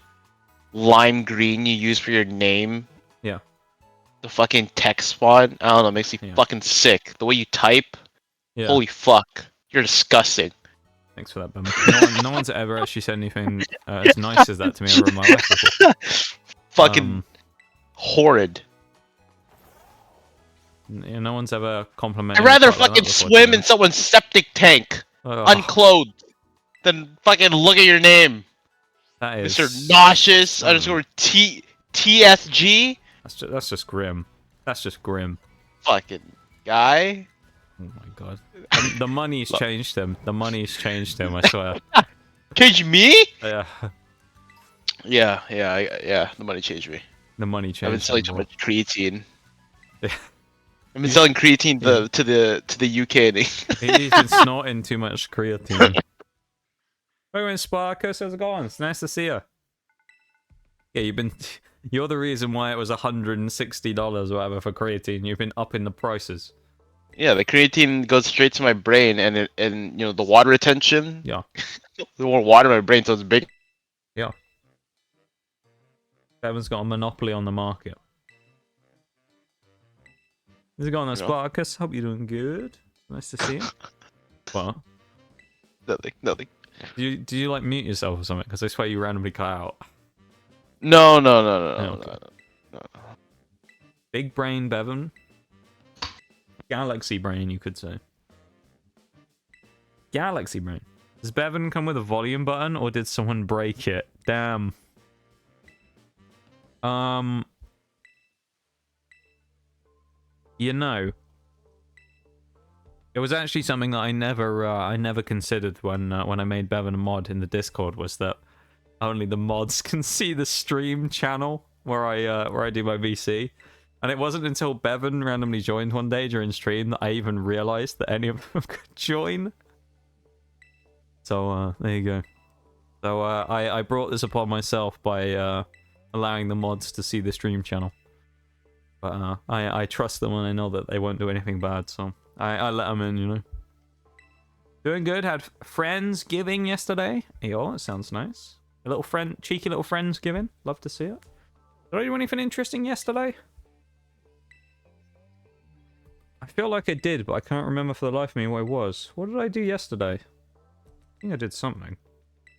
lime green you use for your name. Yeah. The fucking text font. I don't know, makes me fucking sick. The way you type. Yeah. Holy fuck. You're disgusting. Thanks for that, Ben. No one's ever actually said anything as nice as that to me ever in my life before. Fucking horrid. Yeah, no one's ever complimented. I'd rather fucking swim in someone's septic tank, unclothed, than fucking look at your name. That is Mr. Nauseous TSG. That's just grim. That's just grim. Fucking guy. Oh my god. The money's changed him. The money's changed him, I swear. Change me? Yeah. Yeah. The money changed me. The money changed. I've been selling too much creatine. Yeah. I've been selling creatine to the UK. He's been snorting too much creatine. Hey, Sparkus, how's it going? It's nice to see you. Yeah, you're the reason why it was $160 or whatever for creatine. You've been upping the prices. Yeah, the creatine goes straight to my brain, and you know the water retention. Yeah. The more water in my brain, so it's big. Yeah. Bevan's got a monopoly on the market. How's it going, Sparkus? Hope you're doing good. Nice to see you. What? Nothing. Did you like mute yourself or something? Because I swear you randomly cut out. No. Big brain, Bevan. Galaxy brain, you could say. Galaxy brain. Does Bevan come with a volume button, or did someone break it? Damn. You know, it was actually something that I never considered when I made Bevan a mod in the Discord, was that only the mods can see the stream channel where I do my VC. And it wasn't until Bevan randomly joined one day during stream that I even realized that any of them could join. So, there you go. So, I brought this upon myself by allowing the mods to see the stream channel. But I trust them and I know that they won't do anything bad, so I let them in, you know. Doing good. Had Friendsgiving yesterday. Oh, that sounds nice. A little cheeky little Friendsgiving. Love to see it. Did I do anything interesting yesterday? I feel like I did, but I can't remember for the life of me what it was. What did I do yesterday? I think I did something.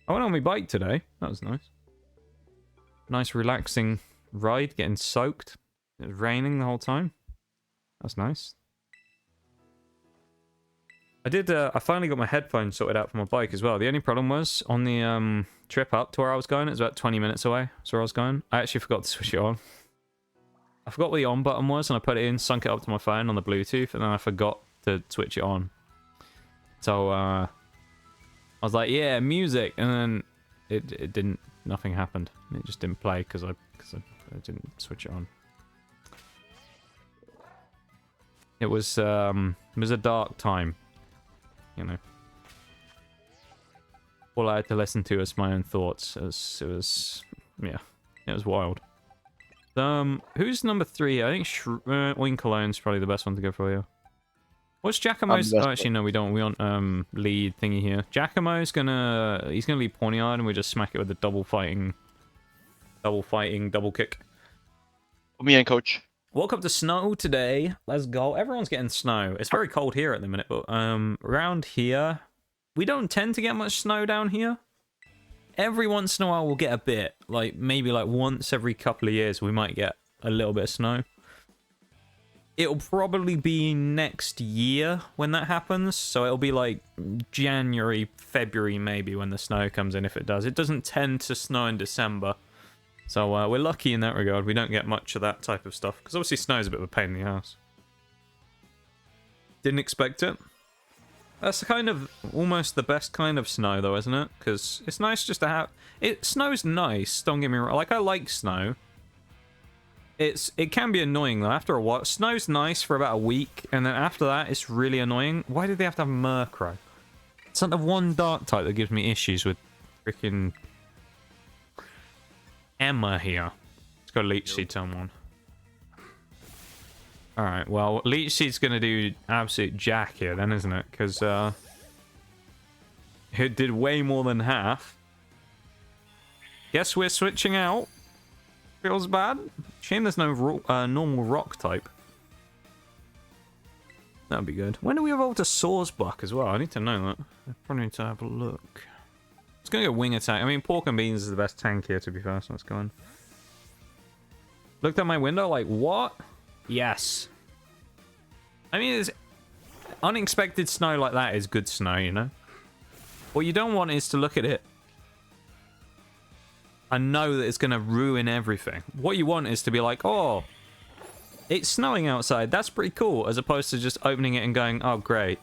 I went on my bike today. That was nice. Nice relaxing ride, getting soaked. It was raining the whole time. That's nice. I finally got my headphones sorted out for my bike as well. The only problem was, on the trip up to where I was going, it was about 20 minutes away. That's where I was going. I actually forgot to switch it on. I forgot what the on button was, and I put it in, sunk it up to my phone on the Bluetooth, and then I forgot to switch it on. So, I was like, yeah, music, and then it didn't, nothing happened. It just didn't play because I didn't switch it on. It was a dark time, you know. All I had to listen to was my own thoughts. It was wild. Who's number 3? I think Wincologne's probably the best one to go for here. What's Giacomo's? Oh, actually, no, we don't. We want lead thingy here. Giacomo's he's gonna lead Pawniard, and we just smack it with a double fighting, double kick. Put me in, coach. Woke up to snow today. Let's go. Everyone's getting snow. It's very cold here at the minute, but around here, we don't tend to get much snow down here. Every once in a while, we'll get a bit. Like, maybe like once every couple of years, we might get a little bit of snow. It'll probably be next year when that happens. So it'll be like January, February maybe when the snow comes in, if it does. It doesn't tend to snow in December. So we're lucky in that regard. We don't get much of that type of stuff. Because obviously snow is a bit of a pain in the ass. Didn't expect it. That's kind of almost the best kind of snow, though, isn't it? Because it's nice just to have... Snow's nice, don't get me wrong. Like, I like snow. It can be annoying, though, after a while. Snow's nice for about a week, and then after that, it's really annoying. Why do they have to have Murkrow? It's not the one dark type that gives me issues with freaking Emma here. Let's go Leech Seed turn 1. Alright, well, Leech Seed's going to do absolute jack here then, isn't it? Because it did way more than half. Guess we're switching out. Feels bad. Shame there's no normal rock type. That'd be good. When do we evolve to Sawsbuck as well? I need to know that. I probably need to have a look. It's going to go Wing Attack. I mean, Pork and Beans is the best tank here, to be fair, so let's go on. Looked at my window like, what? Yes. I mean, it's unexpected snow like that is good snow, you know? What you don't want is to look at it and know that it's going to ruin everything. What you want is to be like, oh, it's snowing outside. That's pretty cool. As opposed to just opening it and going, oh, great.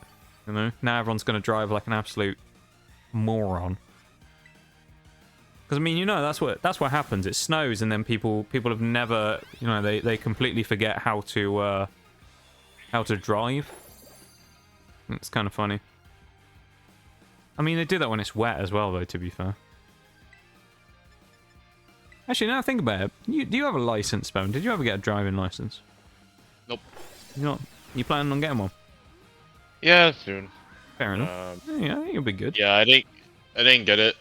You know, now everyone's going to drive like an absolute moron. Because, I mean, you know, that's what happens. It snows and then people have never, you know, they completely forget how to drive. It's kind of funny. I mean, they do that when it's wet as well, though, to be fair. Actually, now I think about it, do you have a license, Bone? Did you ever get a driving license? Nope. You planning on getting one? Yeah, soon. Fair enough. Yeah, you'll be good. Yeah, I didn't get it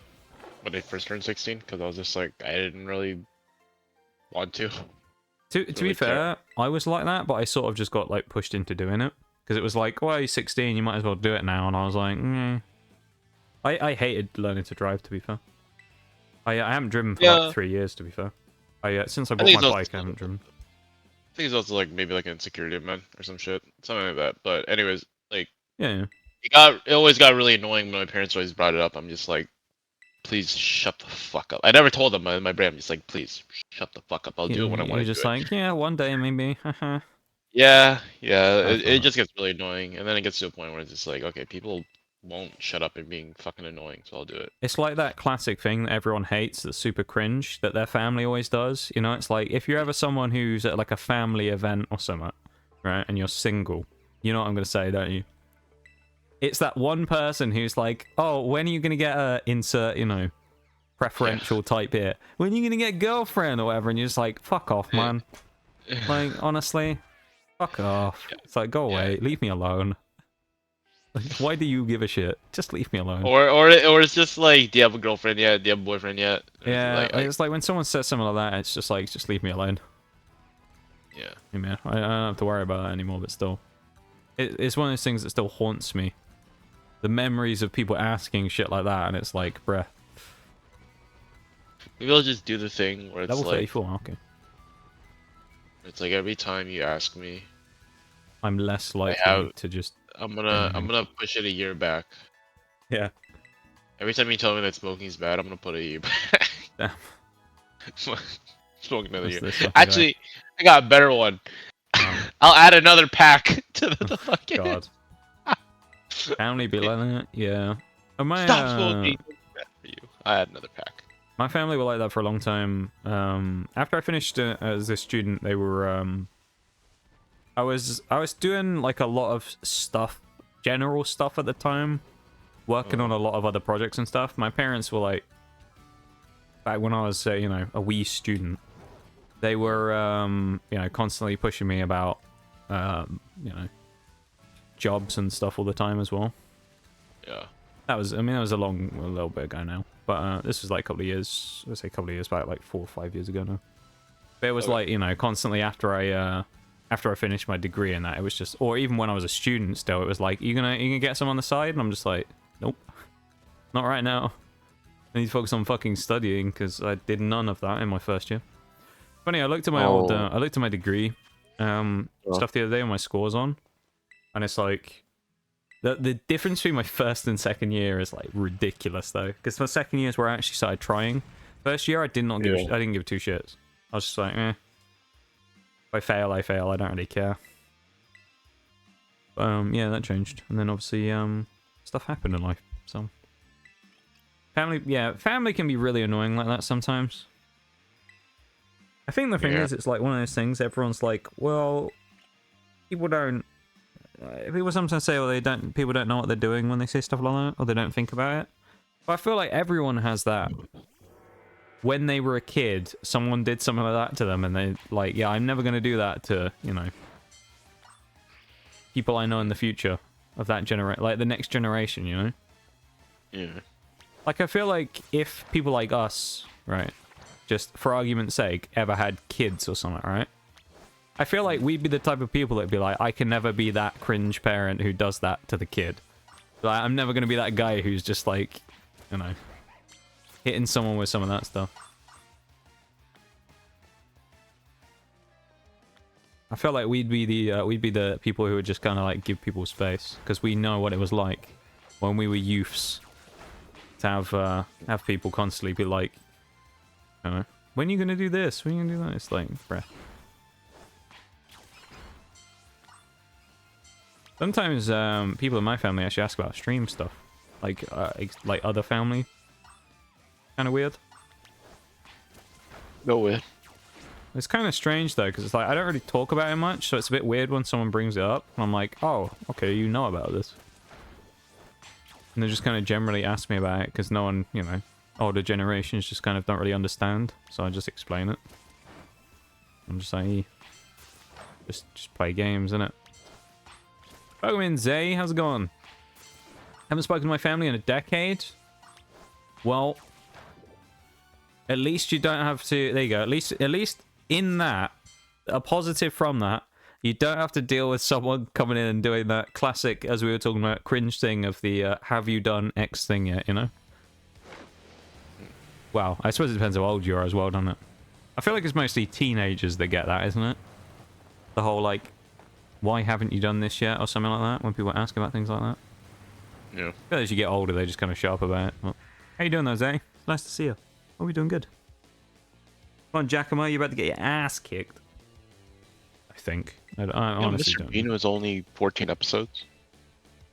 when I first turned 16 because I was just like, I didn't really want to. To be fair, I was like that, but I sort of just got like pushed into doing it because it was like, well, you're 16, you might as well do it now, and I was like, I hated learning to drive. To be fair, I haven't driven for like 3 years. To be fair, since I bought my bike, I haven't driven. I think it's also like maybe like an insecurity of mine or some shit, something like that. But anyways, like yeah. It always got really annoying when my parents always brought it up. I'm just like, please shut the fuck up. I never told them in my brain. I'm just like, please shut the fuck up. I'll do it when I want to do it. You're just like, yeah, one day maybe. Yeah. It just gets really annoying, and then it gets to a point where it's just like, okay, people won't shut up and being fucking annoying, so I'll do it. It's like that classic thing that everyone hates, that's super cringe, that their family always does. You know, it's like, if you're ever someone who's at like a family event or something, right, and you're single, you know what I'm going to say, don't you? It's that one person who's like, oh, when are you going to get a insert, you know, preferential type here? When are you going to get a girlfriend or whatever? And you're just like, fuck off, man. Like, honestly, fuck off. It's like, go away, leave me alone. Like, why do you give a shit? Just leave me alone. Or it's just like, do you have a girlfriend yet? Do you have a boyfriend yet? Or is it Yeah, like, it's like when someone says something like that, it's just like, just leave me alone. yeah. Hey, man, I don't have to worry about that anymore, but still. It's one of those things that still haunts me. The memories of people asking shit like that, and it's like, bruh. Maybe I'll just do the thing where it's Level like, 34, okay. it's like every time you ask me, I'm less likely to just... I'm gonna push it a year back. Yeah. Every time you tell me that smoking's bad, I'm gonna put it a year back. Damn. Smoke another What's year. this fucking Actually, I got a better one. Oh. I'll add another pack to the fucking. God. Family be like that? Yeah. Stop smoking. Bad for you. I add another pack. My family were like that for a long time. After I finished as a student, they were... I was doing like a lot of stuff, general stuff at the time, working on a lot of other projects and stuff. My parents were like, back when I was, you know, a wee student, they were, you know, constantly pushing me about, you know, jobs and stuff all the time as well. Yeah. That was, I mean, that was a little bit ago now, but this was like a couple of years. Let's say a couple of years back, like 4 or 5 years ago now. But it was like, you know, constantly after I finished my degree and that, it was just, or even when I was a student still, it was like, you gonna get some on the side? And I'm just like, nope, not right now. I need to focus on fucking studying because I did none of that in my first year. Funny, I looked at my I looked at my degree stuff the other day on my scores on, and it's like the difference between my first and second year is like ridiculous though, because my second year is where I actually started trying. First year I didn't give 2 shits. I was just like, eh. If I fail, I fail. I don't really care. Yeah, that changed, and then obviously stuff happened in life. So family can be really annoying like that sometimes. I think the thing is, it's like one of those things. Everyone's like, well, people don't. People sometimes say, well, people don't know what they're doing when they say stuff like that, or they don't think about it. But I feel like everyone has that. When they were a kid, someone did something like that to them, and they like, yeah, I'm never gonna do that to, you know, people I know in the future of that generation, like the next generation, you know. Yeah. Like, I feel like if people like us, right, just for argument's sake, ever had kids or something, right? I feel like we'd be the type of people that'd be like, I can never be that cringe parent who does that to the kid. Like, I'm never gonna be that guy who's just like, you know, hitting someone with some of that stuff. I feel like we'd be the people who would just kind of like give people space, because we know what it was like when we were youths to have people constantly be like, you know, when are you gonna do this? When are you gonna do that? It's like, bruh. Sometimes people in my family actually ask about stream stuff, like other family. Kind of weird. No way. It's kind of strange though, because it's like I don't really talk about it much, so it's a bit weird when someone brings it up. And I'm like, oh, okay, you know about this. And they just kind of generally ask me about it, because no one, you know, older generations just kind of don't really understand. So I just explain it. I'm just like, just play games, innit? Pokemon Zay, how's it going? Haven't spoken to my family in a decade. Well, at least you don't have to. There you go. At least in that, a positive from that, you don't have to deal with someone coming in and doing that classic, as we were talking about, cringe thing of the have you done X thing yet? You know. Well, I suppose it depends how old you are as well, doesn't it? I feel like it's mostly teenagers that get that, isn't it? The whole like, why haven't you done this yet, or something like that, when people ask about things like that. Yeah. I feel like as you get older, they just kind of show up about it. Well, how you doing, though, Zay? Nice to see you. Hope you're doing good. Come on, Giacomo, you're about to get your ass kicked. I think. I honestly Mr. don't Bean know. was only 14 episodes.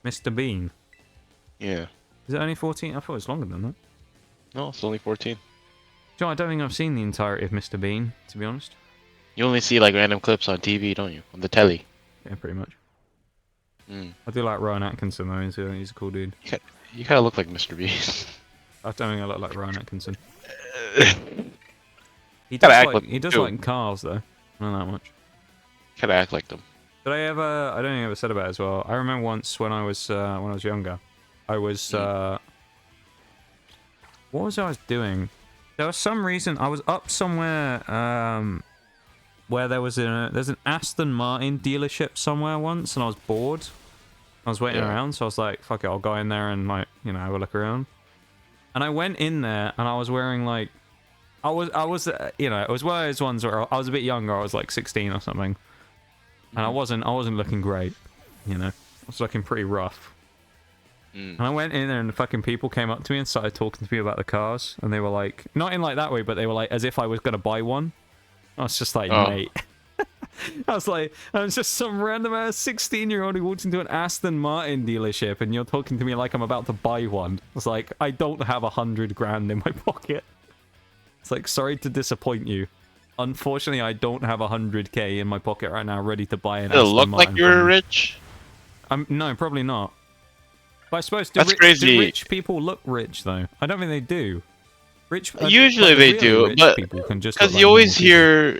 Mr. Bean? Yeah. Is it only 14? I thought it was longer than that. No, it's only 14. Joe, I don't think I've seen the entirety of Mr. Bean, to be honest. You only see like random clips on TV, don't you? On the telly. Yeah, pretty much. Mm. I do like Rowan Atkinson, though. He's a cool dude. You kind of look like Mr. Bean. I don't think I look like Rowan Atkinson. He Gotta does act like, like he does too. like cars, though. Not that much. Kind of act like them. Did I ever? I don't think I ever said about it as well. I remember once when I was younger, I was what was I doing? There was some reason I was up somewhere where there's an Aston Martin dealership somewhere once, and I was bored. I was waiting around, so I was like, "Fuck it, I'll go in there and like have a look around." And I went in there, and I was wearing like, I was it was one of those ones where I was a bit younger. I was like 16 or something. And I wasn't looking great, I was looking pretty rough. And I went in there and the fucking people came up to me and started talking to me about the cars. And they were like, not in like that way, but they were like, as if I was going to buy one. I was just like, mate. I was just some random ass 16-year-old who walked into an Aston Martin dealership and you're talking to me like I'm about to buy one. I was like, I don't have 100 grand in my pocket. It's like, sorry to disappoint you. Unfortunately, I don't have 100k in my pocket right now, ready to buy an Aston Martin. Look like you're rich? No, probably not. But I suppose do rich people look rich though? I don't think they do. Usually they do, but because you always hear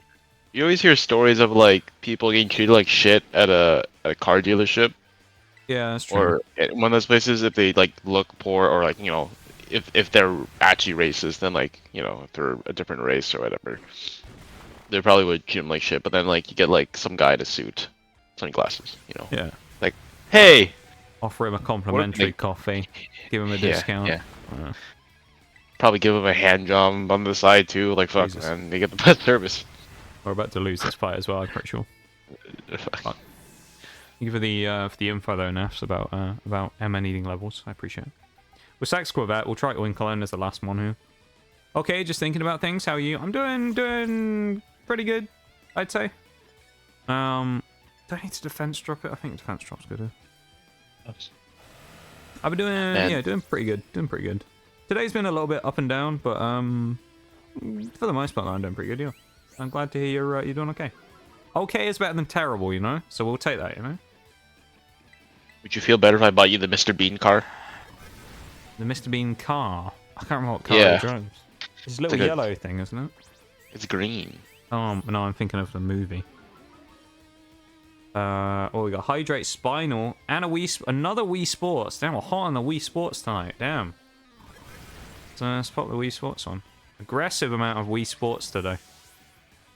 stories of like people getting treated like shit at a car dealership. Yeah, that's true. Or at one of those places, if they like look poor or like if they're actually racist, then like if they're a different race or whatever. They probably would treat him like shit, but then like you get like some guy in a suit, sunglasses, Yeah. Like, hey, offer him a complimentary coffee, give him a discount. Yeah. Probably give him a hand job on the side too. Like fuck, Jesus. Man, they get the best service. We're about to lose this fight as well. I'm pretty sure. Thank you for the info though, Nafs, about MN eating levels. I appreciate it. With Sax Corvette, we'll try Winkler as the last one here. Okay, just thinking about things. How are you? I'm doing pretty good, I'd say. Do I need to defense drop it? I think defense drop's good. I've been doing pretty good. Today's been a little bit up and down, but for the most part, I'm doing pretty good. Yeah, I'm glad to hear you're doing okay. Okay is better than terrible, So we'll take that, Would you feel better if I bought you the Mr. Bean car? The Mr. Bean car? I can't remember what car he drives. It's a little yellow thing, isn't it? It's green. Oh, no, I'm thinking of the movie. We got Hydrate Spinal and another Wii Sports. Damn, we're hot on the Wii Sports tonight. Damn. So let's pop the Wii Sports on. Aggressive amount of Wii Sports today.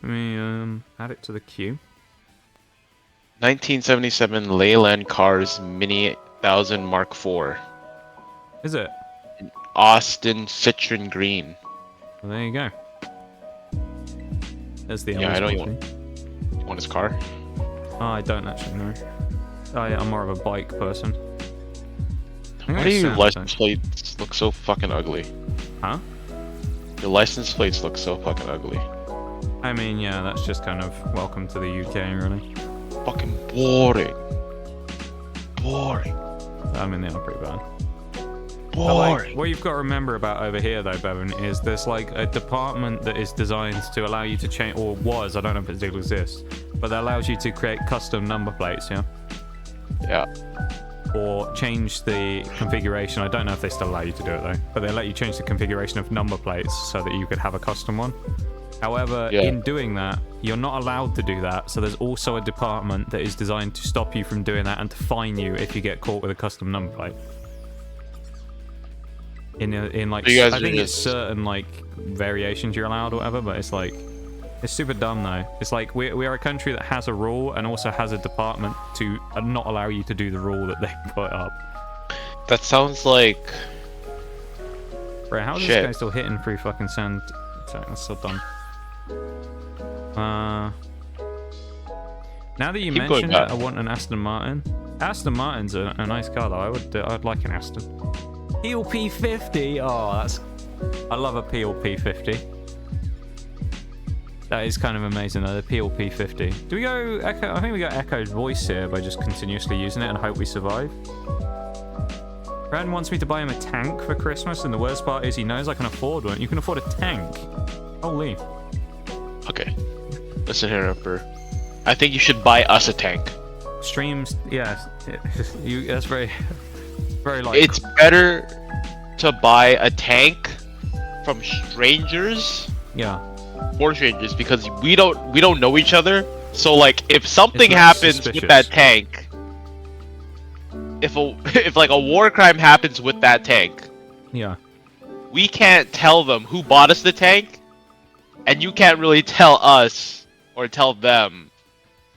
Let me add it to the queue. 1977 Leyland Cars Mini 1000 Mark IV. Is it? Austin Citron Green. Well, there you go. There's the I know you want his car? Oh, I don't actually know. Oh yeah, I'm more of a bike person. Why do your license plates look so fucking ugly? Huh? Your license plates look so fucking ugly. I mean, yeah, that's just kind of welcome to the UK, really. Fucking boring. I mean, they are pretty bad. Boring. What you've got to remember about over here, though, Bevan, is there's like a department that is designed to allow you to change, or was, I don't know if it still exists, but that allows you to create custom number plates, yeah? Yeah. Or change the configuration. I don't know if they still allow you to do it, though, but they let you change the configuration of number plates so that you could have a custom one. However, in doing that, you're not allowed to do that, so there's also a department that is designed to stop you from doing that and to fine you if you get caught with a custom number plate. In like, I think it's certain like variations you're allowed or whatever, but it's like, it's super dumb though. It's like we are a country that has a rule and also has a department to not allow you to do the rule that they put up. That sounds like... Bro, how is this guy still hitting through fucking sand? Sorry, that's so dumb. Now that you mentioned it, I want an Aston Martin. Aston Martin's a nice car though. I'd like an Aston. Peel P50. Oh, I love a Peel P50. That is kind of amazing though, the Peel P50. Do we go Echo? I think we got Echoed Voice here by just continuously using it and hope we survive. Brandon wants me to buy him a tank for Christmas, and the worst part is he knows I can afford one. You can afford a tank. Holy. Okay. Listen here, Emperor. I think you should buy us a tank. Streams, yeah. That's very like... It's better to buy a tank from strangers. Yeah. For strangers, because we don't know each other, So like, if something It's less happens suspicious. with that tank, if like a war crime happens with that tank, Yeah. we can't tell them who bought us the tank, and you can't really tell us or tell them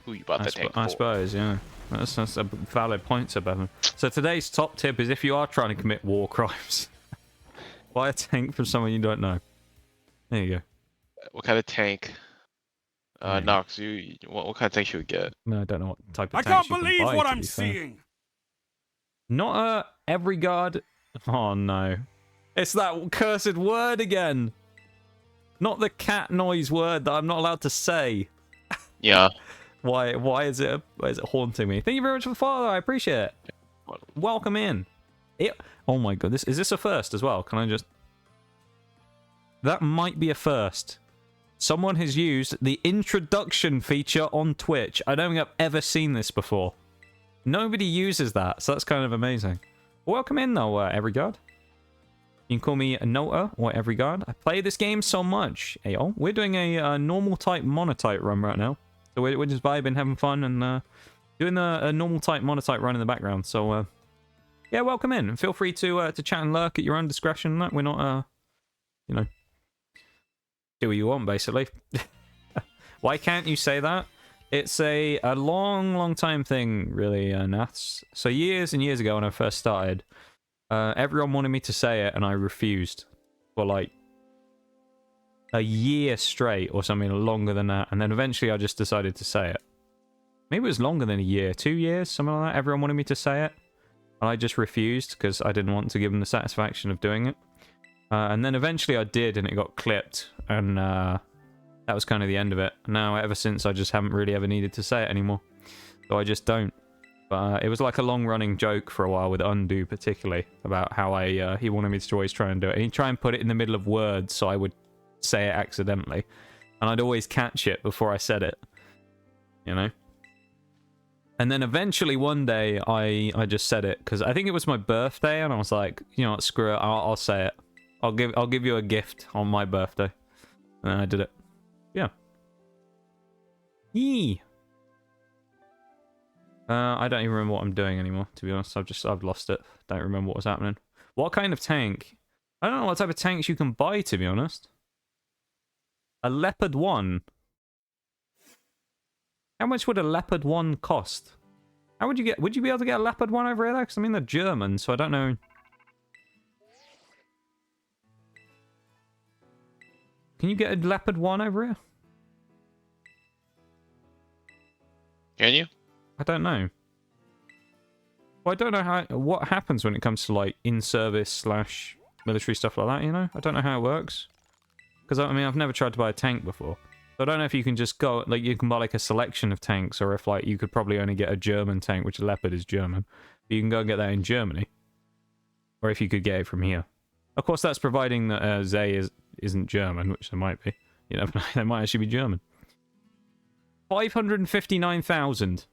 who you bought the tank I for. suppose, yeah. That's a valid point, Sir Bevan. So today's top tip is if you are trying to commit war crimes, buy a tank from someone you don't know. There you go. What kind of tank? Yeah. Nox, what kind of tank should we get? No, I don't know what type of I tanks can't you can believe buy, what to I'm be fair. seeing. Not every guard. Oh no. It's that cursed word again. Not the cat noise word that I'm not allowed to say. Yeah. Why is it haunting me? Thank you very much for the follow. I appreciate it. Welcome in. Oh my god, is this a first as well? Can I just... That might be a first. Someone has used the introduction feature on Twitch. I don't think I've ever seen this before. Nobody uses that, so that's kind of amazing. Welcome in though, Everyguard. You can call me a Nota or Everyguard. I play this game so much. Hey, oh, we're doing a normal type monotype run right now. So we're just vibing, having fun, and doing a normal type monotype run in the background. So yeah, welcome in. And feel free to chat and lurk at your own discretion. We're not you know, do what you want basically. Why can't you say that? It's a long time thing, really, Naths. So years and years ago when I first started, everyone wanted me to say it, and I refused for like a year straight or something longer than that, and then eventually I just decided to say it. Maybe it was longer than a year, 2 years, something like that. Everyone wanted me to say it, and I just refused because I didn't want to give them the satisfaction of doing it. And then eventually I did, and it got clipped, and that was kind of the end of it. Now, ever since, I just haven't really ever needed to say it anymore, so I just don't. But it was like a long-running joke for a while with Undo, particularly, about how he wanted me to always try and do it. And he'd try and put it in the middle of words, so I would say it accidentally, and I'd always catch it before I said it, you know. And then eventually one day I just said it because I think it was my birthday, and I was like, you know what, screw it, I'll say it. I'll give you a gift on my birthday, and I did it. Yeah. Yee. I don't even remember what I'm doing anymore, to be honest. I've lost it. Don't remember what was happening. What kind of tank? I don't know what type of tanks you can buy, to be honest. A Leopard 1. How much would a Leopard 1 cost? How would you get... Would you be able to get a Leopard 1 over here, though? Because, I mean, they're German, so I don't know. Can you get a Leopard 1 over here? Can you? I don't know. Well, I don't know what happens when it comes to, like, in-service / military stuff like that, you know? I don't know how it works. Because, I mean, I've never tried to buy a tank before. So I don't know if you can just go, like, you can buy, like, a selection of tanks, or if, like, you could probably only get a German tank, which a Leopard is German. But you can go and get that in Germany. Or if you could get it from here. Of course, that's providing that Zay isn't German, which they might be. You know, they might actually be German. 559,000.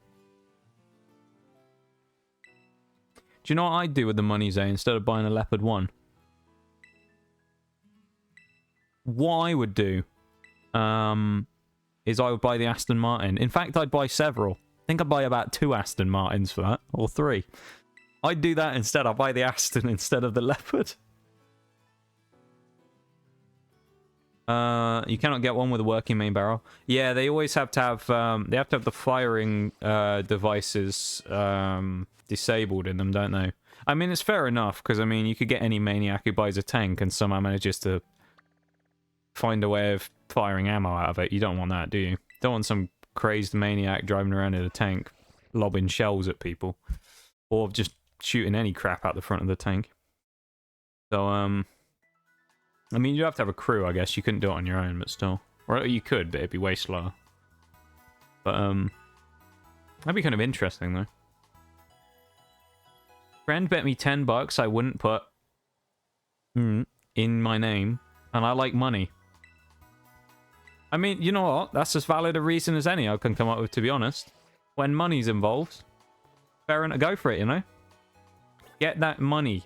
Do you know what I'd do with the money, Zay, instead of buying a Leopard 1? What I would do is I would buy the Aston Martin. In fact, I'd buy several. I think I'd buy about 2 Aston Martins for that, or 3. I'd do that instead. I'd buy the Aston instead of the Leopard. You cannot get one with a working main barrel. Yeah, they always have to have the firing devices disabled in them, don't they? I mean, it's fair enough, because I mean, you could get any maniac who buys a tank and somehow manages to find a way of firing ammo out of it. You don't want that, do you? Don't want some crazed maniac driving around in a tank, lobbing shells at people, or just shooting any crap out the front of the tank. So, I mean, you have to have a crew, I guess. You couldn't do it on your own, but still. Or you could, but it'd be way slower. But, that'd be kind of interesting, though. Friend bet me $10 I wouldn't put in my name, and I like money. I mean, you know what? That's as valid a reason as any I can come up with, to be honest. When money's involved, fair enough, go for it, you know? Get that money.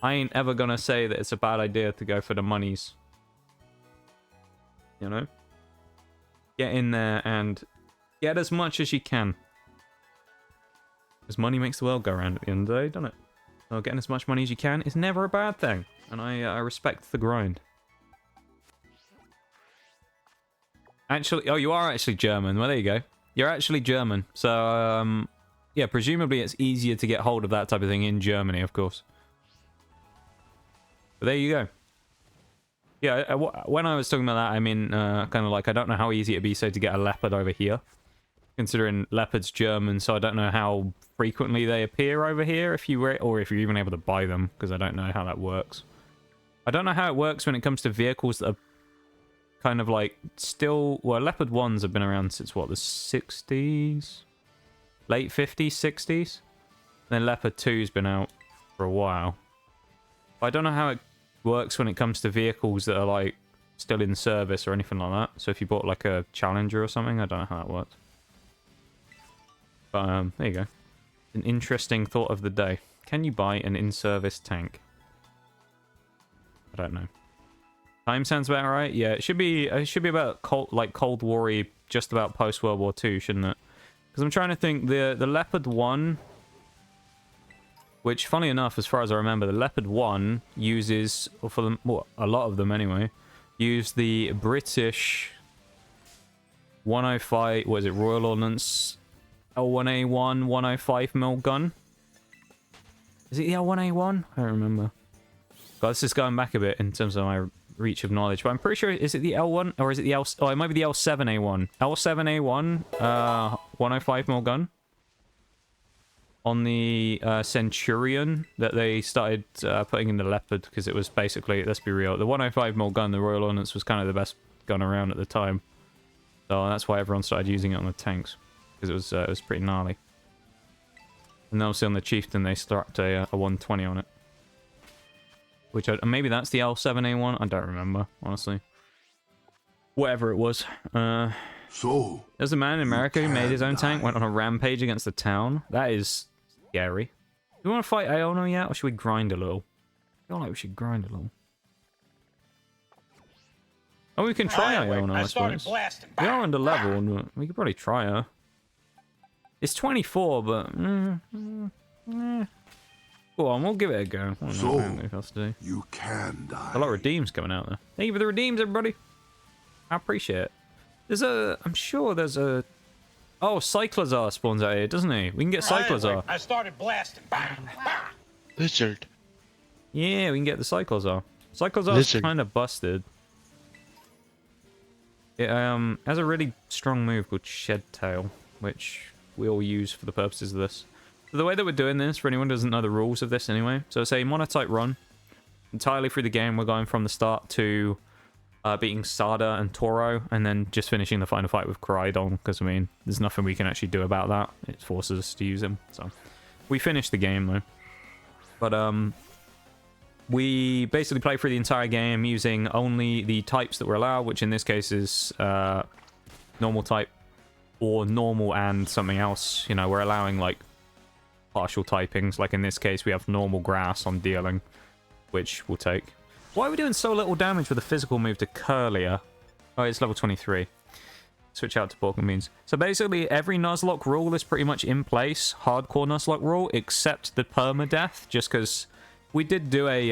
I ain't ever gonna say that it's a bad idea to go for the monies. You know? get in there and get as much as you can. Because money makes the world go round at the end of the day, doesn't it? So getting as much money as you can is never a bad thing. And I respect the grind. Actually, oh, you are actually German. Well, there you go. You're actually German. So, yeah, presumably it's easier to get hold of that type of thing in Germany, of course. But there you go. Yeah, when I was talking about that, I mean, kind of like, I don't know how easy it'd be, say, to get a leopard over here. Considering leopard's German, so I don't know how frequently they appear over here, if you were, or if you're even able to buy them, because I don't know how that works. I don't know how it works when it comes to vehicles that are kind of like still, well, leopard 1s have been around since, what, the 60s? Late 50s, 60s? Then leopard 2's been out for a while. But I don't know how it works when it comes to vehicles that are like still in service or anything like that. So if you bought like a Challenger or something, I don't know how that works. But there you go. An interesting thought of the day. Can you buy an in-service tank? I don't know. Time sounds about right. Yeah, it should be about Cold War-y, just about post World War II, shouldn't it? Because I'm trying to think, the Leopard 1, which, funny enough, as far as I remember, the Leopard 1 uses, or for them, well, a lot of them anyway, use the British 105, what is it, Royal Ordnance L1A1 105mm gun? Is it the L1A1? I don't remember. God, this is going back a bit in terms of my reach of knowledge, but I'm pretty sure, is it the L1 or is it the L? Oh, it might be the L7A1. L7A1, 105mm gun on the Centurion that they started putting in the Leopard, because it was basically, let's be real, the 105mm gun, the Royal Ordnance, was kind of the best gun around at the time, so that's why everyone started using it on the tanks, because it was pretty gnarly. And obviously on the Chieftain they strapped a 120 on it. Which, maybe that's the L7A1? I don't remember, honestly. Whatever it was. So There's a man in America who made his own tank, went on a rampage against the town. That is scary. Do you want to fight Iono yet, or should we grind a little? I feel like we should grind a little. Oh, we can try Iono, I suppose. We are under level, but we could probably try her. It's 24, but... Go on, we'll give it a go. So, you can die. A lot of redeems coming out there. Thank you for the redeems, everybody. I appreciate it. I'm sure there's a... Oh, Cyclozar spawns out here, doesn't he? We can get Cyclozar. I started blasting. Bang, bang. Lizard. Yeah, we can get the Cyclozar. Cyclozar's kind of busted. It has a really strong move called Shed Tail, which we all use for the purposes of this. So the way that we're doing this, for anyone who doesn't know the rules of this anyway, so it's a monotype run. Entirely through the game, we're going from the start to beating Sada and Toro, and then just finishing the final fight with Koraidon, because, I mean, there's nothing we can actually do about that. It forces us to use him, so... We finished the game, though. But, we basically play through the entire game using only the types that we're allowed, which in this case is normal type, or normal and something else. You know, we're allowing, like, partial typings. Like, in this case, we have normal grass on dealing, which we'll take. Why are we doing so little damage with a physical move to Curlier? Oh, it's level 23. Switch out to pork and beans. So basically, every nuzlocke rule is pretty much in place. Hardcore nuzlocke rule, except the permadeath, just because we did do a,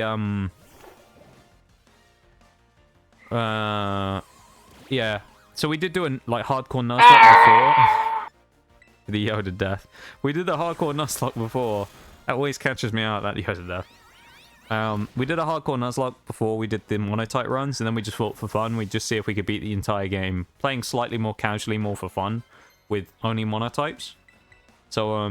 yeah. So we did do a, like, hardcore nuzlocke before. The Yoda death. We did the hardcore nuzlocke before. That always catches me out, that Yoda death. We did a hardcore nuzlocke before we did the monotype runs, and then we just thought for fun, we'd just see if we could beat the entire game, playing slightly more casually, more for fun, with only monotypes. So,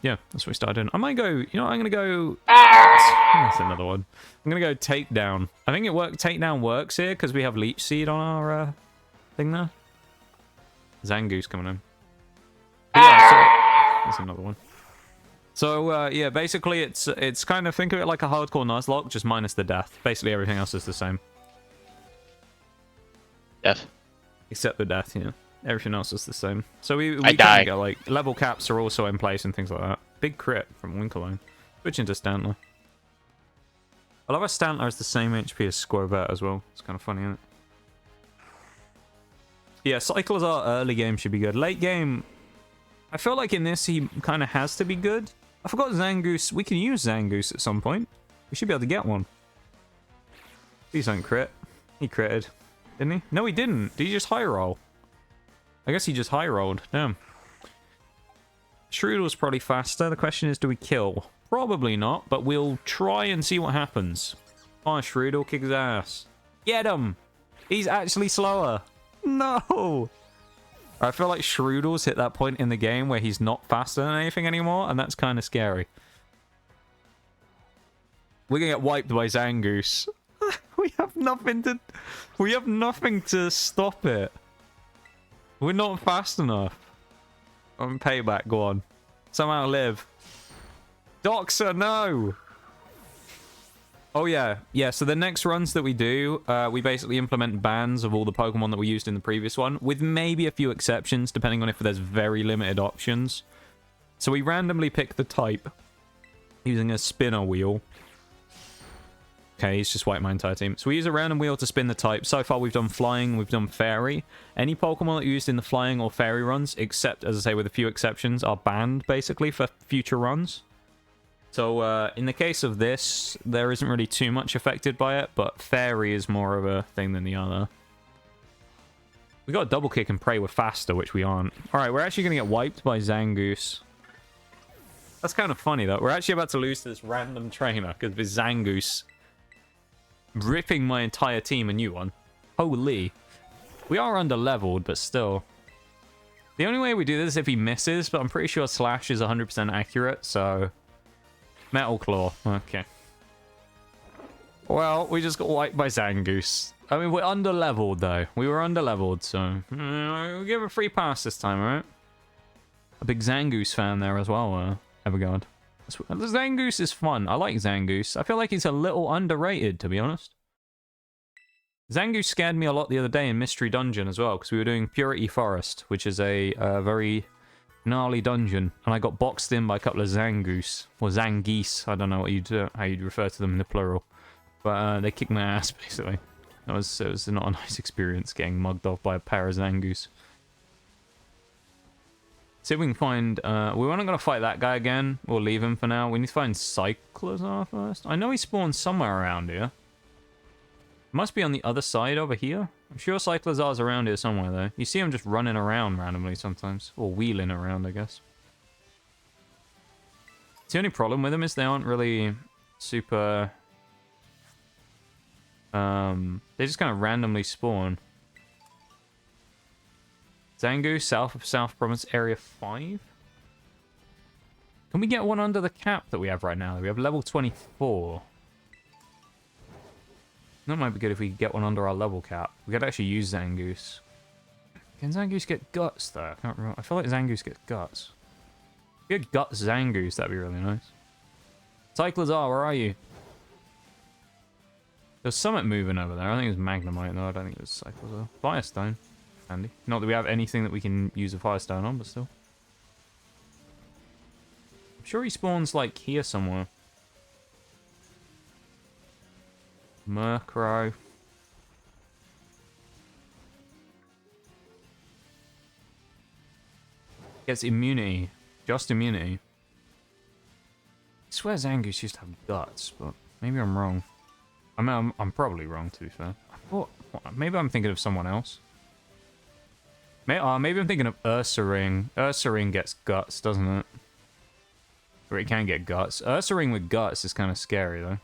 yeah, that's what we started doing. I might go, you know what, I'm gonna go... That's another one. I'm gonna go Takedown. I think Takedown works here, because we have Leech Seed on our, thing there. Zangoose coming in. But yeah, so, that's another one. So, yeah, basically it's kind of, think of it like a hardcore nuzlocke, just minus the death. Basically everything else is the same. Death. Except the death, yeah. Everything else is the same. So we I kind of go, like, level caps are also in place and things like that. Big crit from Winkelone. Switching to Stantler. I love how Stantler is the same HP as Squirvet as well. It's kind of funny, isn't it? Yeah, Cyclozar early game should be good. Late game, I feel like in this he kind of has to be good. I forgot Zangoose. We can use Zangoose at some point. We should be able to get one. Please don't crit. He critted. Didn't he? No, he didn't. Did he just high roll? I guess he just high rolled. Damn. Shroodle's probably faster. The question is, do we kill? Probably not, but we'll try and see what happens. Oh, Shroodle, kick his ass. Get him! He's actually slower. No! I feel like Shroodle's hit that point in the game where he's not faster than anything anymore, and that's kind of scary. We're gonna get wiped by Zangoose. We have nothing to stop it. We're not fast enough. Payback, go on. Somehow live. Doxer, no! Oh yeah, so the next runs that we do, we basically implement bans of all the Pokemon that we used in the previous one, with maybe a few exceptions, depending on if there's very limited options. So we randomly pick the type, using a spinner wheel. Okay, he's just wiped my entire team. So we use a random wheel to spin the type. So far we've done Flying, we've done Fairy. Any Pokemon that used in the Flying or Fairy runs, except, as I say, with a few exceptions, are banned, basically, for future runs. So, in the case of this, there isn't really too much affected by it, but Fairy is more of a thing than the other. We got a Double Kick and Pray we're faster, which we aren't. Alright, we're actually going to get wiped by Zangoose. That's kind of funny, though. We're actually about to lose to this random trainer, because this Zangoose ripping my entire team a new one. Holy. We are under-leveled, but still. The only way we do this is if he misses, but I'm pretty sure Slash is 100% accurate, so... Metal Claw. Okay. Well, we just got wiped by Zangoose. I mean, we're under-leveled, though. We were under-leveled, so... we'll give a free pass this time, alright? A big Zangoose fan there as well, Everguard. Zangoose is fun. I like Zangoose. I feel like he's a little underrated, to be honest. Zangoose scared me a lot the other day in Mystery Dungeon as well, because we were doing Purity Forest, which is a very... gnarly dungeon, and I got boxed in by a couple of Zangoose, or Zangeese, I don't know what how you'd refer to them in the plural, but they kicked my ass, basically. It was not a nice experience getting mugged off by a pair of Zangoose. See if we can find, we weren't going to fight that guy again, we'll leave him for now. We need to find Cyclozar first. I know he spawned somewhere around here. Must be on the other side over here. I'm sure Cyclozar's around here somewhere, though. You see him just running around randomly sometimes. Or wheeling around, I guess. The only problem with them is they aren't really super... they just kind of randomly spawn. Zangoose, south of South Province, Area 5? Can we get one under the cap that we have right now? We have level 24. That might be good if we get one under our level cap. We could actually use Zangoose. Can Zangoose get guts, though? I can't remember. I feel like Zangoose gets guts. If we had guts Zangoose, that'd be really nice. Cyclozar, where are you? There's Summit moving over there. I think it was Magnemite, though. I don't think it was Cyclozar. Firestone. Handy. Not that we have anything that we can use a Firestone on, but still. I'm sure he spawns, like, here somewhere. Murkrow. Gets immunity. Just immunity. I swear Zangoose used to have guts, but maybe I'm wrong. I mean, I'm probably wrong, to be fair. I thought, maybe I'm thinking of someone else. Maybe I'm thinking of Ursaring. Ursaring gets guts, doesn't it? Or it can get guts. Ursaring with guts is kind of scary, though.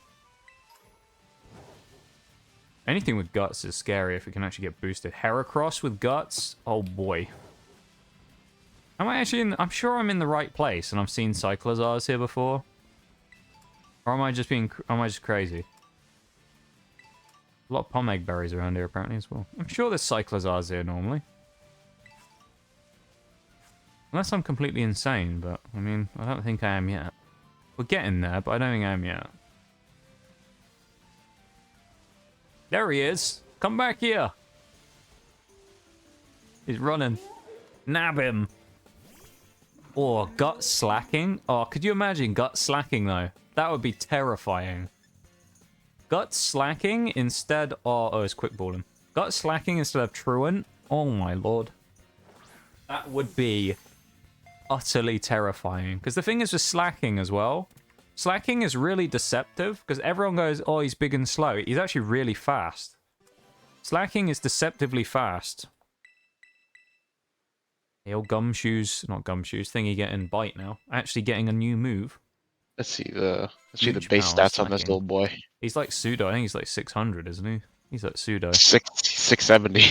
Anything with guts is scary if it can actually get boosted. Heracross with guts? Oh boy. Am I actually in... I'm sure I'm in the right place and I've seen Cyclozars here before. Or am I just being... Am I just crazy? A lot of Pomegg berries around here apparently as well. I'm sure there's Cyclozars here normally. Unless I'm completely insane, but I mean, I don't think I am yet. We're getting there, but I don't think I am yet. There he is. Come back here. He's running. Nab him. Or gut slacking. Oh, could you imagine gut slacking, though? That would be terrifying. Gut slacking instead of... Oh, it's quick balling. Gut slacking instead of truant Oh my lord. That would be utterly terrifying. Because the thing is with slacking as well. Slacking is really deceptive. Because everyone goes, oh, he's big and slow. He's actually really fast. Slacking is deceptively fast. The old gumshoes, not gumshoes, thingy getting bite now. Actually getting a new move. Let's see the Huge base power stats on this slacking. little boy. He's like pseudo. I think he's like 600, isn't he? He's like pseudo. 670.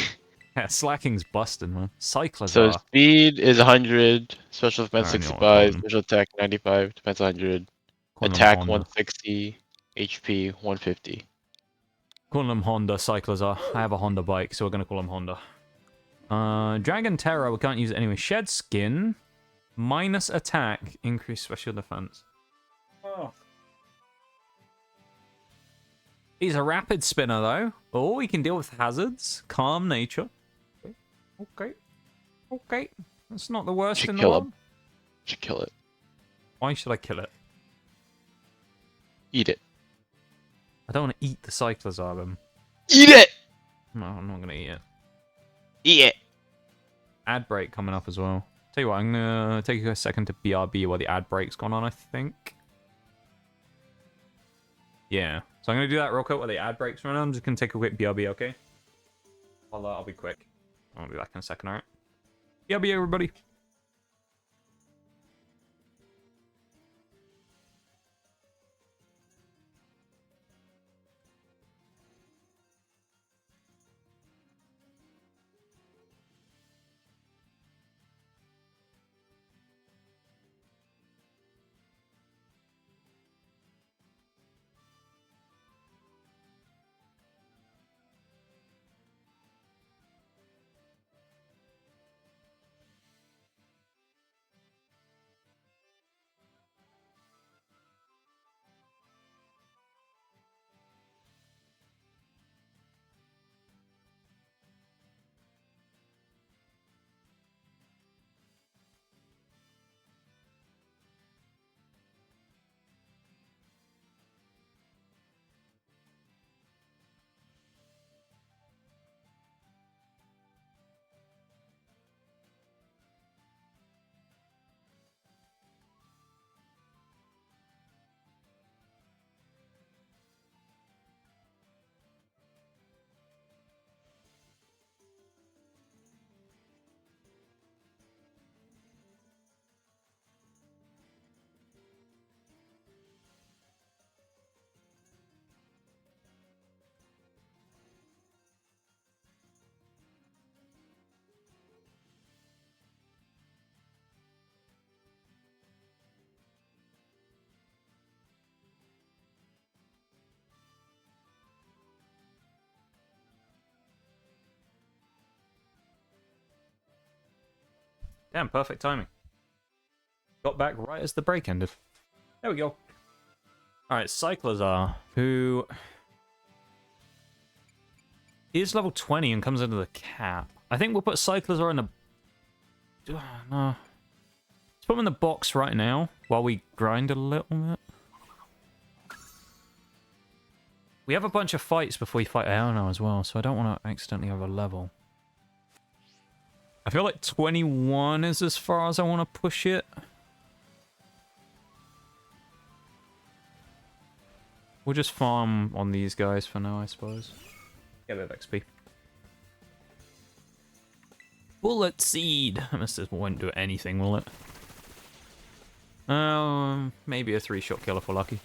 Yeah, slacking's busting, man. Cyclers So are. speed is 100, special defense I don't know what to call 65, them. special attack 95, defense 100, Call them attack Honda. 160, HP 150. Call them Honda, cyclers are. I have a Honda bike, so we're going to call them Honda. Dragon Terror, we can't use it anyway. Shed Skin, minus attack, increase special defense. Oh. He's a rapid spinner, though. Oh, he can deal with hazards. Calm nature. Okay. Okay. That's not the worst Should in the kill world. him. Should kill it. Why should I kill it? Eat it. I don't want to eat the cyclers of him. Eat it! No, I'm not going to eat it. Eat it! Ad break coming up as well. Tell you what, I'm going to take a second to BRB while the ad break's gone on, I think. Yeah. So I'm going to do that real quick while the ad break's running. I'm just going to take a quick BRB, okay? I'll be quick. I'll be back in a second, alright? BRB, everybody. Damn, perfect timing. Got back right as the break ended. There we go. Alright, Cyclers are, who is level 20 and comes under the cap. I think we'll put Cyclers are in the... No. Let's put them in the box right now while we grind a little bit. We have a bunch of fights before we fight Iono as well, so I don't want to accidentally over level. I feel like 21 is as far as I want to push it. We'll just farm on these guys for now, I suppose. Get a bit of XP. Bullet Seed! This won't do anything, will it? Maybe a 3-shot killer for lucky.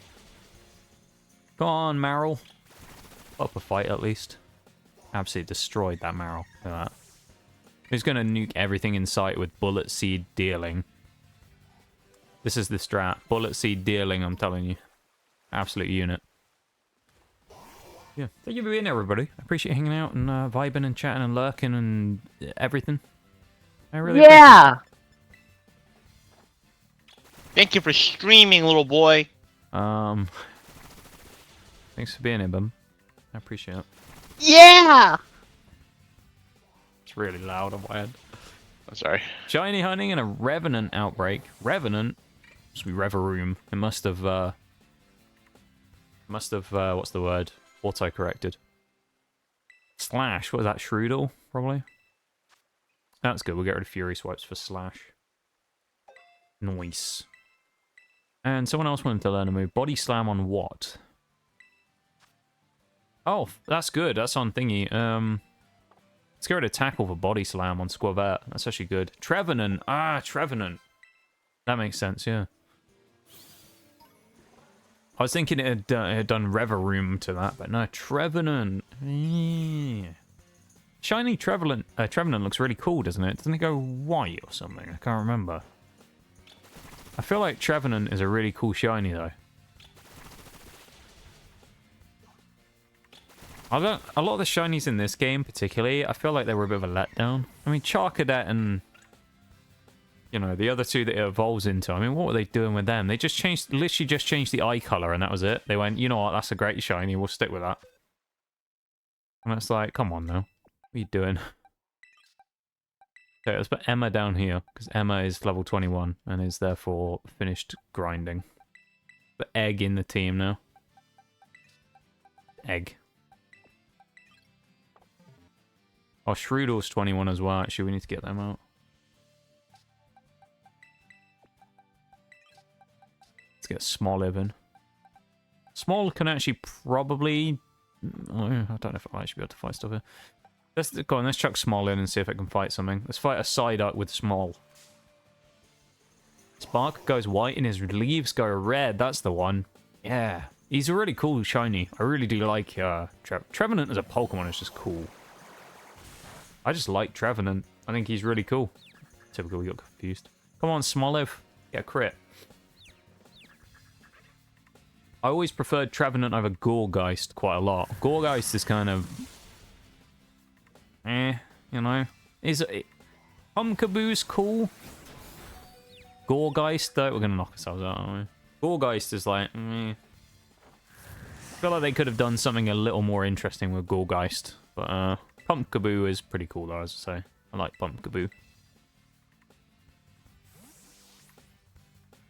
Go on, Maril. Up a fight, at least. Absolutely destroyed that Maril. Look at that. Who's going to nuke everything in sight with Bullet Seed dealing? This is the strat. Bullet Seed dealing, I'm telling you. Absolute unit. Yeah. Thank you for being here, everybody. I appreciate hanging out and vibing and chatting and lurking and everything. I really appreciate it. Thank you for streaming, little boy. Thanks for being here, bum. I appreciate it. Yeah! It's really loud on my end. I'm sorry. Shiny Hunting and a Revenant outbreak. Revenant? Must be Reveroom. It must have, what's the word? Auto-corrected. Slash, what is that? Shroodle, probably? That's good. We'll get rid of Fury Swipes for Slash. Nice. And someone else wanted to learn a move. Body Slam on what? Oh, that's good. That's on thingy. Let's get rid of Tackle for Body Slam on Squavette. That's actually good. Trevenant. Ah, Trevenant. That makes sense, yeah. I was thinking it had done Reverum to that, but no, Trevenant. Yeah. Shiny Trevenant looks really cool, doesn't it? Doesn't it go white or something? I can't remember. I feel like Trevenant is a really cool shiny, though. A lot of the shinies in this game, particularly, I feel like they were a bit of a letdown. I mean, Charcadet and, you know, the other two that it evolves into. I mean, what were they doing with them? They just literally just changed the eye color, and that was it. They went, you know what, that's a great shiny, we'll stick with that. And it's like, come on now. What are you doing? Okay, let's put Emma down here, because Emma is level 21 and is therefore finished grinding. Put Egg in the team now. Egg. Oh, Shroodle's 21 as well. Actually, we need to get them out. Let's get Smoliv in. Small can actually probably... Oh, I don't know if I'll actually be able to fight stuff here. Let's go on, let's chuck Small in and see if it can fight something. Let's fight a Psyduck with Small. Spark goes white and his leaves go red. That's the one. Yeah. He's a really cool shiny. I really do like Trevenant as a Pokemon is just cool. I just like Trevenant. I think he's really cool. Typical, we got confused. Come on, Smoliv. Get a crit. I always preferred Trevenant over Gorgeist quite a lot. Gorgeist is kind of... you know. Pumpkaboo's cool. Gorgeist, though, we're going to knock ourselves out, aren't we? Gorgeist is like, I feel like they could have done something a little more interesting with Gorgeist. But, Pumpkaboo is pretty cool, though, as I say. I like Pumpkaboo.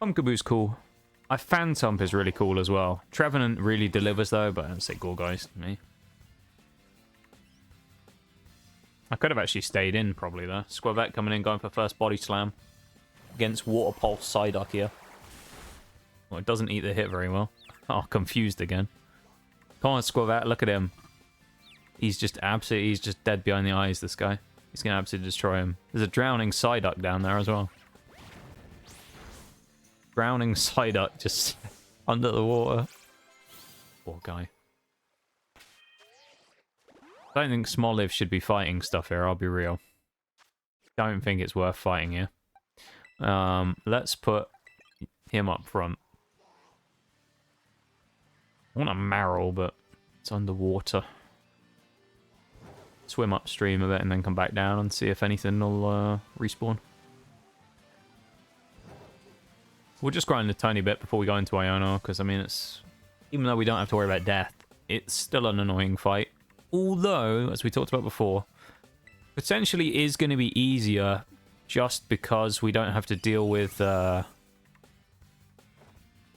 Pumpkaboo's cool. Phantump is really cool as well. Trevenant really delivers, though, but I'd say Gorgeist to me. I could have actually stayed in, probably, though. Squavette coming in, going for first Body Slam. Against Water Pulse Psyduck here. Well, it doesn't eat the hit very well. Oh, confused again. Come on, Squavette, look at him. He's just dead behind the eyes, this guy. He's going to absolutely destroy him. There's a drowning Psyduck down there as well. Drowning Psyduck just under the water. Poor guy. I don't think Smoliv should be fighting stuff here, I'll be real. Don't think it's worth fighting here. Let's put him up front. I want a Marrow, but it's underwater. Swim upstream a bit and then come back down and see if anything will respawn. We'll just grind a tiny bit before we go into Iono, because, I mean, it's... Even though we don't have to worry about death, it's still an annoying fight. Although, as we talked about before, potentially is going to be easier just because we don't have to deal with,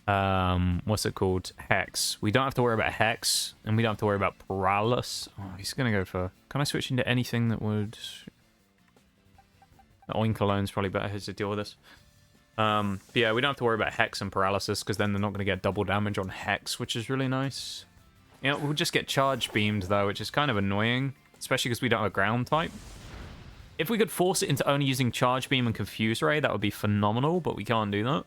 what's it called? Hex. We don't have to worry about Hex, and we don't have to worry about Paralysis. Oh, he's going to go for... Can I switch into anything that would... Oinkolone's probably better to deal with this. But yeah, we don't have to worry about Hex and Paralysis, because then they're not going to get double damage on Hex, which is really nice. You know, we'll just get Charge Beamed, though, which is kind of annoying, especially because we don't have a Ground type. If we could force it into only using Charge Beam and Confuse Ray, that would be phenomenal, but we can't do that.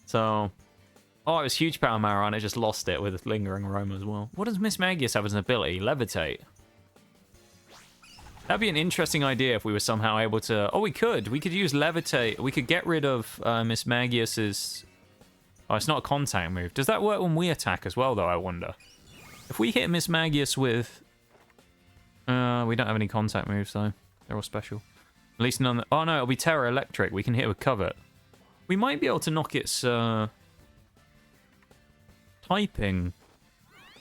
So... Oh, it was Huge Power Marrow, and I just lost it with Lingering Aroma as well. What does Mismagius have as an ability? Levitate. That'd be an interesting idea if we were somehow able to... Oh, we could. We could use Levitate. We could get rid of Mismagius's... Oh, it's not a contact move. Does that work when we attack as well, though, I wonder? If we hit Mismagius with... we don't have any contact moves, though. They're all special. At least none that... Oh, no, it'll be Terra Electric. We can hit it with Covet. We might be able to knock its... typing.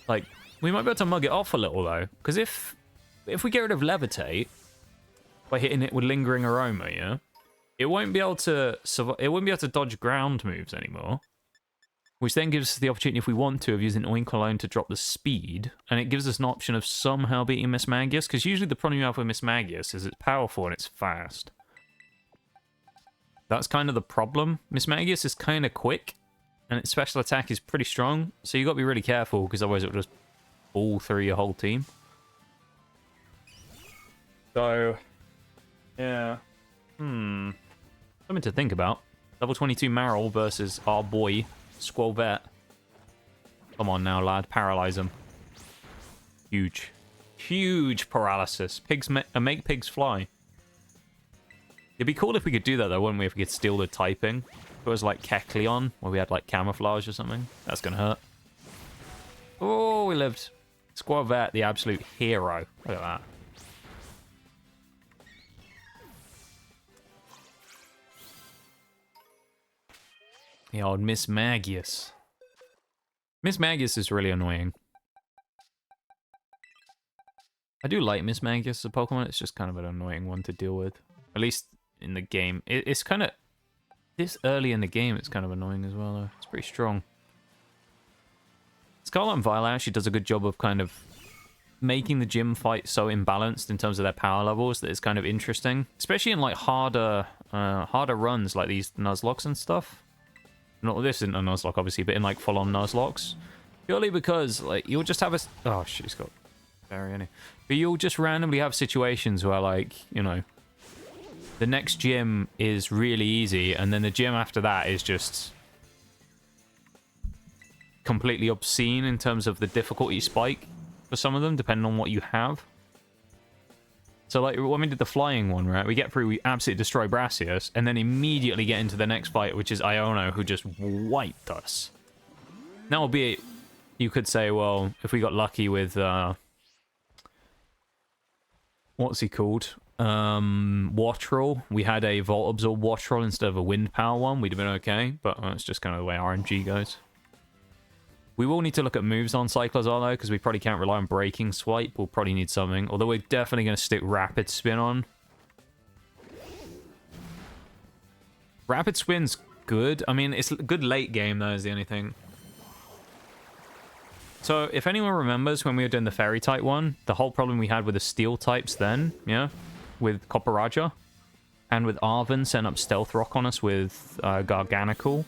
Like, we might be able to mug it off a little, though. Because if we get rid of Levitate by hitting it with Lingering Aroma, yeah, it won't be able to survive. It won't be able to dodge ground moves anymore. which then gives us the opportunity, if we want to, of using Oink alone to drop the speed, and it gives us an option of somehow beating Mismagius, because usually the problem you have with Mismagius is it's powerful and it's fast. That's kind of the problem. Mismagius is kind of quick, and its special attack is pretty strong, so you got to be really careful, because otherwise it'll just ball through your whole team. So, yeah. Something to think about. Level 22 Maril versus our boy, Squelvet. Come on now, lad. Paralyze him. Huge. Huge paralysis. Pigs make pigs fly. It'd be cool if we could do that, though, wouldn't we? If we could steal the typing. If it was like Kecleon, where we had like camouflage or something. That's gonna hurt. Oh, we lived. Squelvet, the absolute hero. Look at that. The old Mismagius. Mismagius is really annoying. I do like Mismagius as a Pokemon, it's just kind of an annoying one to deal with. At least in the game. It's kind of... This early in the game, it's kind of annoying as well, though. It's pretty strong. Scarlet and Violet actually does a good job of kind of making the gym fight so imbalanced in terms of their power levels that it's kind of interesting. Especially in like harder runs like these nuzlocks and stuff. No, this isn't a nuzlocke, obviously, but in like full-on nuzlocks. Purely because like you'll just have a... Oh, shit, he's got... Very any. But you'll just randomly have situations where like, you know, the next gym is really easy, and then the gym after that is just completely obscene in terms of the difficulty spike for some of them, depending on what you have. So, like, when we did the flying one, right, we get through, we absolutely destroy Brassius, and then immediately get into the next fight, which is Iono, who just wiped us. Now, albeit, you could say, well, if we got lucky with, what's he called? Watrel. We had a Volt Absorb Watrel instead of a Wind Power one, we'd have been okay, but it's just kind of the way RNG goes. We will need to look at moves on Cyclozar, though, because we probably can't rely on Breaking Swipe. We'll probably need something. Although we're definitely going to stick Rapid Spin on. Rapid Spin's good. I mean, it's good late game, though, is the only thing. So, if anyone remembers when we were doing the Fairy type one, the whole problem we had with the Steel types then, yeah, with Copperaja, and with Arven setting up Stealth Rock on us with Garganical.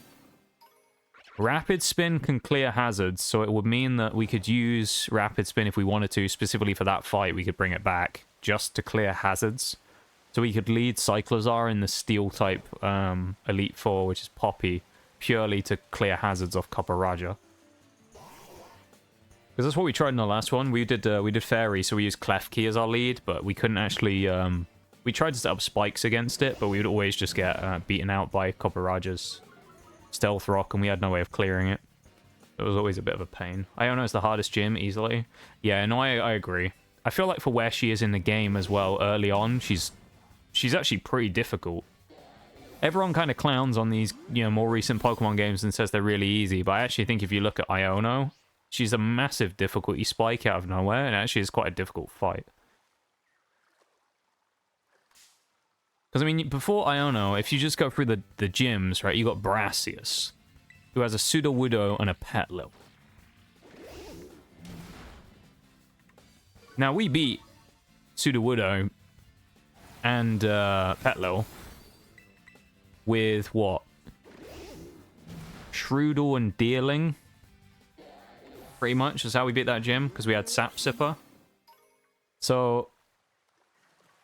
Rapid Spin can clear hazards, so it would mean that we could use Rapid Spin if we wanted to, specifically for that fight. We could bring it back just to clear hazards. So we could lead Cyclozar in the Steel-type Elite Four, which is Poppy, purely to clear hazards off Copperaja. Because that's what we tried in the last one. We did Fairy, so we used Klefki as our lead, but we couldn't actually... we tried to set up spikes against it, but we would always just get beaten out by Copperaja's Stealth Rock, and we had no way of clearing it. It was always a bit of a pain. Iono is the hardest gym, easily. Yeah, no, I agree. I feel like for where she is in the game as well, early on, she's actually pretty difficult. Everyone kind of clowns on these, you know, more recent Pokemon games and says they're really easy, but I actually think if you look at Iono, she's a massive difficulty spike out of nowhere, and actually is quite a difficult fight. Because, I mean, before Iono, if you just go through the gyms, right, you got Brassius, who has a Sudowoodo and a Petlil. Now, we beat Sudowoodo and Petlil with, what? Shroodle and Deerling? Pretty much is how we beat that gym, because we had Sap Sipper. So...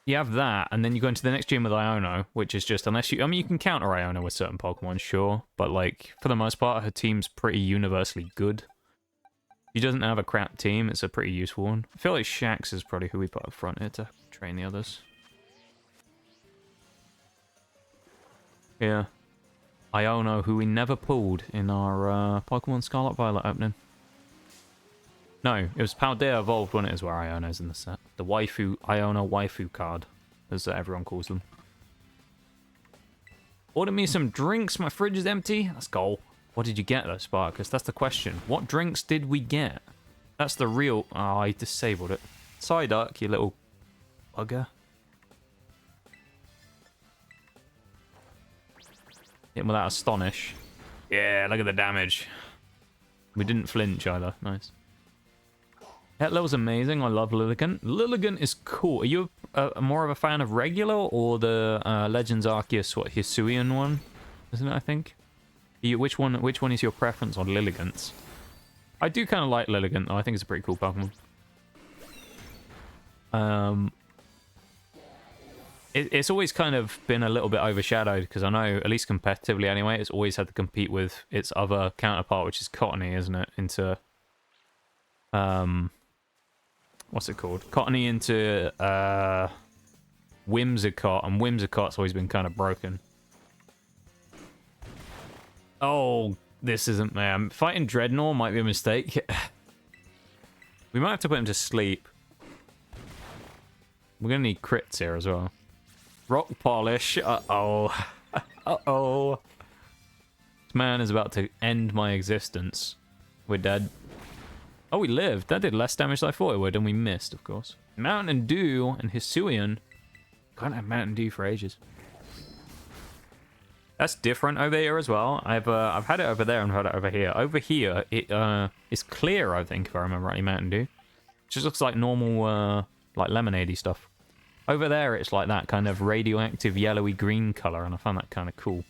you have that, and then you go into the next gym with Iono, which is just, unless you... I mean, you can counter Iono with certain Pokemon, sure, but, like, for the most part, her team's pretty universally good. She doesn't have a crap team, it's a pretty useful one. I feel like Shax is probably who we put up front here to train the others. Yeah. Iono, who we never pulled in our Pokemon Scarlet Violet opening. No, it was Paldea Evolved, wasn't it, is where Iono's in the set. The waifu, Iono waifu card, as everyone calls them. Order me some drinks, my fridge is empty. Let's go. What did you get though, Sparkus? That's the question. What drinks did we get? That's the real... Oh, I disabled it. Psyduck, you little bugger. Hit him with that Astonish. Yeah, look at the damage. We didn't flinch either. Nice. Pet level's amazing. I love Lilligant. Lilligant is cool. Are you more of a fan of regular or the Legends Arceus, what, Hisuian one? Isn't it, I think? Which one is your preference on Lilligants? I do kind of like Lilligant, though. I think it's a pretty cool Pokemon. It's always kind of been a little bit overshadowed, because I know, at least competitively anyway, it's always had to compete with its other counterpart, which is Cottony, isn't it? Into... what's it called? Cottony into Whimsicott, and Whimsicott's always been kind of broken. Oh, this isn't man. Fighting Dreadnought might be a mistake. We might have to put him to sleep. We're gonna need crits here as well. Rock Polish. Uh-oh. Uh-oh. This man is about to end my existence. We're dead. Oh, we lived. That did less damage than I thought it would, and we missed, of course. Mountain Dew and Hisuian. Can't have Mountain Dew for ages. That's different over here as well. I've had it over there and I've had it over here. Over here, it is clear, I think, if I remember rightly, Mountain Dew. It just looks like normal, like lemonade-y stuff. Over there, it's like that kind of radioactive yellowy green color, and I found that kind of cool.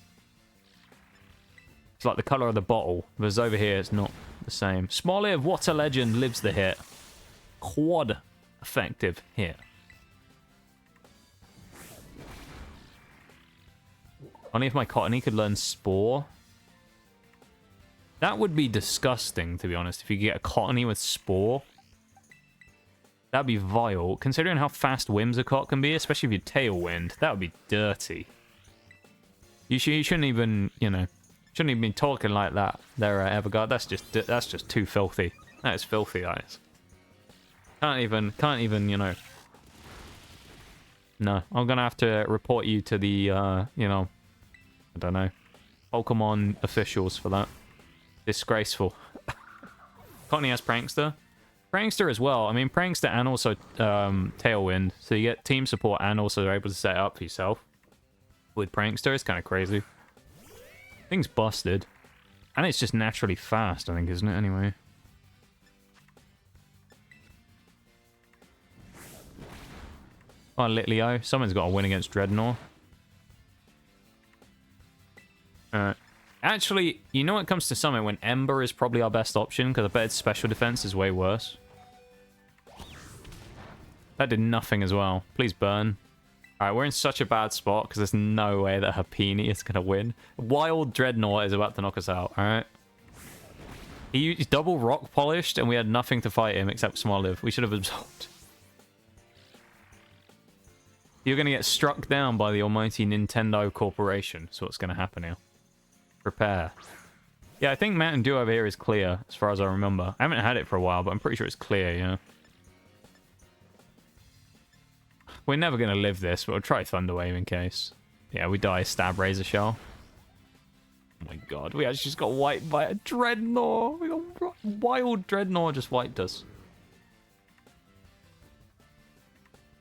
It's like the color of the bottle, whereas over here, it's not the same. Smoliv, what a legend, lives the hit. Quad effective hit. Only if my Cottony could learn Spore. That would be disgusting, to be honest, if you could get a Cottony with Spore. That'd be vile. Considering how fast Whimsicott can be, especially if you Tailwind, that would be dirty. You shouldn't even, you know, shouldn't even be talking like that there, Everguard. That's just too filthy. That is filthy, that is. Can't even, you know. No, I'm gonna have to report you to the, you know, I don't know, Pokemon officials for that. Disgraceful. Cottony has Prankster. Prankster as well. I mean, Prankster and also Tailwind. So you get team support and also are able to set it up for yourself. With Prankster, it's kind of crazy. Thing's busted. And it's just naturally fast, I think, isn't it? Anyway. Oh, Litleo. Someone's got to win against Dreadnought. Actually, you know when it comes to Summit, when Ember is probably our best option, because I bet its special defense is way worse. That did nothing as well. Please burn. Alright, we're in such a bad spot, because there's no way that Harpini is going to win. Wild Dreadnought is about to knock us out, alright? He's double rock polished, and we had nothing to fight him except Smoliv. We should have absorbed. You're going to get struck down by the almighty Nintendo Corporation. That's what's going to happen here. Prepare. Yeah, I think Mountain Dew over here is clear, as far as I remember. I haven't had it for a while, but I'm pretty sure it's clear, yeah. We're never going to live this, but we'll try Thunder Wave in case. Yeah, we die Stab Razor Shell. Oh my god, we actually just got wiped by a Dreadnought. We got wild Dreadnought just wiped us.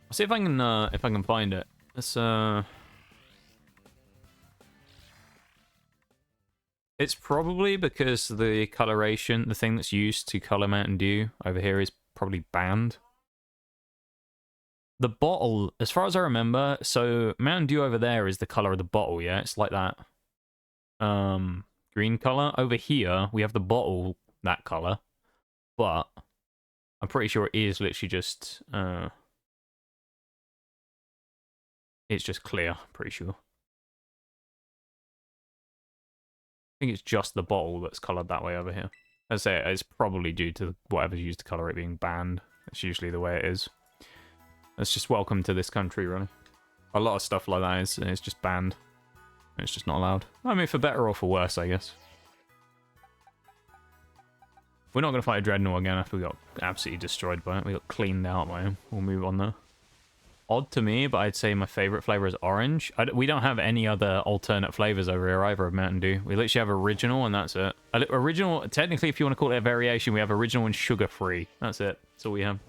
I'll see if I can find it. Let's It's probably because the coloration, the thing that's used to color Mountain Dew over here is probably banned. The bottle, as far as I remember, so Mountain Dew over there is the color of the bottle, yeah? It's like that green color. Over here, we have the bottle, that color. But I'm pretty sure it is literally just it's just clear, I'm pretty sure. I think it's just the bottle that's coloured that way over here. As I say, it's probably due to whatever's used to colour it being banned. That's usually the way it is. It's just welcome to this country, really. A lot of stuff like that is just banned. It's just not allowed. I mean, for better or for worse, I guess. We're not going to fight a Dreadnought again after we got absolutely destroyed by it. We got cleaned out by him. We'll move on there. Odd to me, but I'd say my favourite flavour is orange. We don't have any other alternate flavours over here either of Mountain Dew. We literally have original and that's it. Original, technically if you want to call it a variation, we have original and sugar-free. That's it. That's all we have.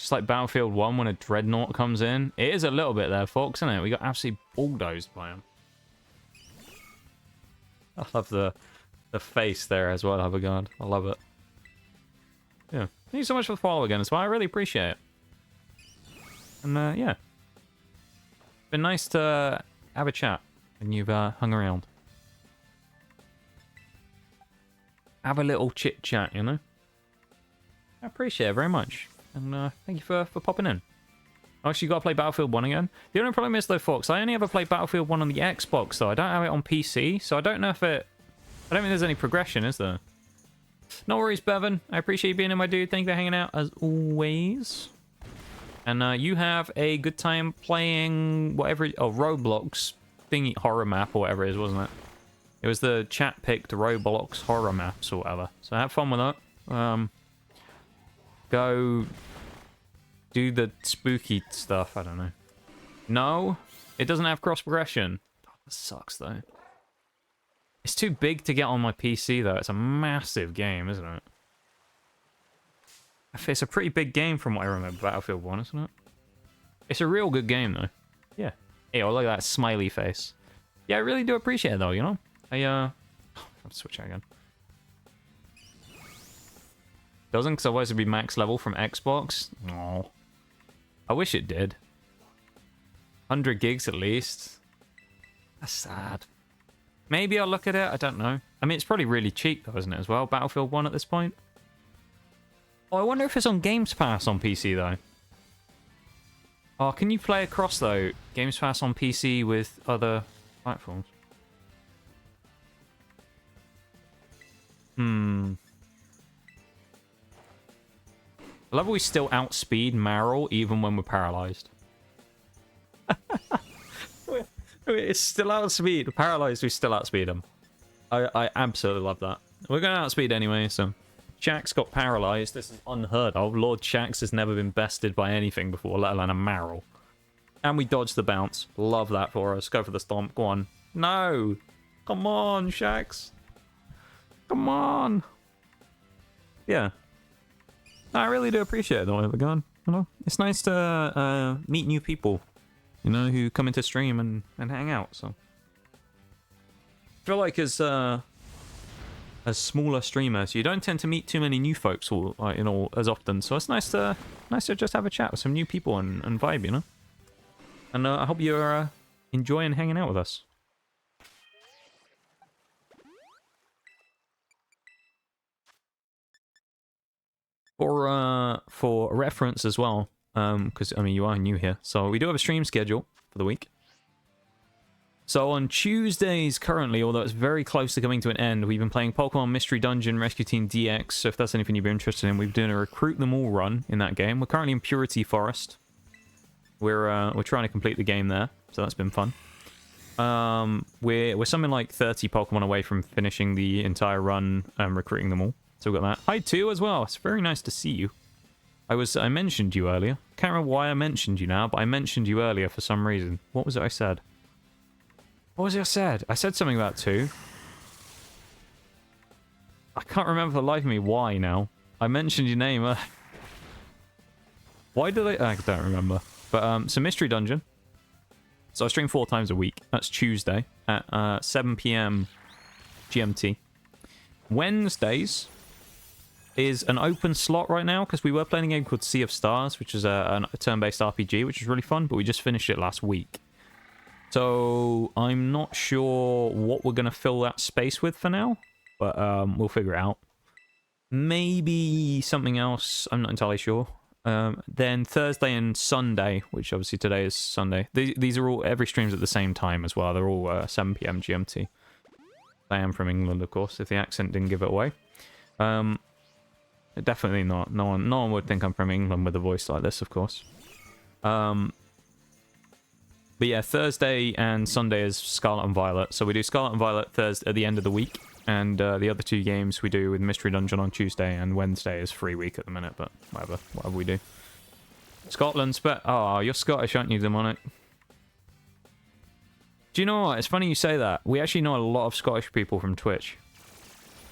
Just like Battlefield 1 when a dreadnought comes in. It is a little bit there, folks, isn't it? We got absolutely bulldozed by him. I love the face there as well, Havagard. I love it. Yeah. Thank you so much for the follow again as well. I really appreciate it. And, yeah. Been nice to have a chat when you've hung around. Have a little chit-chat, you know? I appreciate it very much. And thank you for popping in. I actually got to play Battlefield 1 again. The only problem is, though, Fox, I only ever played Battlefield 1 on the Xbox, though. I don't have it on PC, so I don't know if it... I don't think there's any progression, is there? No worries, Bevan. I appreciate you being in, my dude. Thank you for hanging out, as always. And you have a good time playing whatever... Oh, Roblox thingy horror map or whatever it is, wasn't it? It was the chat-picked Roblox horror maps or whatever. So have fun with that. Go do the spooky stuff. I don't know. No, it doesn't have cross progression. Oh, that sucks though. It's too big to get on my PC though. It's a massive game, isn't it? It's a pretty big game from what I remember. Battlefield 1, isn't it? It's a real good game though. Yeah. Hey, oh, look at that smiley face. Yeah, I really do appreciate it though. You know. I'll switch out again. Doesn't, because otherwise it'd be max level from Xbox. No. I wish it did. 100 gigs at least. That's sad. Maybe I'll look at it. I don't know. I mean, it's probably really cheap though, isn't it, as well? Battlefield 1 at this point. Oh, I wonder if it's on Games Pass on PC though. Oh, can you play across though? Games Pass on PC with other platforms? I love how we still outspeed Meryl even when we're paralyzed. It's still outspeed. Paralyzed, we still outspeed him. I absolutely love that. We're going to outspeed anyway, so... Shax got paralyzed. This is unheard of. Lord Shax has never been bested by anything before, let alone a Meryl. And we dodged the bounce. Love that for us. Go for the stomp. Go on. No! Come on, Shax. Come on. Yeah. I really do appreciate it, though, Evergon. You know, it's nice to meet new people, you know, who come into stream and hang out. So I feel like as smaller streamers, you don't tend to meet too many new folks, or you know, as often. So it's nice to just have a chat with some new people and vibe, you know. And I hope you're enjoying hanging out with us. For reference as well, because I mean you are new here, so we do have a stream schedule for the week. So on Tuesdays currently, although it's very close to coming to an end, we've been playing Pokemon Mystery Dungeon Rescue Team DX. So if that's anything you'd be interested in, we've been doing a Recruit Them All run in that game. We're currently in Purity Forest. We're trying to complete the game there, so that's been fun. We're something like 30 Pokemon away from finishing the entire run, recruiting them all. So we've got that. Hi, too, as well. It's very nice to see you. I mentioned you earlier. Can't remember why I mentioned you now, but I mentioned you earlier for some reason. What was it I said? What was it I said? I said something about 2. I can't remember for the life of me why now. I mentioned your name. Why did I don't remember. But, so Mystery Dungeon. So I stream 4 times a week. That's Tuesday at 7 PM GMT. Wednesdays is an open slot right now, because we were playing a game called Sea of Stars, which is a turn-based RPG, which is really fun, but we just finished it last week. So I'm not sure what we're going to fill that space with for now, but we'll figure it out. Maybe something else, I'm not entirely sure. Then Thursday and Sunday, which obviously today is Sunday. These are all, every stream's at the same time as well. They're all 7 PM GMT. I am from England, of course, if the accent didn't give it away. Definitely not. No one would think I'm from England with a voice like this, of course. But yeah, Thursday and Sunday is Scarlet and Violet. So we do Scarlet and Violet Thursday at the end of the week. And the other 2 games we do with Mystery Dungeon on Tuesday, and Wednesday is free week at the minute, but whatever we do. Scotland's oh, you're Scottish, aren't you, Demonic? Do you know what? It's funny you say that. We actually know a lot of Scottish people from Twitch.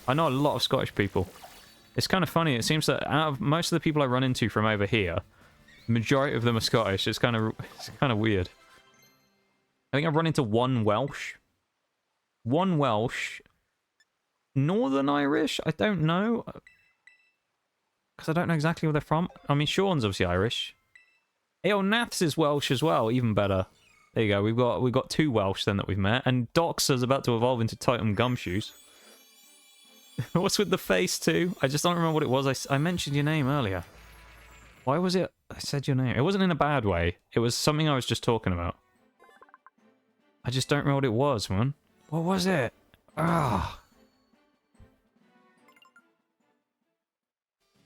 I know a lot of Scottish people. It's kind of funny. It seems that out of most of the people I run into from over here, Majority of them are Scottish. It's kind of weird. I think I've run into one Welsh. One Welsh. Northern Irish? I don't know. Because I don't know exactly where they're from. I mean, Sean's obviously Irish. Hey, Naths is Welsh as well. Even better. There you go. We've got 2 Welsh then that we've met. And Doxer's about to evolve into Titan Gumshoes. What's with the face too? I just don't remember what it was. I mentioned your name earlier. Why was it I said your name? It wasn't in a bad way. It was something I was just talking about. I just don't remember what it was, man. What was it? Ah.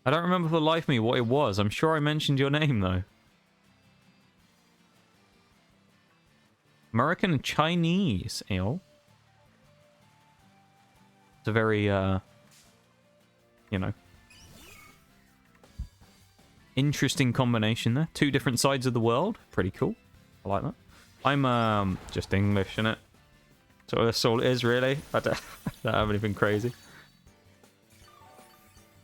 I don't remember for the life of me what it was. I'm sure I mentioned your name, though. American and Chinese, Ew. It's a very, you know, interesting combination there. 2 different sides of the world. Pretty cool. I like that. I'm, just English, innit? So that's all it is, really. I don't have anything crazy.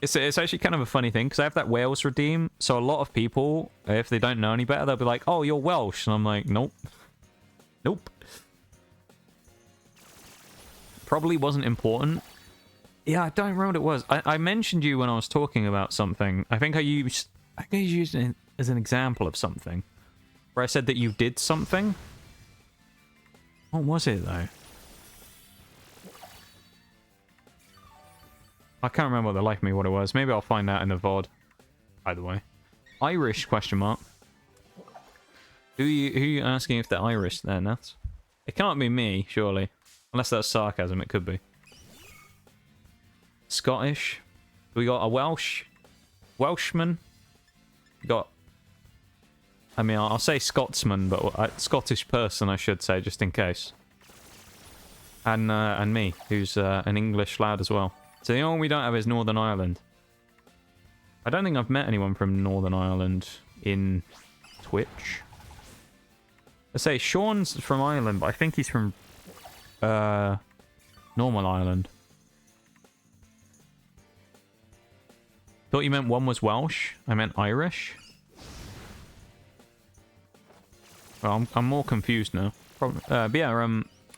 It's actually kind of a funny thing, because I have that Wales redeem, so a lot of people, if they don't know any better, they'll be like, oh, you're Welsh, and I'm like, nope. Nope. Probably wasn't important. Yeah, I don't remember what it was. I mentioned you when I was talking about something. I think I used it as an example of something, where I said that you did something. What was it, though? I can't remember the life of me what it was. Maybe I'll find out in the VOD. Either way. Irish, question mark. Who are you asking if they're Irish there, Nats? It can't be me, surely. Unless that's sarcasm, it could be. Scottish. We got a Welshman. We got... I mean, I'll say Scotsman, but a Scottish person, I should say, just in case. And me, who's an English lad as well. So the only one we don't have is Northern Ireland. I don't think I've met anyone from Northern Ireland in Twitch. I say Sean's from Ireland, but I think he's from normal Ireland. Thought you meant one was Welsh. I meant Irish. Well, I'm more confused now. But yeah,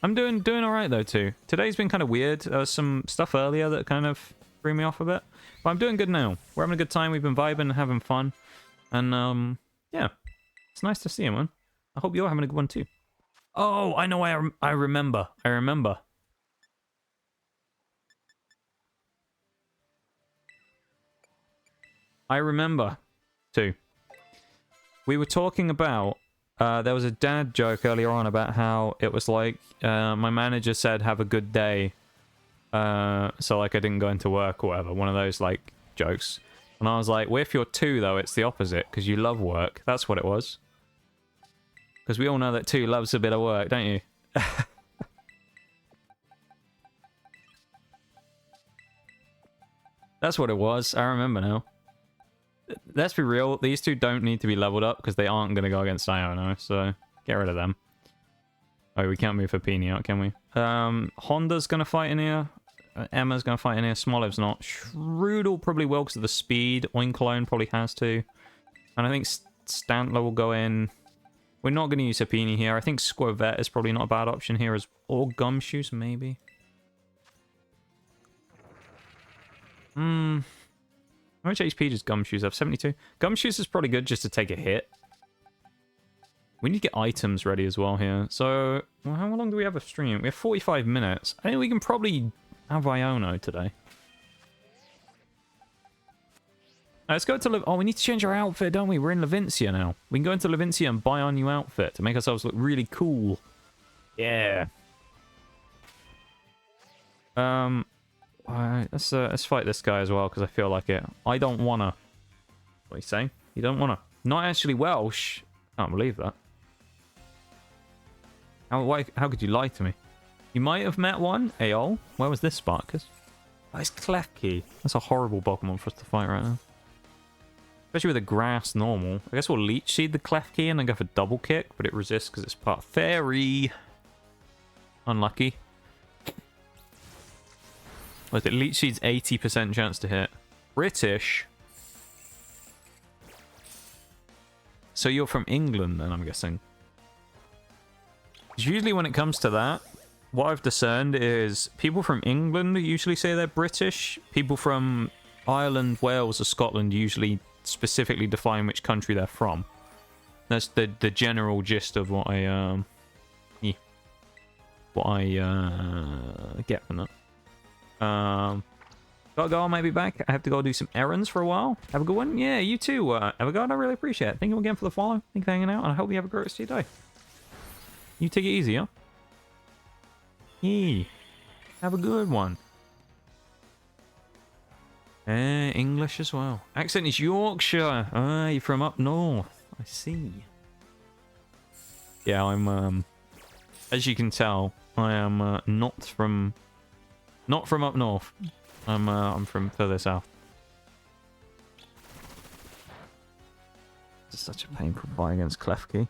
I'm doing all right though too. Today's been kind of weird. There was some stuff earlier that kind of threw me off a bit, but I'm doing good now. We're having a good time. We've been vibing and having fun, and yeah, it's nice to see you, man. I hope you're having a good one too. Oh, I know. I remember. I remember. I remember too. We were talking about. There was a dad joke earlier on about how it was like my manager said have a good day, so like I didn't go into work or whatever. One of those like jokes, and I was like, well, if you're 2 though, it's the opposite because you love work. That's what it was. Because we all know that 2 loves a bit of work, don't you? That's what it was. I remember now. Let's be real, these 2 don't need to be leveled up because they aren't going to go against Iono, so get rid of them. Oh, we can't move for Peony out, can we? Honda's going to fight in here. Emma's going to fight in here. Smoliv's not. Shrewdle probably will because of the speed. Oinkologne probably has to. And I think Stantler will go in. We're not going to use Sapini here. I think Squirvet is probably not a bad option here, or Gumshoes, maybe. How much HP does Gumshoes have? 72? Gumshoes is probably good just to take a hit. We need to get items ready as well here. So, well, how long do we have a stream? We have 45 minutes. I think we can probably have Iono today. Let's go to... Oh, we need to change our outfit, don't we? We're in Levincia now. We can go into Levincia and buy our new outfit to make ourselves look really cool. Yeah. Alright, let's fight this guy as well, because I feel like it. I don't wanna. What are you saying? You don't wanna? Not actually Welsh. Can't believe that. How could you lie to me? You might have met one. Aol. Where was this Sparkus? Oh, it's Klefki. That's a horrible Pokemon for us to fight right now. Especially with a grass normal. I guess we'll Leech Seed the Klefki and then go for Double Kick, but it resists because it's part Fairy. Unlucky. Was it Leech Seed's 80% chance to hit? British. So you're from England, then, I'm guessing. 'Cause usually when it comes to that, what I've discerned is people from England usually say they're British. People from Ireland, Wales, or Scotland usually specifically define which country they're from. That's the general gist of what I get from that. Gotta go, I might be back. I have to go do some errands for a while. Have a good one. Yeah, you too, Evergard. I really appreciate it. Thank you again for the follow. Thank you for hanging out, and I hope you have a great rest of your day. You take it easy, huh? Yeah. Have a good one. English as well. Accent is Yorkshire. Ah, you're from up north. I see. Yeah, I'm, as you can tell, I am, not from up north. I'm from further south. It's such a painful fight against Klefki.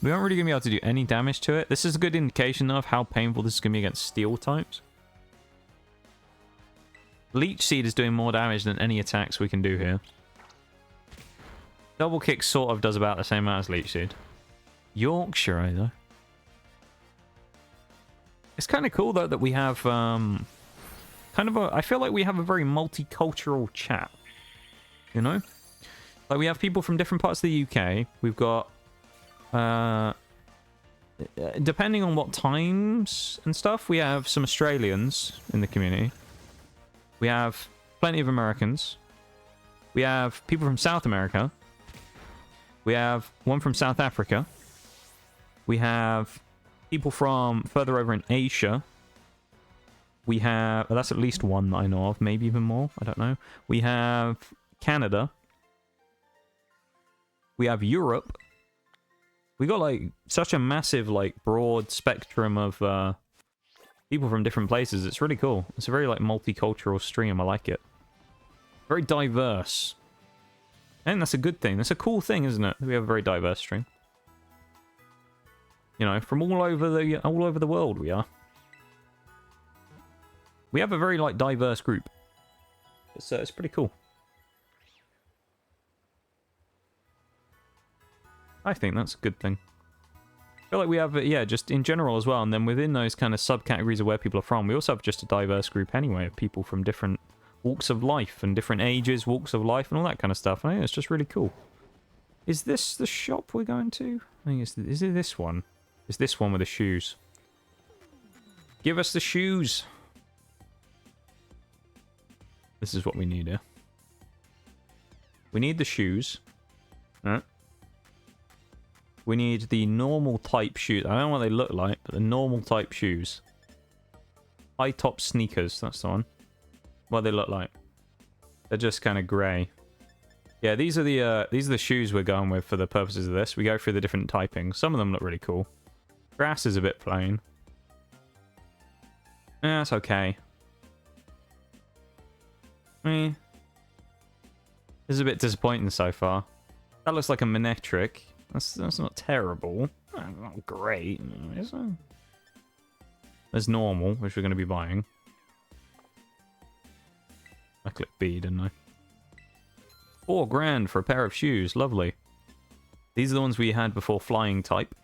We aren't really going to be able to do any damage to it. This is a good indication, though, of how painful this is going to be against steel types. Leech Seed is doing more damage than any attacks we can do here. Double Kick sort of does about the same amount as Leech Seed. Yorkshire, though. It's kind of cool, though, that we have kind of a... I feel like we have a very multicultural chat. You know? Like, we have people from different parts of the UK. We've got... depending on what times and stuff, we have some Australians in the community. We have plenty of Americans. We have people from South America. We have one from South Africa. We have people from further over in Asia. We have... That's at least one that I know of. Maybe even more. I don't know. We have Canada. We have Europe. We got, like, such a massive, like, broad spectrum of people from different places. It's really cool. It's a very, like, multicultural stream. I like it. Very diverse. And that's a good thing. That's a cool thing, isn't it? We have a very diverse stream. You know, from all over the world we are. We have a very, like, diverse group. It's pretty cool. I think that's a good thing. I feel like we have, yeah, just in general as well, and then within those kind of subcategories of where people are from, we also have just a diverse group anyway of people from different walks of life and different ages, walks of life, and all that kind of stuff. And I think it's just really cool. Is this the shop we're going to? I think it's... Is it this one? It's this one with the shoes. Give us the shoes! This is what we need here. We need the shoes. Alright. We need the normal type shoes. I don't know what they look like, but the normal type shoes. High top sneakers, that's the one. What they look like. They're just kind of grey. Yeah, these are the shoes we're going with for the purposes of this. We go through the different typings. Some of them look really cool. Grass is a bit plain. Yeah, that's okay. This is a bit disappointing so far. That looks like a Monetric. That's not terrible. Not great, is it? There's normal, which we're going to be buying. I clicked B, didn't I? $4 grand for a pair of shoes. Lovely. These are the ones we had before flying type.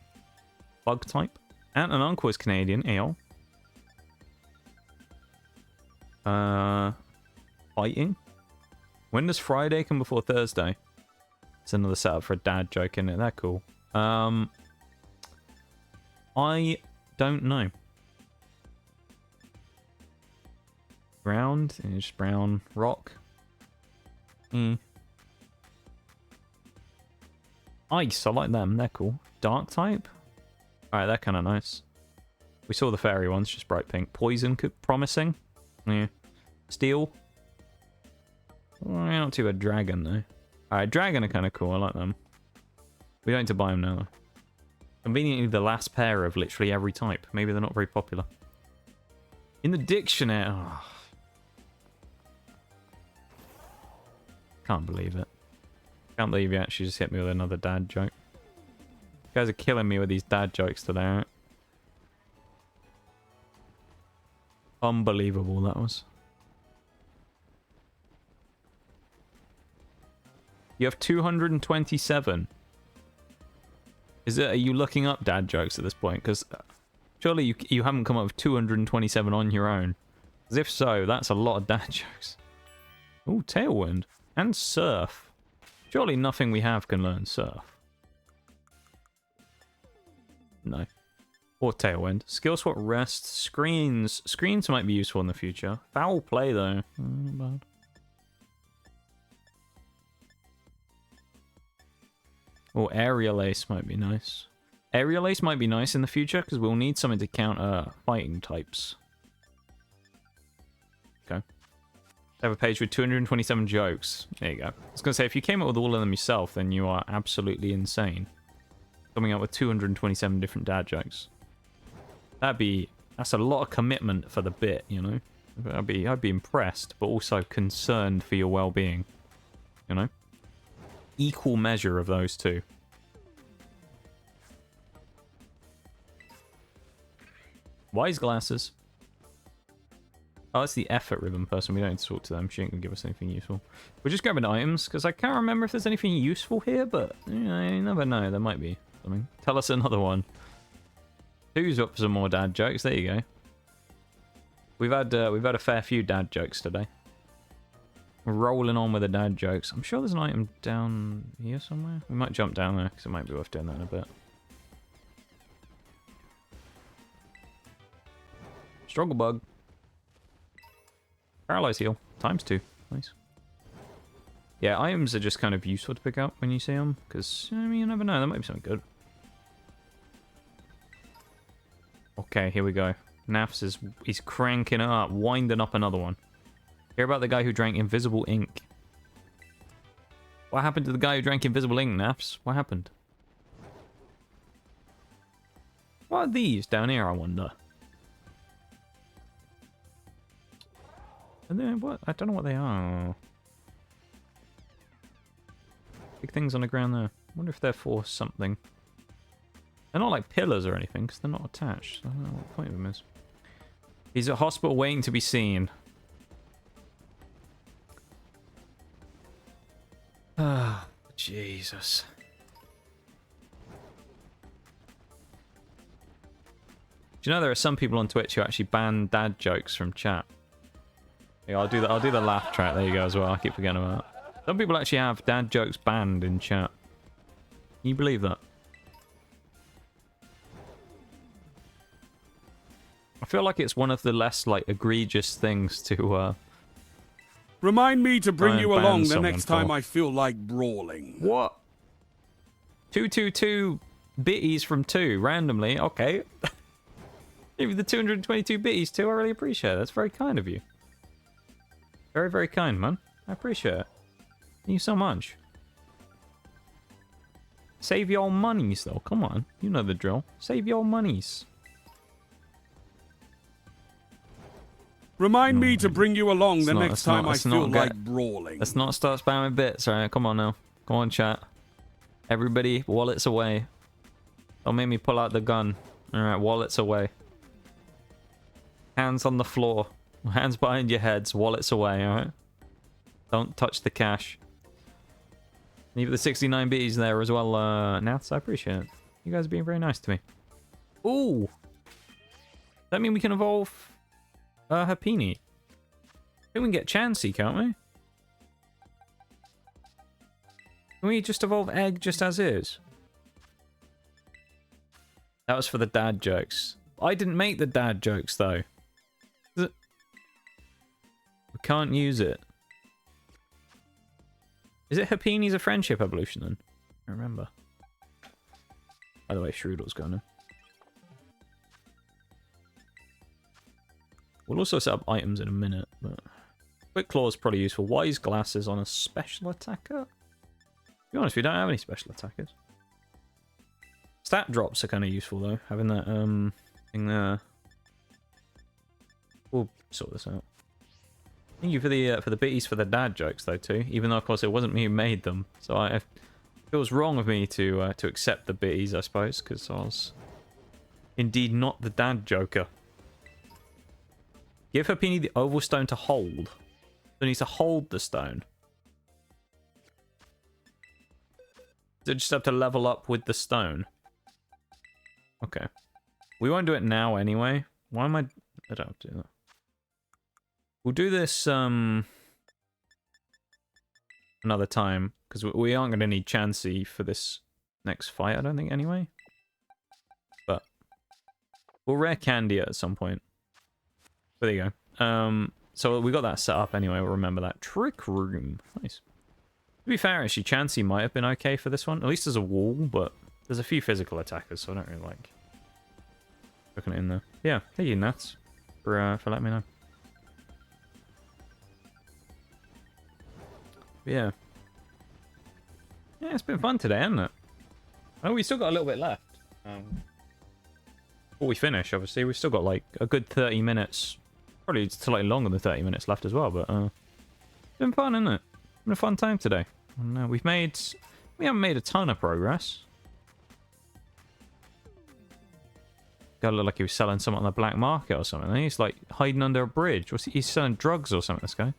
Bug type. Aunt and uncle is Canadian. Ale. Fighting. When does Friday come before Thursday? It's another setup for a dad joke, isn't it? That cool. I don't know. Ground, just brown rock. Ice, I like them. They're cool. Dark type. All right, they're kind of nice. We saw the fairy ones, just bright pink. Poison, promising. Yeah. Steel. Not too bad. Dragon though. Alright, dragon are kind of cool. I like them. We don't need to buy them now. Conveniently the last pair of literally every type. Maybe they're not very popular. In the dictionary... Oh. Can't believe it. Can't believe you actually just hit me with another dad joke. You guys are killing me with these dad jokes today, right? Unbelievable, that was. You have 227. Are you looking up dad jokes at this point? Because surely you haven't come up with 227 on your own. As if so, that's a lot of dad jokes. Ooh, Tailwind. And Surf. Surely nothing we have can learn Surf. No. Or Tailwind. Skill swap Rest. Screens. Screens might be useful in the future. Foul Play, though. Not bad. Or Aerial Ace might be nice. Aerial Ace might be nice in the future, because we'll need something to counter fighting types. Okay. I have a page with 227 jokes. There you go. I was going to say, if you came up with all of them yourself, then you are absolutely insane. Coming up with 227 different dad jokes. That's a lot of commitment for the bit, you know? I'd be impressed, but also concerned for your well-being. You know? Equal measure of those two. Wise Glasses. Oh, that's the effort ribbon person. We don't need to talk to them. She ain't gonna give us anything useful. We're just grabbing items, because I can't remember if there's anything useful here, but you know, you never know. There might be something. Tell us another one. Who's up for some more dad jokes? There you go. We've had a fair few dad jokes today. We're rolling on with the dad jokes. I'm sure there's an item down here somewhere. We might jump down there, because it might be worth doing that in a bit. Struggle Bug. Paralyze Heal. ×2. Nice. Yeah, items are just kind of useful to pick up when you see them, because, I mean, you never know. There might be something good. Okay, here we go. Nafs he's cranking it up, winding up another one. Hear about the guy who drank invisible ink. What happened to the guy who drank invisible ink, Nafs? What happened? What are these down here, I wonder? What? I don't know what they are. Big things on the ground there. I wonder if they're for something. They're not like pillars or anything, because they're not attached. I don't know what the point of them is. He's at hospital waiting to be seen. Ah, Jesus. Do you know there are some people on Twitch who actually ban dad jokes from chat? Yeah, I'll do the laugh track. There you go as well. I keep forgetting about that. Some people actually have dad jokes banned in chat. Can you believe that? I feel like it's one of the less like egregious things to Remind me to bring you along the next time for. I feel like brawling. What? 222 bitties from 2 randomly. Okay. Give you the 222 bitties too. I really appreciate it. That's very kind of you. Very, very kind, man. I appreciate it. Thank you so much. Save your monies, though. Come on. You know the drill. Save your monies. Remind me to bring you along the next time I feel like brawling. Let's not start spamming bits, alright? Come on now. Come on, chat. Everybody, wallets away. Don't make me pull out the gun. Alright, wallets away. Hands on the floor. Hands behind your heads. Wallets away, alright? Don't touch the cash. Leave the 69 bitties there as well, Nats. I appreciate it. You guys are being very nice to me. Ooh! Does that mean we can evolve Happini? I think we can get Chansey, can't we? Can we just evolve Egg just as is? That was for the dad jokes. I didn't make the dad jokes, though. We can't use it. Is it Happini's a friendship evolution, then? I remember. By the way, Shroodle's going in. We'll also set up items in a minute, but Quick Claw is probably useful. Wise Glasses on a special attacker? To be honest, we don't have any special attackers. Stat drops are kind of useful though, having that thing there. We'll sort this out. Thank you for the bitties for the dad jokes though too, even though of course it wasn't me who made them. So it feels wrong of me to accept the bitties, I suppose, because I was indeed not the dad joker. Give Happini the oval stone to hold. So it needs to hold the stone. So just have to level up with the stone. Okay. We won't do it now anyway. Why am I don't have to do that. We'll do this another time, because we aren't going to need Chansey for this next fight, I don't think, anyway. But we'll rare Candy at some point. But there you go. So we got that set up anyway, we'll remember that. Trick Room. Nice. To be fair, actually, Chansey might have been okay for this one. At least there's a wall, but there's a few physical attackers, so I don't really like looking it in there. Yeah, thank you, Nuts, for letting me know. Yeah. Yeah, it's been fun today, hasn't it? Oh, we still got a little bit left. Before we finish, obviously, we've still got like a good 30 minutes. Probably slightly longer than 30 minutes left as well, but it's been fun, isn't it? It's been a fun time today. And we haven't made a ton of progress. Guy looked like he was selling something on the black market or something. He's like hiding under a bridge. He's selling drugs or something, this guy.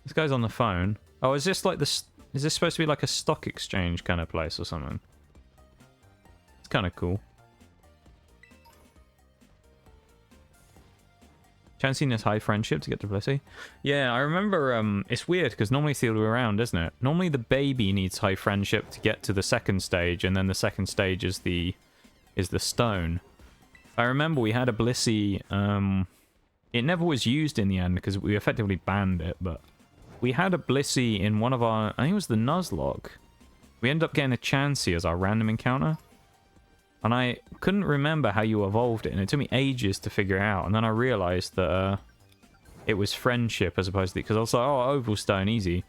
This guy's on the phone. Oh, is this like is this supposed to be like a stock exchange kind of place or something? It's kind of cool. Chancing this high friendship to get to Blissey. Yeah, I remember, it's weird because normally it's the other way around, isn't it? Normally the baby needs high friendship to get to the second stage, and then the second stage is the stone. I remember we had a Blissey, it never was used in the end because we effectively banned it, but we had a Blissey in one of our, I think it was the nuzlocke. We ended up getting a Chansey as our random encounter. And I couldn't remember how you evolved it, and it took me ages to figure it out. And then I realized that it was friendship as opposed to... Because I was like, oh, oval stone, easy.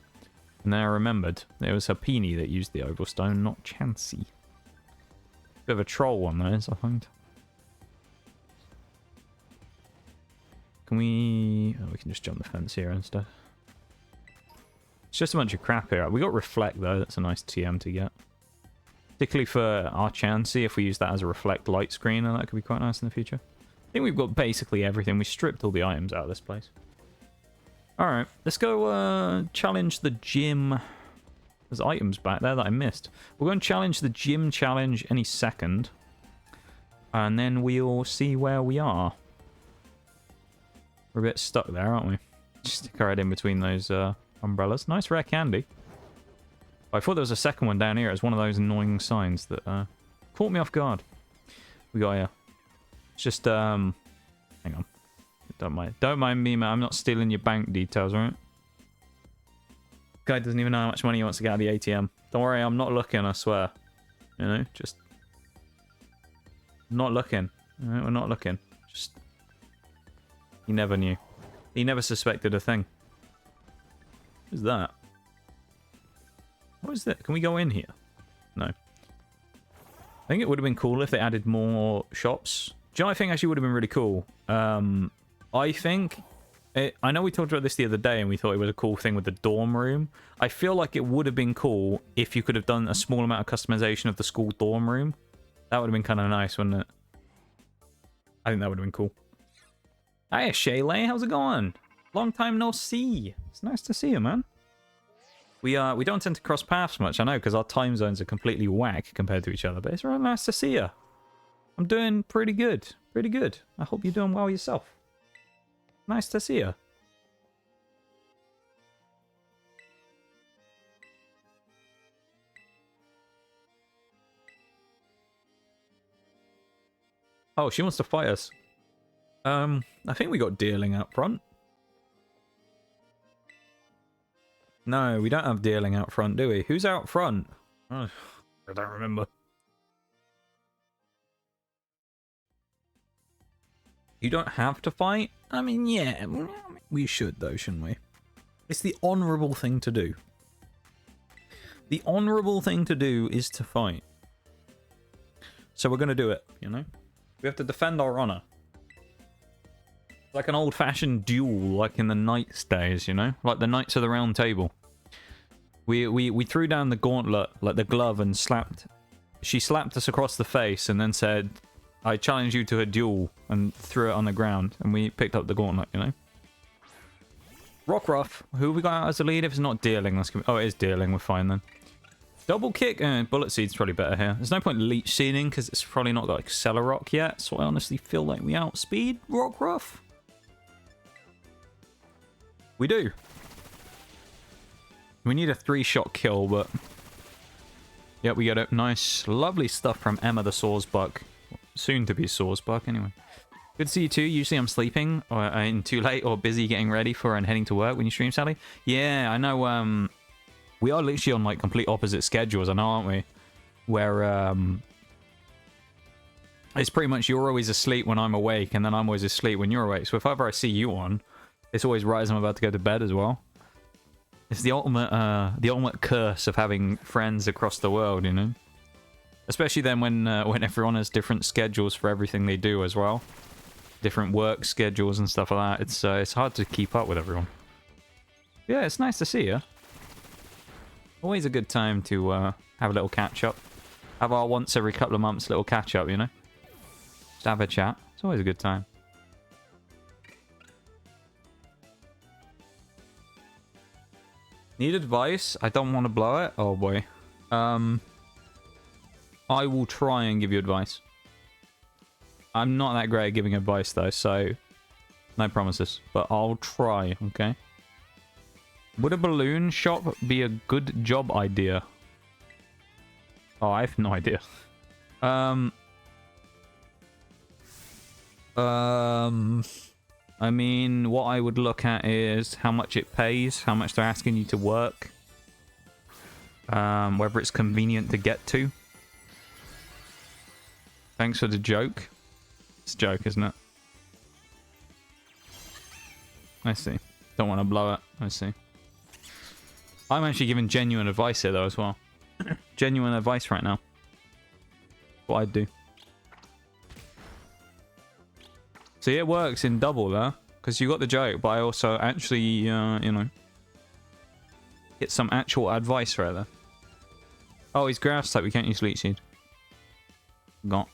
And then I remembered it was Harpini that used the oval stone, not Chansey. Bit of a troll one, those, I find. Can we... Oh, we can just jump the fence here instead. It's just a bunch of crap here. We got Reflect, though. That's a nice TM to get. Particularly for our Chansey, if we use that as a reflect light screen, and that could be quite nice in the future. I think we've got basically everything. We stripped all the items out of this place. Alright, let's go challenge the gym. There's items back there that I missed. We're going to challenge the gym challenge any second. And then we'll see where we are. We're a bit stuck there, aren't we? Just stick our head in between those umbrellas. Nice rare candy. I thought there was a second one down here. It was one of those annoying signs that caught me off guard. We got here. It's just, hang on. Don't mind me, man. I'm not stealing your bank details, right? Guy doesn't even know how much money he wants to get out of the ATM. Don't worry, I'm not looking, I swear. You know, just... Not looking. Alright, we're not looking. Just... He never knew. He never suspected a thing. What's that? What is that? Can we go in here? No. I think it would have been cool if they added more shops. Do you know what I think actually would have been really cool? I think... I know we talked about this the other day and we thought it was a cool thing with the dorm room. I feel like it would have been cool if you could have done a small amount of customization of the school dorm room. That would have been kind of nice, wouldn't it? I think that would have been cool. Hey, Shaylay, how's it going? Long time no see. It's nice to see you, man. We don't tend to cross paths much, I know, because our time zones are completely whack compared to each other, but it's really nice to see you. I'm doing pretty good. Pretty good. I hope you're doing well yourself. Nice to see you. Oh, she wants to fight us. I think we got dealing out front. No, we don't have dealing out front, do we? Who's out front? Oh, I don't remember. You don't have to fight? I mean, yeah, we should though, shouldn't we? It's the honourable thing to do. The honourable thing to do is to fight. So we're going to do it, you know? We have to defend our honour. Like an old-fashioned duel, like in the Knights days, you know? Like the Knights of the Round Table. We threw down the gauntlet, like the glove, and slapped... She slapped us across the face and then said, I challenge you to a duel, and threw it on the ground. And we picked up the gauntlet, you know? Rockruff. Who we got out as the lead? If it's not dealing, let's give... Oh, it is dealing. We're fine then. Double kick and bullet seed's probably better here. There's no point leech seeding because it's probably not got Accelerock yet. So I honestly feel like we outspeed Rockruff. We do. We need a 3-shot kill, but... Yeah, we get it. Nice, lovely stuff from Emma the Sawsbuck. Soon to be Sawsbuck, anyway. Good to see you too. Usually I'm sleeping, or I'm too late, or busy getting ready for and heading to work when you stream, Sally. Yeah, I know, we are literally on, like, complete opposite schedules, I know, aren't we? Where, it's pretty much you're always asleep when I'm awake, and then I'm always asleep when you're awake. So if ever I see you on, it's always right as I'm about to go to bed as well. It's the ultimate curse of having friends across the world, you know? Especially then when everyone has different schedules for everything they do as well. Different work schedules and stuff like that. It's hard to keep up with everyone. Yeah, it's nice to see you. Always a good time to have a little catch-up. Have our once every couple of months little catch-up, you know? Just have a chat. It's always a good time. Need advice? I don't want to blow it. Oh boy. I will try and give you advice. I'm not that great at giving advice though, so no promises. But I'll try, okay? Would a balloon shop be a good job idea? Oh, I have no idea. I mean, what I would look at is how much it pays, how much they're asking you to work, whether it's convenient to get to. Thanks for the joke. It's a joke, isn't it? I see. Don't want to blow it. I see. I'm actually giving genuine advice here, though, as well. Genuine advice right now. What I'd do. See, it works in double there, because you got the joke, but I also actually, you know, get some actual advice right there. Oh, he's grass type. We can't use leech seed. Got.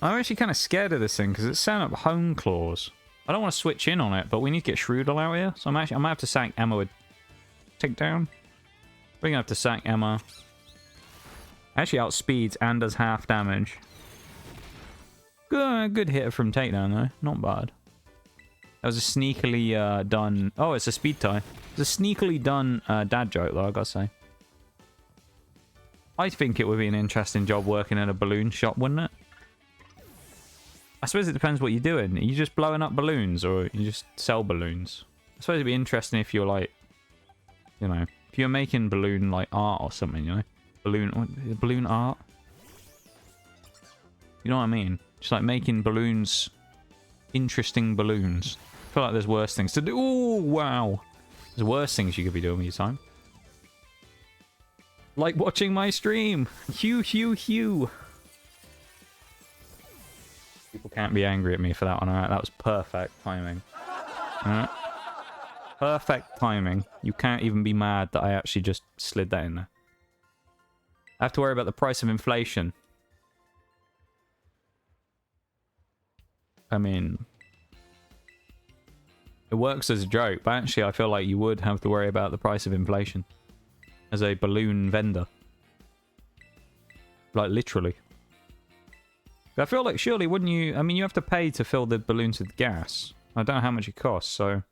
I'm actually kind of scared of this thing because it's setting up home claws. I don't want to switch in on it, but we need to get Shroodle out here. So I might have to sack Emma with takedown. We're gonna have to sack Emma. Actually outspeeds and does half damage. Good hit from takedown though, not bad. That was a sneakily done. Oh, it's a speed tie. It's a sneakily done dad joke though, I gotta say. I think it would be an interesting job working in a balloon shop, wouldn't it? I suppose it depends what you're doing. Are you just blowing up balloons or you just sell balloons? I suppose it'd be interesting if you're like, you know, if you're making balloon like art or something, you know? Balloon art? You know what I mean? Just like making balloons, interesting balloons. I feel like there's worse things to do. Oh, wow. There's worse things you could be doing with your time. Like watching my stream. Hugh. People can't be angry at me for that one, alright? That was perfect timing. Alright? Perfect timing. You can't even be mad that I actually just slid that in there. I have to worry about the price of inflation. I mean, it works as a joke, but actually I feel like you would have to worry about the price of inflation as a balloon vendor. Like, literally. I feel like, surely, wouldn't you... I mean, you have to pay to fill the balloons with gas. I don't know how much it costs, so...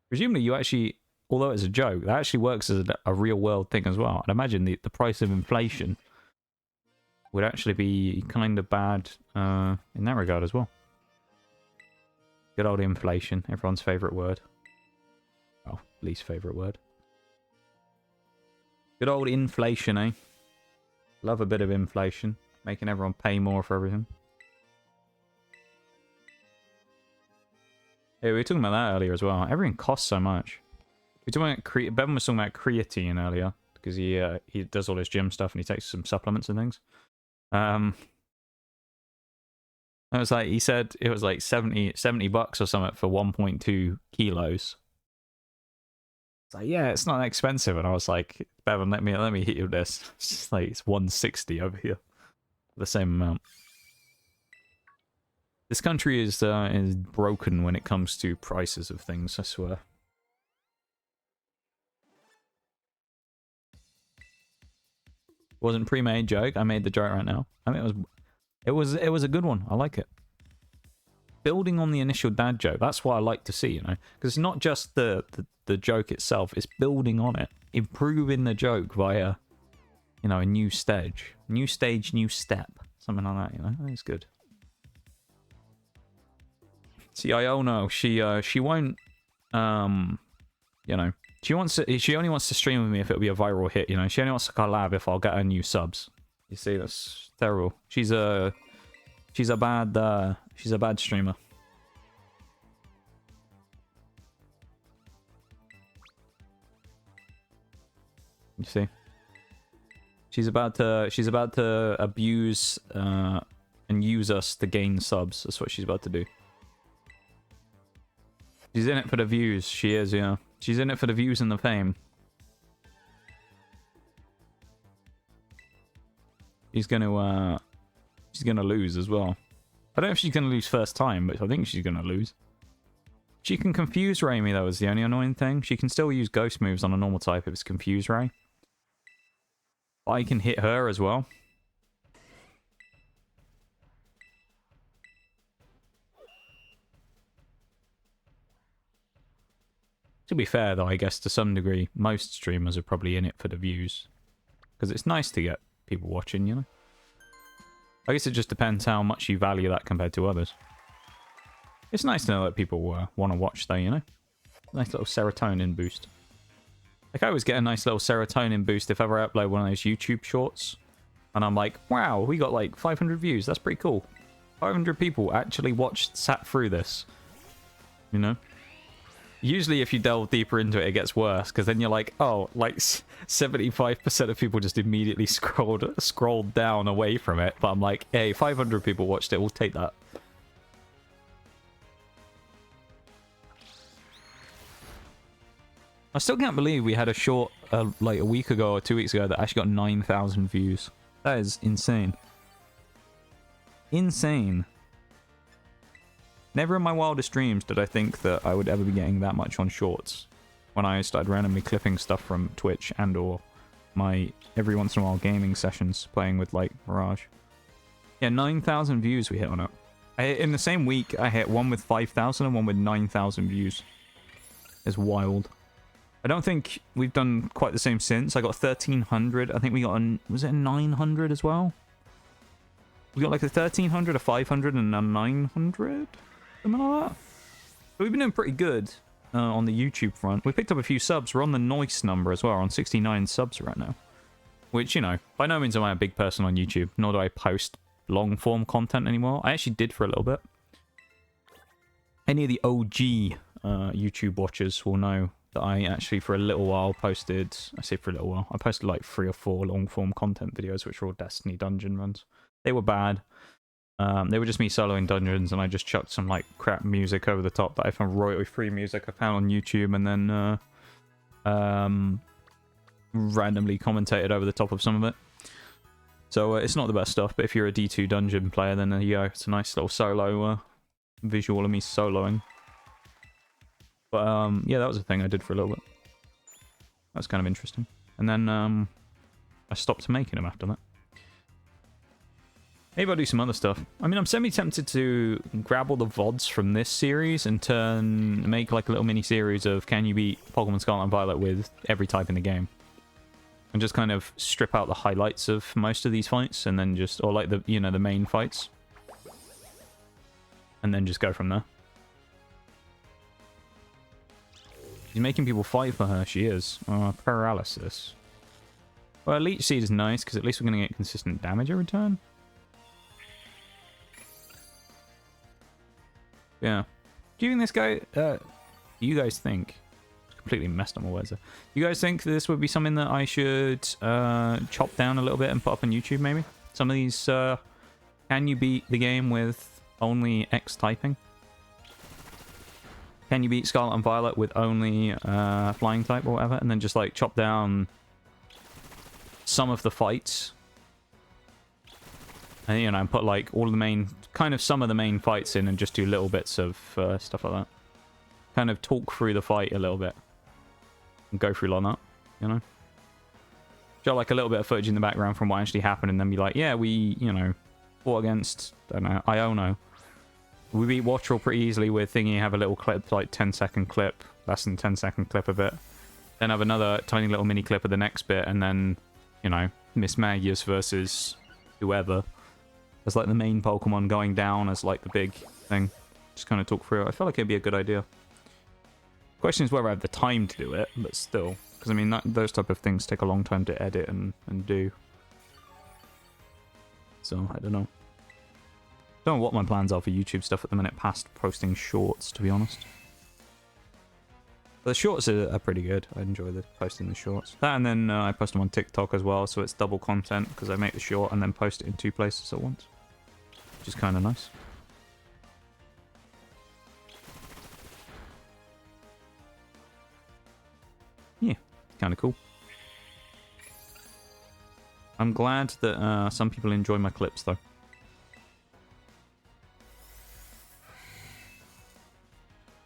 Presumably, you actually... Although it's a joke, that actually works as a real-world thing as well. I'd imagine the price of inflation would actually be kind of bad in that regard as well. Good old inflation. Everyone's favourite word. Oh, least favourite word. Good old inflation, eh? Love a bit of inflation. Making everyone pay more for everything. Yeah, we were talking about that earlier as well. Everything costs so much. We were talking about Bevan was talking about creatine earlier because he does all his gym stuff and he takes some supplements and things. It was like, he said it was like 70 bucks or something for 1.2 kilos. It's like, yeah, it's not that expensive. And I was like, Bevan, let me hit you with this. It's just like, it's 160 over here. The same amount. This country is broken when it comes to prices of things, I swear. Wasn't pre-made joke. I made the joke right now. I mean, it was a good one. I like it. Building on the initial dad joke. That's what I like to see, you know, because it's not just the joke itself. It's building on it, improving the joke via, you know, a new stage, new step, something like that. You know, I think it's good. See, Iono, she won't, you know, she only wants to stream with me if it'll be a viral hit. You know, she only wants to collab if I'll get her new subs. You see, that's terrible. She's a bad streamer. You see, she's about to abuse and use us to gain subs. That's what she's about to do. She's in it for the views. She is, yeah. She's in it for the views and the fame. She's gonna lose as well. I don't know if she's gonna lose first time, but I think she's gonna lose. She can confuse Ray me though, is the only annoying thing. She can still use ghost moves on a normal type if it's confuse Ray. I can hit her as well. To be fair though, I guess to some degree, most streamers are probably in it for the views. Because it's nice to get people watching, you know? I guess it just depends how much you value that compared to others. It's nice to know that people want to watch though, you know? Nice little serotonin boost. Like I always get a nice little serotonin boost if ever I upload one of those YouTube shorts. And I'm like, wow, we got like 500 views. That's pretty cool. 500 people actually sat through this. You know? Usually if you delve deeper into it, it gets worse. Because then you're like, oh, like 75% of people just immediately scrolled down away from it. But I'm like, hey, 500 people watched it. We'll take that. I still can't believe we had a short, like a week ago or 2 weeks ago that actually got 9,000 views. That is insane. Insane. Never in my wildest dreams did I think that I would ever be getting that much on shorts. When I started randomly clipping stuff from Twitch and or my every once in a while gaming sessions playing with like Mirage. Yeah, 9,000 views we hit on it. In the same week, I hit one with 5,000 and one with 9,000 views. It's wild. I don't think we've done quite the same since. I got 1,300. I think we got was it a 900 as well? We got like a 1,300, a 500, and a 900? Something like that. But we've been doing pretty good on the YouTube front. We picked up a few subs. We're on the nice number as well, on 69 subs right now. Which, you know, by no means am I a big person on YouTube, nor do I post long-form content anymore. I actually did for a little bit. Any of the OG YouTube watchers will know that I actually for a little while posted, I say for a little while, I posted like 3 or 4 long-form content videos which were all Destiny dungeon runs. They were bad. They were just me soloing dungeons and I just chucked some like crap music over the top that I found royalty-free music I found on YouTube and then randomly commentated over the top of some of it. So it's not the best stuff, but if you're a D2 dungeon player then there you go. It's a nice little solo visual of me soloing. But yeah, that was a thing I did for a little bit. That was kind of interesting. And then I stopped making them after that. Maybe I'll do some other stuff. I mean, I'm semi-tempted to grab all the VODs from this series and make like a little mini-series of can you beat Pokemon Scarlet and Violet with every type in the game. And just kind of strip out the highlights of most of these fights and then just, or like the, you know, the main fights. And then just go from there. She's making people fight for her, she is. Paralysis. Well, Leech Seed is nice, because at least we're going to get consistent damage every turn. Yeah. Do you think this guy... you guys think... Completely messed up my words there. You guys think this would be something that I should chop down a little bit and put up on YouTube, maybe? Some of these... can you beat the game with only X typing? Can you beat Scarlet and Violet with only flying type or whatever? And then just like chop down some of the fights. And you know, and put like all of the main, kind of some of the main fights in and just do little bits of stuff like that. Kind of talk through the fight a little bit. And go through like that, you know? show like a little bit of footage in the background from what actually happened, and then be like, yeah, we, you know, fought against, I don't know, Iono. We beat Wattrel pretty easily with thingy, have a little clip, like 10-second clip, less than 10-second clip of it. Then have another tiny little mini clip of the next bit, and then, you know, Mismagius versus whoever. As like the main Pokemon going down as like the big thing. Just kind of talk through it. I feel like it'd be a good idea. Question is whether I have the time to do it, but still. Because I mean, those type of things take a long time to edit and do. So, I don't know. Don't know what my plans are for YouTube stuff at the minute, past posting shorts, to be honest. But the shorts are pretty good. I enjoy posting the shorts. That, and then I post them on TikTok as well, so it's double content, because I make the short and then post it in 2 places at once. Which is kind of nice. Yeah, kind of cool. I'm glad that some people enjoy my clips, though.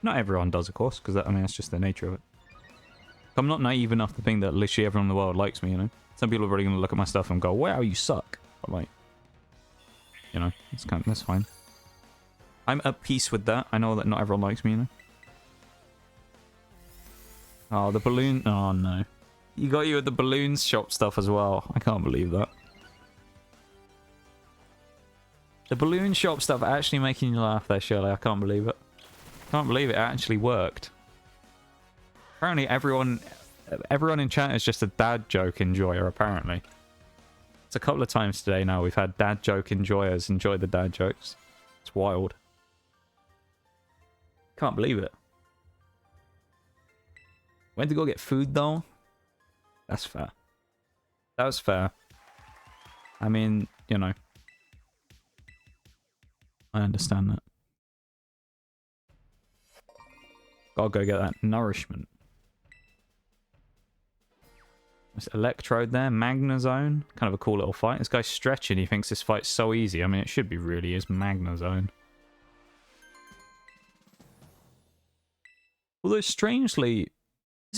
Not everyone does, of course, because I mean, that's just the nature of it. I'm not naive enough to think that literally everyone in the world likes me, you know? Some people are really going to look at my stuff and go, wow, you suck. I'm like, you know, that's fine. I'm at peace with that. I know that not everyone likes me, you know? Oh, the balloon. Oh, no. You got you at the balloons shop stuff as well. I can't believe that. The balloon shop stuff actually making you laugh there, Shirley. I can't believe it. Can't believe it actually worked. Apparently everyone in chat is just a dad joke enjoyer, apparently. It's a couple of times today now we've had dad joke enjoyers enjoy the dad jokes. It's wild. Can't believe it. Went to go get food though? That's fair. That was fair. I mean, you know. I understand that. Gotta go get that nourishment. There's Electrode there, Magnazone. Kind of a cool little fight. This guy's stretching, he thinks this fight's so easy. I mean, it should be really is Magnazone. Although, strangely,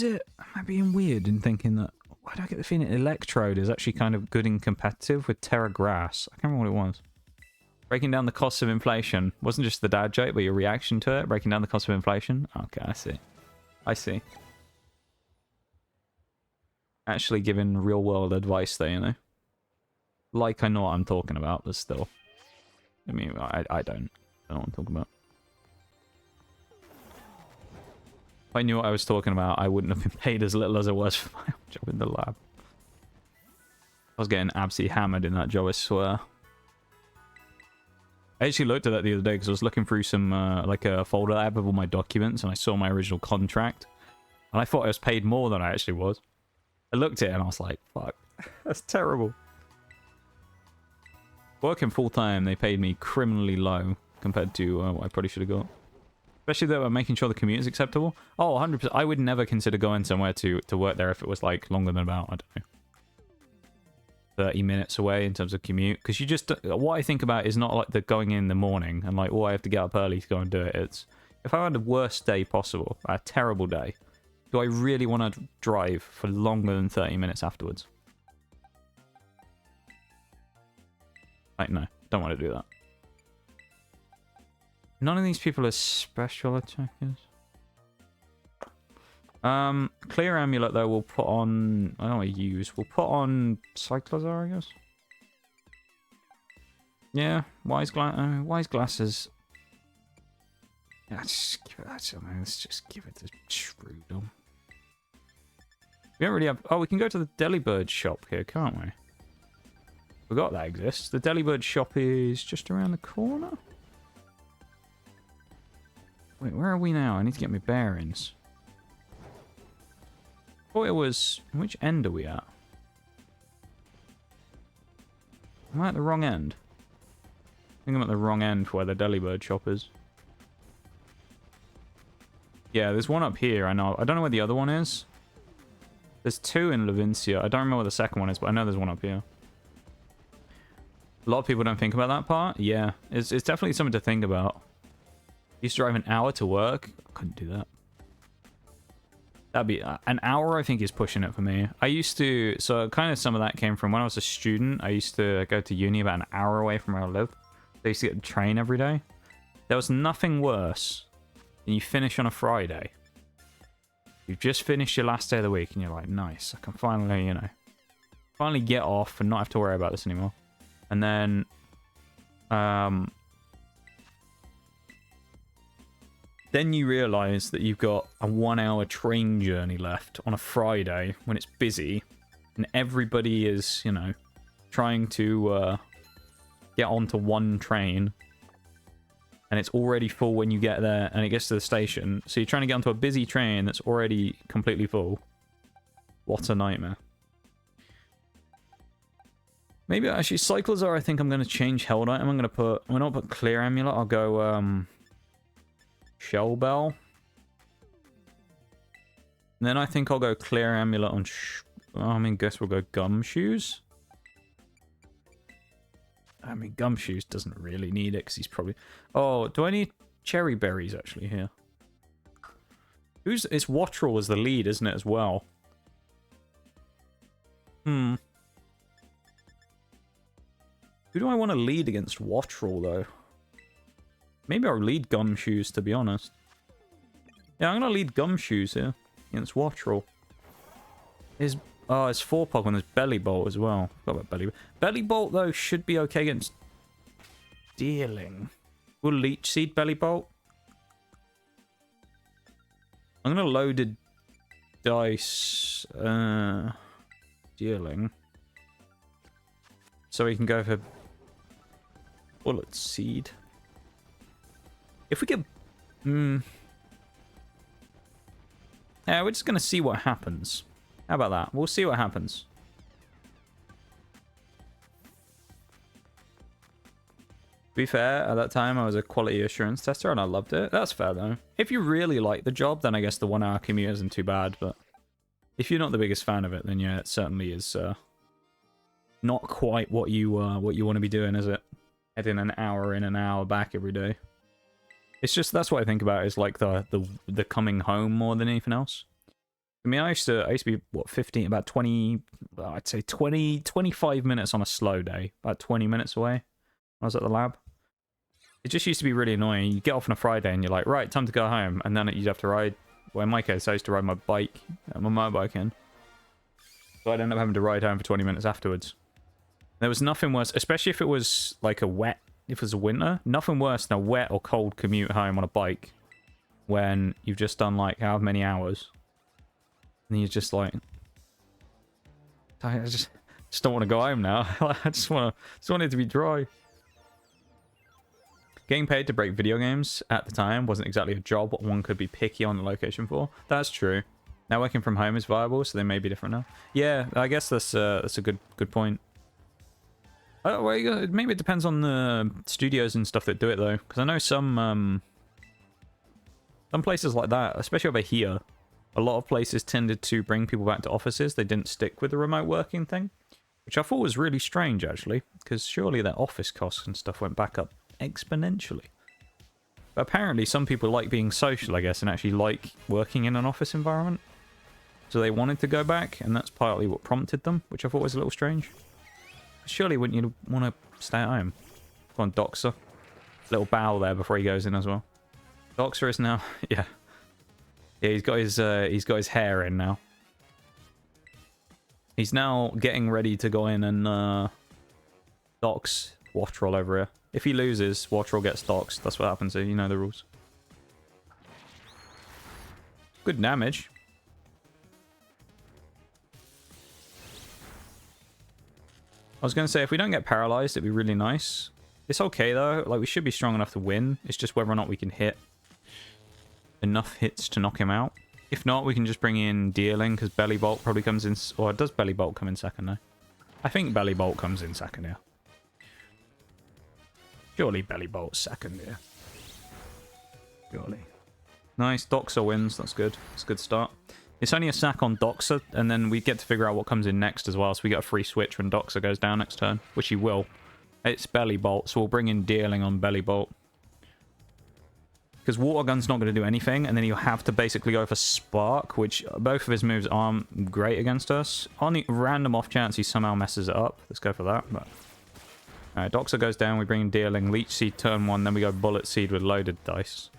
am I being weird in thinking that... Why do I get the feeling Electrode is actually kind of good and competitive with Terra Grass? I can't remember what it was. Breaking down the costs of inflation. Wasn't just the dad joke, but your reaction to it. Breaking down the cost of inflation. Okay, I see. I see. Actually giving real world advice there, you know? Like I know what I'm talking about, but still. I mean, I don't know what I'm talking about. If I knew what I was talking about, I wouldn't have been paid as little as I was for my job in the lab. I was getting absolutely hammered in that job, I swear. I actually looked at that the other day because I was looking through some, like a folder I have of all my documents, and I saw my original contract. And I thought I was paid more than I actually was. I looked at it and I was like, fuck, that's terrible. Working full-time, they paid me criminally low compared to what I probably should have got. Especially though, making sure the commute is acceptable. Oh, 100%. I would never consider going somewhere to work there if it was like longer than about, I don't know, 30 minutes away in terms of commute. Because you just, what I think about is not like the going in the morning and like, oh, I have to get up early to go and do it. It's, if I had the worst day possible, a terrible day, do I really want to drive for longer than 30 minutes afterwards? Like, no, don't want to do that. None of these people are special attackers. Clear Amulet, though, we'll put on... I don't know what to use. We'll put on Cyclozar, I guess. Yeah, Wise Glasses. Yeah, let's just give it to Strudel. We don't really have... Oh, we can go to the Delibird shop here, can't we? Forgot that exists. The Delibird shop is just around the corner. Wait, where are we now? I need to get my bearings. Oh, it was... Which end are we at? Am I at the wrong end? I think I'm at the wrong end for where the Delibird shop is. Yeah, there's one up here, I know. I don't know where the other one is. There's two in Levincia. I don't remember where the second one is, but I know there's one up here. A lot of people don't think about that part. Yeah, it's definitely something to think about. Used to drive an hour to work. I couldn't do that. That'd be an hour, I think, is pushing it for me. I used to, so kind of some of that came from when I was a student. I used to go to uni about an hour away from where I live. So I used to get the train every day. There was nothing worse than you finish on a Friday. You've just finished your last day of the week and you're like, nice, I can finally, you know, finally get off and not have to worry about this anymore. And then, then you realise that you've got a 1 hour train journey left on a Friday when it's busy and everybody is, you know, trying to get onto one train and it's already full when you get there and it gets to the station. So you're trying to get onto a busy train that's already completely full. What a nightmare. Maybe actually cycles are, I think I'm going to change held item. I'm going to not put clear amulet. I'll go shell bell. And then I think I'll go clear amulet on guess we'll go gumshoes. I mean, gumshoes doesn't really need it because he's probably... Oh, do I need cherry berries actually here? It's Wattrel as the lead, isn't it, as well? Who do I want to lead against Wattrel, though? Maybe I'll lead Gumshoes, to be honest. Yeah, I'm going to lead Gumshoes here against Wattrel. It's 4 Pokemon. There's Belly Bolt as well. Forgot about Belly Bolt, though, should be okay against Deerling. Will Leech Seed Belly Bolt? I'm going to loaded dice Deerling. So we can go for Bullet Seed. If we get... Yeah, we're just going to see what happens. How about that? We'll see what happens. To be fair, at that time I was a quality assurance tester and I loved it. That's fair though. If you really like the job, then I guess the 1 hour commute isn't too bad, but if you're not the biggest fan of it, then yeah, it certainly is not quite what you want to be doing, is it? Heading an hour in, an hour back every day. It's just, that's what I think about, is like the coming home more than anything else. I mean, I used to be, what, 15, about 20, I'd say 20, 25 minutes on a slow day. About 20 minutes away when I was at the lab. It just used to be really annoying. You get off on a Friday and you're like, right, time to go home. And then you'd have to ride, well, in my case, I used to ride my bike, my motorbike in. So I'd end up having to ride home for 20 minutes afterwards. There was nothing worse, especially if it was like a wet, if it was a winter, nothing worse than a wet or cold commute home on a bike when you've just done like how many hours. And you're just like, I just don't want to go home now. I just want it to be dry. Getting paid to break video games at the time wasn't exactly a job one could be picky on the location for. That's true. Now working from home is viable, so they may be different now. Yeah, I guess that's a good point. Well, maybe it depends on the studios and stuff that do it though, because I know some places like that, especially over here. A lot of places tended to bring people back to offices. They didn't stick with the remote working thing, which I thought was really strange, actually, because surely their office costs and stuff went back up exponentially. But apparently some people like being social, I guess, and actually like working in an office environment. So they wanted to go back, and that's partly what prompted them, which I thought was a little strange. Surely wouldn't you want to stay at home? Come on, Doxer. Little bow there before he goes in as well. Doxer is now... Yeah. Yeah, he's got his hair in now. He's now getting ready to go in and dox Wattrel over here. If he loses, Wattrel gets doxed. That's what happens here. You know the rules. Good damage. I was going to say, if we don't get paralyzed, it'd be really nice. It's okay, though. Like, we should be strong enough to win. It's just whether or not we can hit enough hits to knock him out. If not, we can just bring in Deerling, because Belly Bolt probably comes in... Or does Belly Bolt come in second, though? I think Belly Bolt comes in second here. Surely Belly Bolt's second here. Surely. Nice. Doxer wins. That's good. That's a good start. It's only a sack on Doxer, and then we get to figure out what comes in next as well. So we get a free switch when Doxer goes down next turn, which he will. It's Belly Bolt, so we'll bring in Deerling on Belly Bolt. because water gun's not going to do anything, and then you have to basically go for spark, which both of his moves aren't great against us. On the random off chance he somehow messes it up, let's go for that. But alright, Doxer goes down, we bring in Dealing, Leech Seed turn 1, then we go Bullet Seed with loaded dice.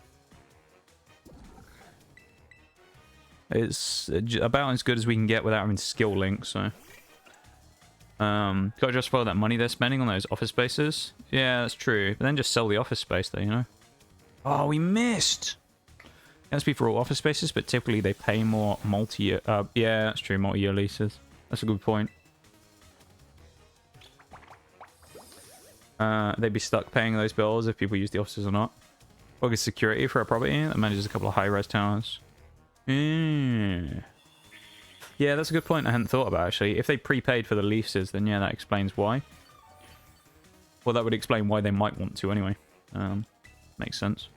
It's about as good as we can get without having skill link, so... gotta justify that money they're spending on those office spaces. Yeah, that's true. But then just sell the office space though, you know? Oh, we missed! That's be for all office spaces, but typically they pay more multi-year... yeah, that's true, multi-year leases. That's a good point. They'd be stuck paying those bills if people use the offices or not. Or get security for a property that manages a couple of high-res towers. Yeah, that's a good point I hadn't thought about, actually. If they prepaid for the leases, then yeah, that explains why. Well, that would explain why they might want to, anyway. Makes sense.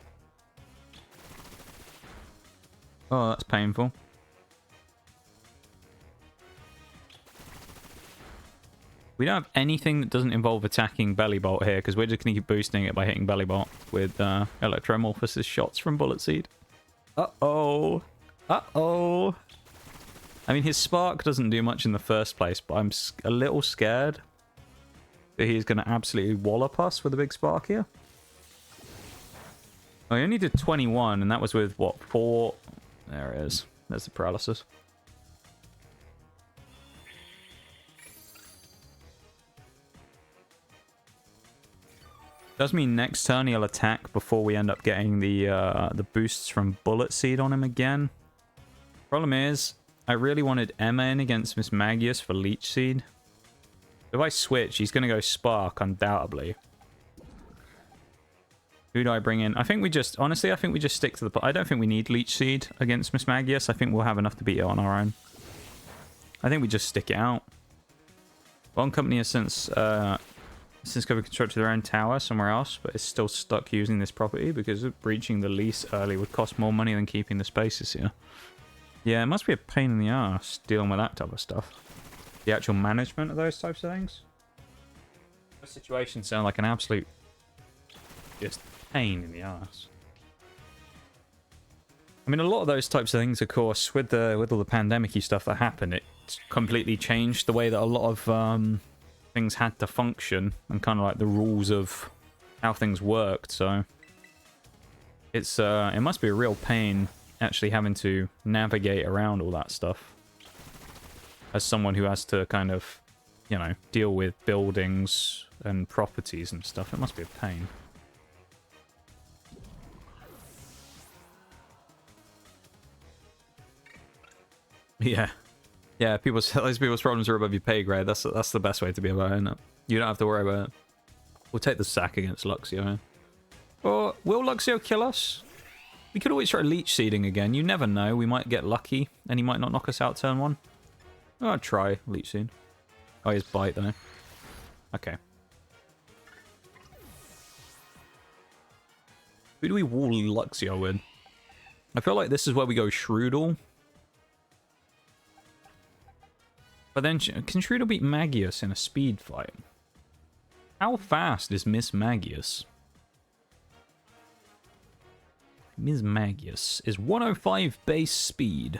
Oh, that's painful. We don't have anything that doesn't involve attacking Belly Bolt here, because we're just going to keep boosting it by hitting Belly Bolt with Electromorphosis shots from Bullet Seed. Uh-oh. Uh-oh. I mean, his spark doesn't do much in the first place, but I'm a little scared that he's going to absolutely wallop us with a big spark here. Oh, he only did 21, and that was with, what, 4... There it is. There's the paralysis. Does mean next turn he'll attack before we end up getting the boosts from Bullet Seed on him again. Problem is, I really wanted Emma in against Mismagius for Leech Seed. If I switch, he's going to go Spark, undoubtedly. Who do I bring in? I think we just... Honestly, I think we just stick to the... I don't think we need Leech Seed against Mismagius. I think we'll have enough to beat it on our own. I think we just stick it out. One company has since constructed their own tower somewhere else, but is still stuck using this property because breaching the lease early would cost more money than keeping the spaces here. Yeah, it must be a pain in the ass dealing with that type of stuff. The actual management of those types of things. The situations sound like an absolute just pain in the ass. I mean, a lot of those types of things, of course, with all the pandemic-y stuff that happened, it completely changed the way that a lot of things had to function and kind of like the rules of how things worked. So it's it must be a real pain actually having to navigate around all that stuff as someone who has to kind of, you know, deal with buildings and properties and stuff. It must be a pain. Yeah. Yeah, those people's problems are above your pay grade. That's the best way to be about it, isn't it? You don't have to worry about it. We'll take the sack against Luxio, eh? Or will Luxio kill us? We could always try Leech Seeding again. You never know. We might get lucky, and he might not knock us out turn 1. I'll try Leech Seed. Oh, he has Bite, though. Okay. Who do we wall Luxio with? I feel like this is where we go Shroodle. But then, can Shroodle beat Magius in a speed fight? How fast is Mismagius? Mismagius is 105 base speed.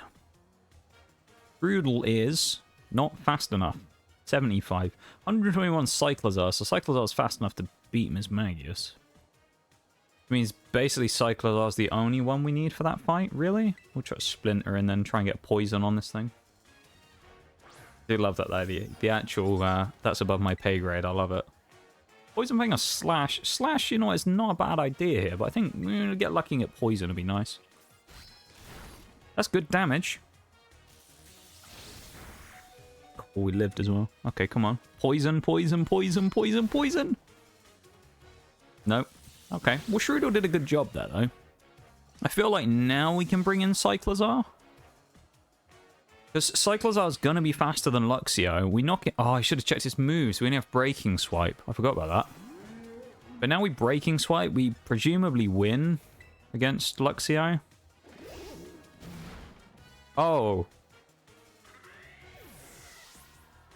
Shroodle is not fast enough. 75. 121 Cyclozar, so Cyclozar is fast enough to beat Mismagius. Which means basically Cyclozar's the only one we need for that fight, really? We'll try to Splinter and then try and get poison on this thing. I do love that though, the actual, that's above my pay grade, I love it. Poison thing or Slash? Slash, you know, is not a bad idea here, but I think we're going to get lucky and get poison would be nice. That's good damage. Oh, we lived as well. Okay, come on. Poison, poison, poison, poison, poison! Nope. Okay, well Shroodle did a good job there though. I feel like now we can bring in Cyclozar. Because Cyclozar's going to be faster than Luxio. We knock it... Oh, I should have checked his moves. We only have Breaking Swipe. I forgot about that. But now we Breaking Swipe. We presumably win against Luxio. Oh.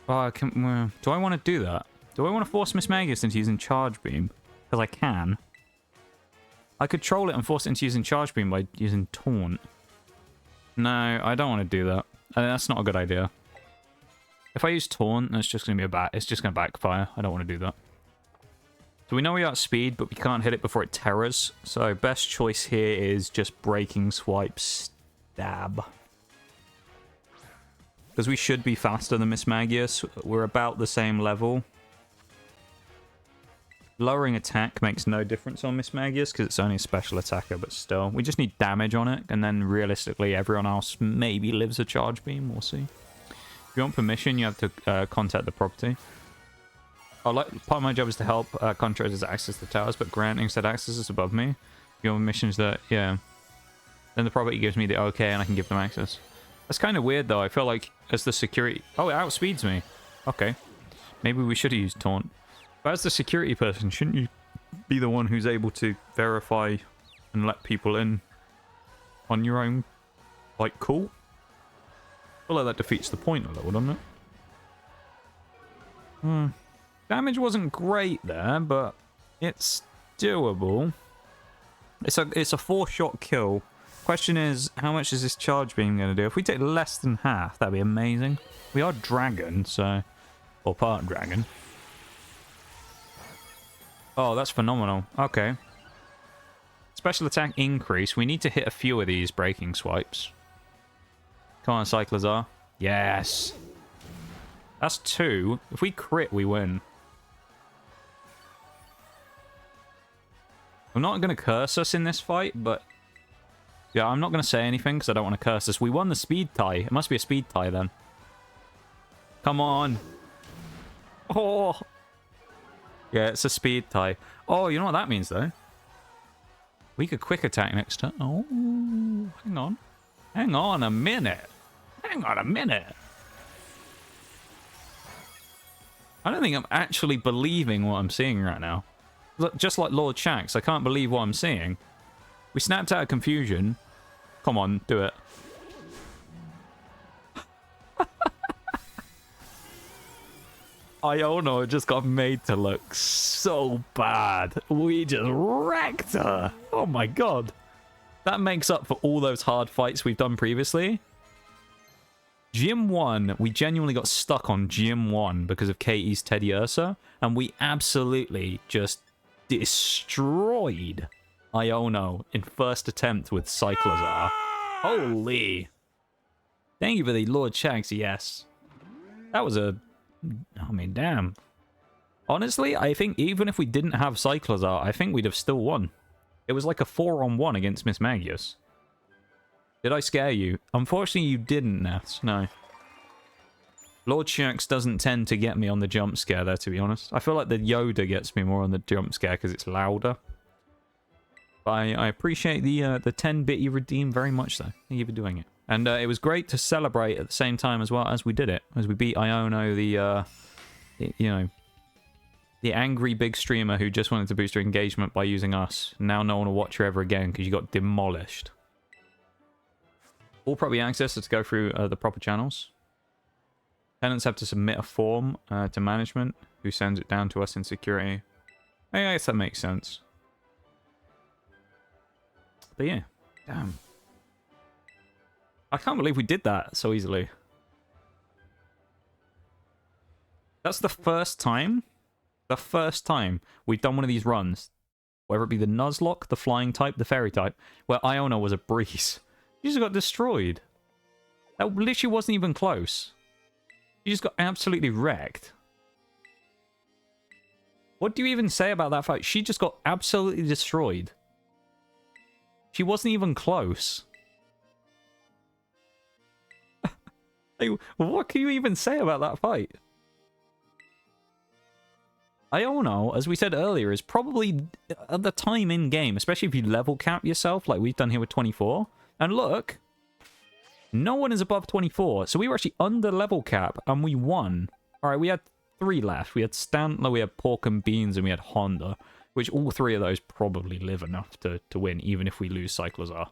Oh, do I want to do that? Do I want to force Mismagius into using Charge Beam? Because I can. I could troll it and force it into using Charge Beam by using Taunt. No, I don't want to do that. That's not a good idea. If I use Taunt, it's just going to be it's just going to backfire. I don't want to do that. So we know we outspeed, but we can't hit it before it terrors. So best choice here is just Breaking Swipe Stab. Because we should be faster than Mismagius. We're about the same level. Lowering attack makes no difference on Mismagius because it's only a special attacker, but still. We just need damage on it, and then realistically everyone else maybe lives a Charge Beam. We'll see. If you want permission, you have to contact the property. Part of my job is to help contractors access the towers, but granting said access is above me. If you want missions that, yeah. Then the property gives me the okay and I can give them access. That's kind of weird though. I feel like as the security... Oh, it outspeeds me. Okay. Maybe we should have used Taunt. But as the security person, shouldn't you be the one who's able to verify and let people in on your own, like, cool? I feel like that defeats the point a little, doesn't it? Damage wasn't great there, but it's doable. It's a 4-shot kill. Question is, how much is this Charge Beam going to do? If we take less than half, that'd be amazing. We are dragon, so... Or part dragon. Oh, that's phenomenal. Okay. Special attack increase. We need to hit a few of these breaking swipes. Come on, Cyclozar. Yes! That's 2. If we crit, we win. I'm not going to curse us in this fight, but... Yeah, I'm not going to say anything because I don't want to curse us. We won the speed tie. It must be a speed tie then. Come on. Oh! Yeah, it's a speed tie. Oh, you know what that means, though? We could quick attack next turn. Oh, hang on. Hang on a minute. Hang on a minute. I don't think I'm actually believing what I'm seeing right now. Look, just like Lord Shaxx, I can't believe what I'm seeing. We snapped out of confusion. Come on, do it. Iono just got made to look so bad. We just wrecked her. Oh my god. That makes up for all those hard fights we've done previously. Gym 1, we genuinely got stuck on Gym 1 because of Katy's Teddy Ursa, and we absolutely just destroyed Iono in first attempt with Cyclozar. Holy. Thank you for the Lord Shaxx, yes. That was a... I mean, damn. Honestly, I think even if we didn't have Cyclozar, I think we'd have still won. It was like a 4-on-1 against Mismagius. Did I scare you? Unfortunately, you didn't, Ness. No. Lord Shaxx doesn't tend to get me on the jump scare there, to be honest. I feel like the Yoda gets me more on the jump scare because it's louder. But I appreciate the 10-bit you redeemed very much, though. Thank you for doing it. And it was great to celebrate at the same time as well as we did it. As we beat Iono, the angry big streamer who just wanted to boost her engagement by using us. Now no one will watch her ever again because you got demolished. All property access is to go through the proper channels. Tenants have to submit a form to management, who sends it down to us in security. I guess that makes sense. But yeah, damn. I can't believe we did that so easily. That's the first time we've done one of these runs, whether it be the Nuzlocke, the flying type, the fairy type, where Iono was a breeze. You just got destroyed. That literally wasn't even close. You just got absolutely wrecked. What do you even say about that fight? She just got absolutely destroyed. She wasn't even close. Like, what can you even say about that fight? Iono, as we said earlier, is probably at the time in game, especially if you level cap yourself, like we've done here with 24. And look, no one is above 24, so we were actually under level cap, and we won. Alright, we had 3 left. We had Stantler, we had Pork and Beans, and we had Honda, which all 3 of those probably live enough to win, even if we lose Cyclozar.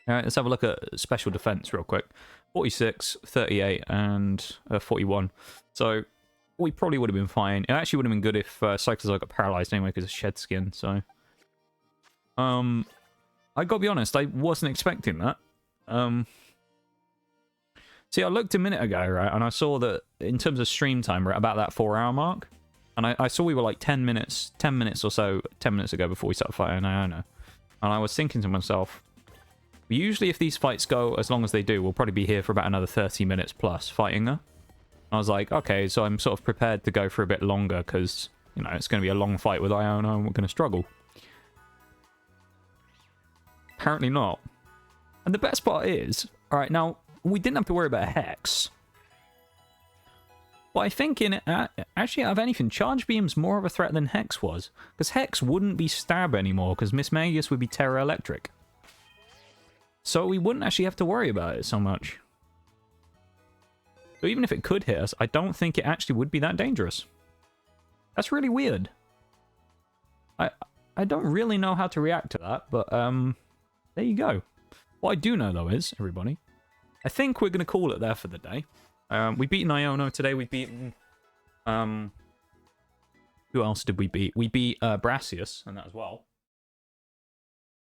Alright, let's have a look at special defense real quick. 46, 38, and 41. So we probably would have been fine. It actually would have been good if Cyclozar got paralyzed anyway because of shed skin, so... I gotta be honest, I wasn't expecting that. See, I looked a minute ago, right, and I saw that in terms of stream time, we're at about that 4-hour mark. And I saw we were like 10 minutes or so, 10 minutes ago before we started fighting Iono. And I was thinking to myself, usually if these fights go as long as they do, we'll probably be here for about another 30 minutes plus fighting her. I was like, okay, so I'm sort of prepared to go for a bit longer because, you know, it's going to be a long fight with Iono and we're going to struggle. Apparently not. And the best part is, alright, now, we didn't have to worry about a Hex. But I think in it, actually, out of anything, Charge Beam's more of a threat than Hex was. Because Hex wouldn't be Stab anymore, because Mismagius would be Terra Electric. So we wouldn't actually have to worry about it so much. So even if it could hit us, I don't think it actually would be that dangerous. That's really weird. I don't really know how to react to that, but there you go. What I do know, though, is, everybody, I think we're going to call it there for the day. We've beaten Iono today. We've beaten... who else did we beat? We beat Brassius, and that as well.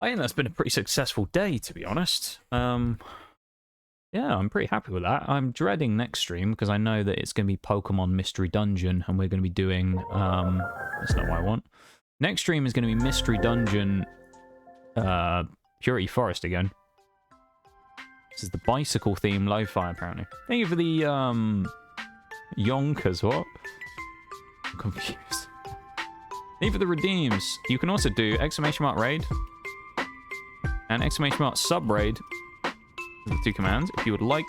I think that's been a pretty successful day, to be honest. Yeah, I'm pretty happy with that. I'm dreading next stream, because I know that it's going to be Pokemon Mystery Dungeon, and we're going to be doing... that's not what I want. Next stream is going to be Mystery Dungeon... Purity Forest again. This is the bicycle theme lo-fi, apparently. Thank you for the, yonkers, what? I'm confused. Thank you for the redeems. You can also do ! raid and ! sub raid. The two commands, if you would like.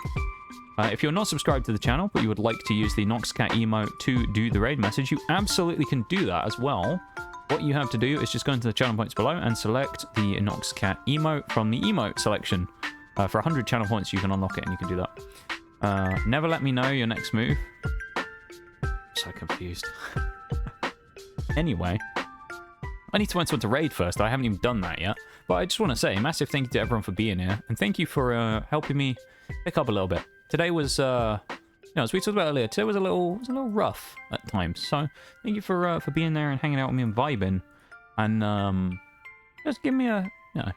If you're not subscribed to the channel, but you would like to use the Noxcat emote to do the raid message, you absolutely can do that as well. What you have to do is just go into the channel points below and select the Noxcat emote from the emote selection. For 100 channel points, you can unlock it and you can do that. Never let me know your next move. I'm so confused. Anyway, I need to find someone to raid first. I haven't even done that yet. But I just want to say a massive thank you to everyone for being here. And thank you for helping me pick up a little bit. Today was, you know, as we talked about earlier, today was a little rough at times. So thank you for being there and hanging out with me and vibing. And just give me a, you know,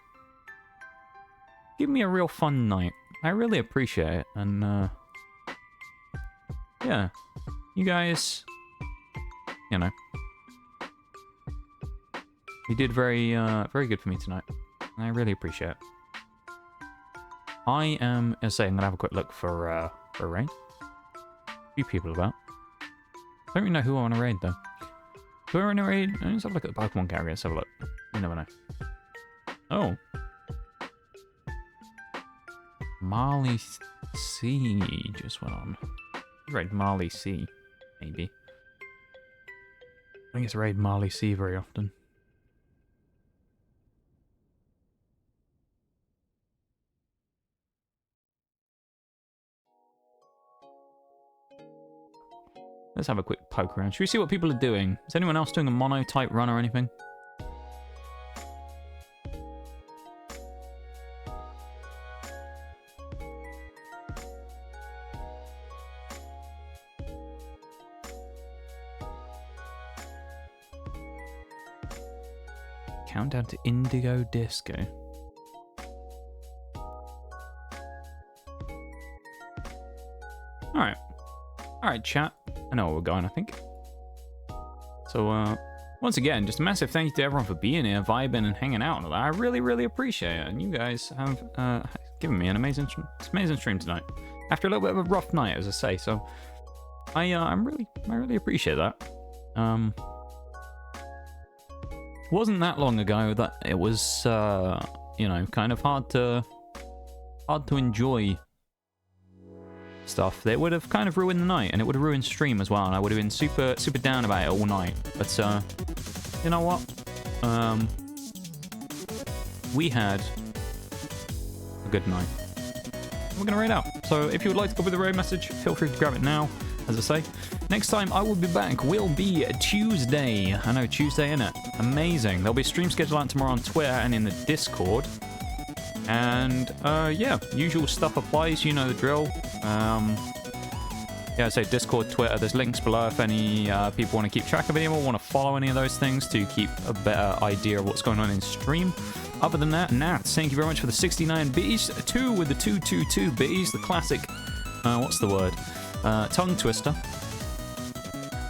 give me a real fun night. I really appreciate it. And, yeah. You guys, you know. You did very good for me tonight. And I really appreciate it. I am, as I say, I'm going to have a quick look for a raid. A few people about. I don't really know who I want to raid, though. Do I want to raid? Let's have a look at the Pokemon category. Let's have a look. You never know. Oh. Marley C just went on. Raid Marley C, maybe. I think it's raid Marley C very often. Let's have a quick poke around. Should we see what people are doing? Is anyone else doing a monotype run or anything? Countdown to Indigo Disco. Alright. Alright, chat. I know where we're going, I think. So, once again, just a massive thank you to everyone for being here, vibing, and hanging out and all that. I really, really appreciate it. And you guys have given me an amazing stream tonight. After a little bit of a rough night, as I say. So, I really appreciate that. Wasn't that long ago that it was, you know, kind of hard to enjoy stuff. That would have kind of ruined the night, and it would have ruined stream as well, and I would have been super down about it all night. But you know what? We had a good night. We're gonna raid out. So if you would like to go with the raid message, feel free to grab it now. As I say, next time I will be back will be Tuesday. I know, Tuesday, innit? Amazing. There'll be a stream schedule out tomorrow on Twitter and in the Discord. And, yeah, usual stuff applies. You know the drill. yeah, so Discord, Twitter, there's links below if any people want to keep track of any or want to follow any of those things to keep a better idea of what's going on in stream. Other than that, Nat, thank you very much for the 69 biddies. 2 with the 222 biddies, the classic, what's the word? Tongue twister.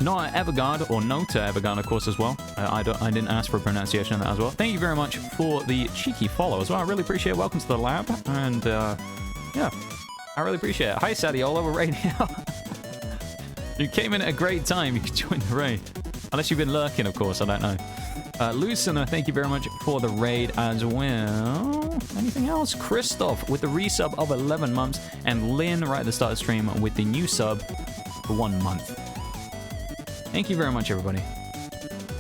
Not Evergard, or Nota Evergard, of course, as well. I didn't ask for a pronunciation of that as well. Thank you very much for the cheeky follow as well. I really appreciate it. Welcome to the lab. And, yeah, I really appreciate it. Hi, Sadie, all over radio. You came in at a great time. You can join the raid. Unless you've been lurking, of course. I don't know. Lucina, thank you very much for the raid as well. Anything else? Christoph with the resub of 11 months. And Lynn right at the start of the stream with the new sub for 1 month. Thank you very much, everybody.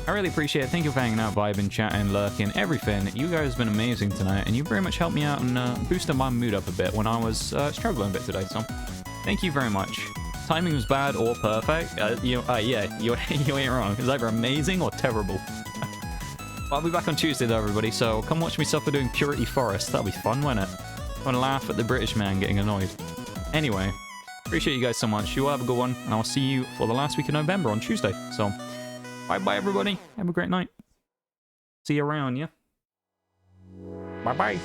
I really appreciate it. Thank you for hanging out, vibing, chatting, lurking, everything. You guys have been amazing tonight, and you very much helped me out and boosted my mood up a bit when I was struggling a bit today, so thank you very much. Timing was bad or perfect. Yeah, you ain't wrong. It's either amazing or terrible. I'll be back on Tuesday, though, everybody, so come watch me suffer doing Purity Forest. That'll be fun, won't it? I want to laugh at the British man getting annoyed. Anyway. Appreciate you guys so much. You all have a good one, and I'll see you for the last week of November on Tuesday. So, bye-bye, everybody. Have a great night. See you around, yeah? Bye-bye.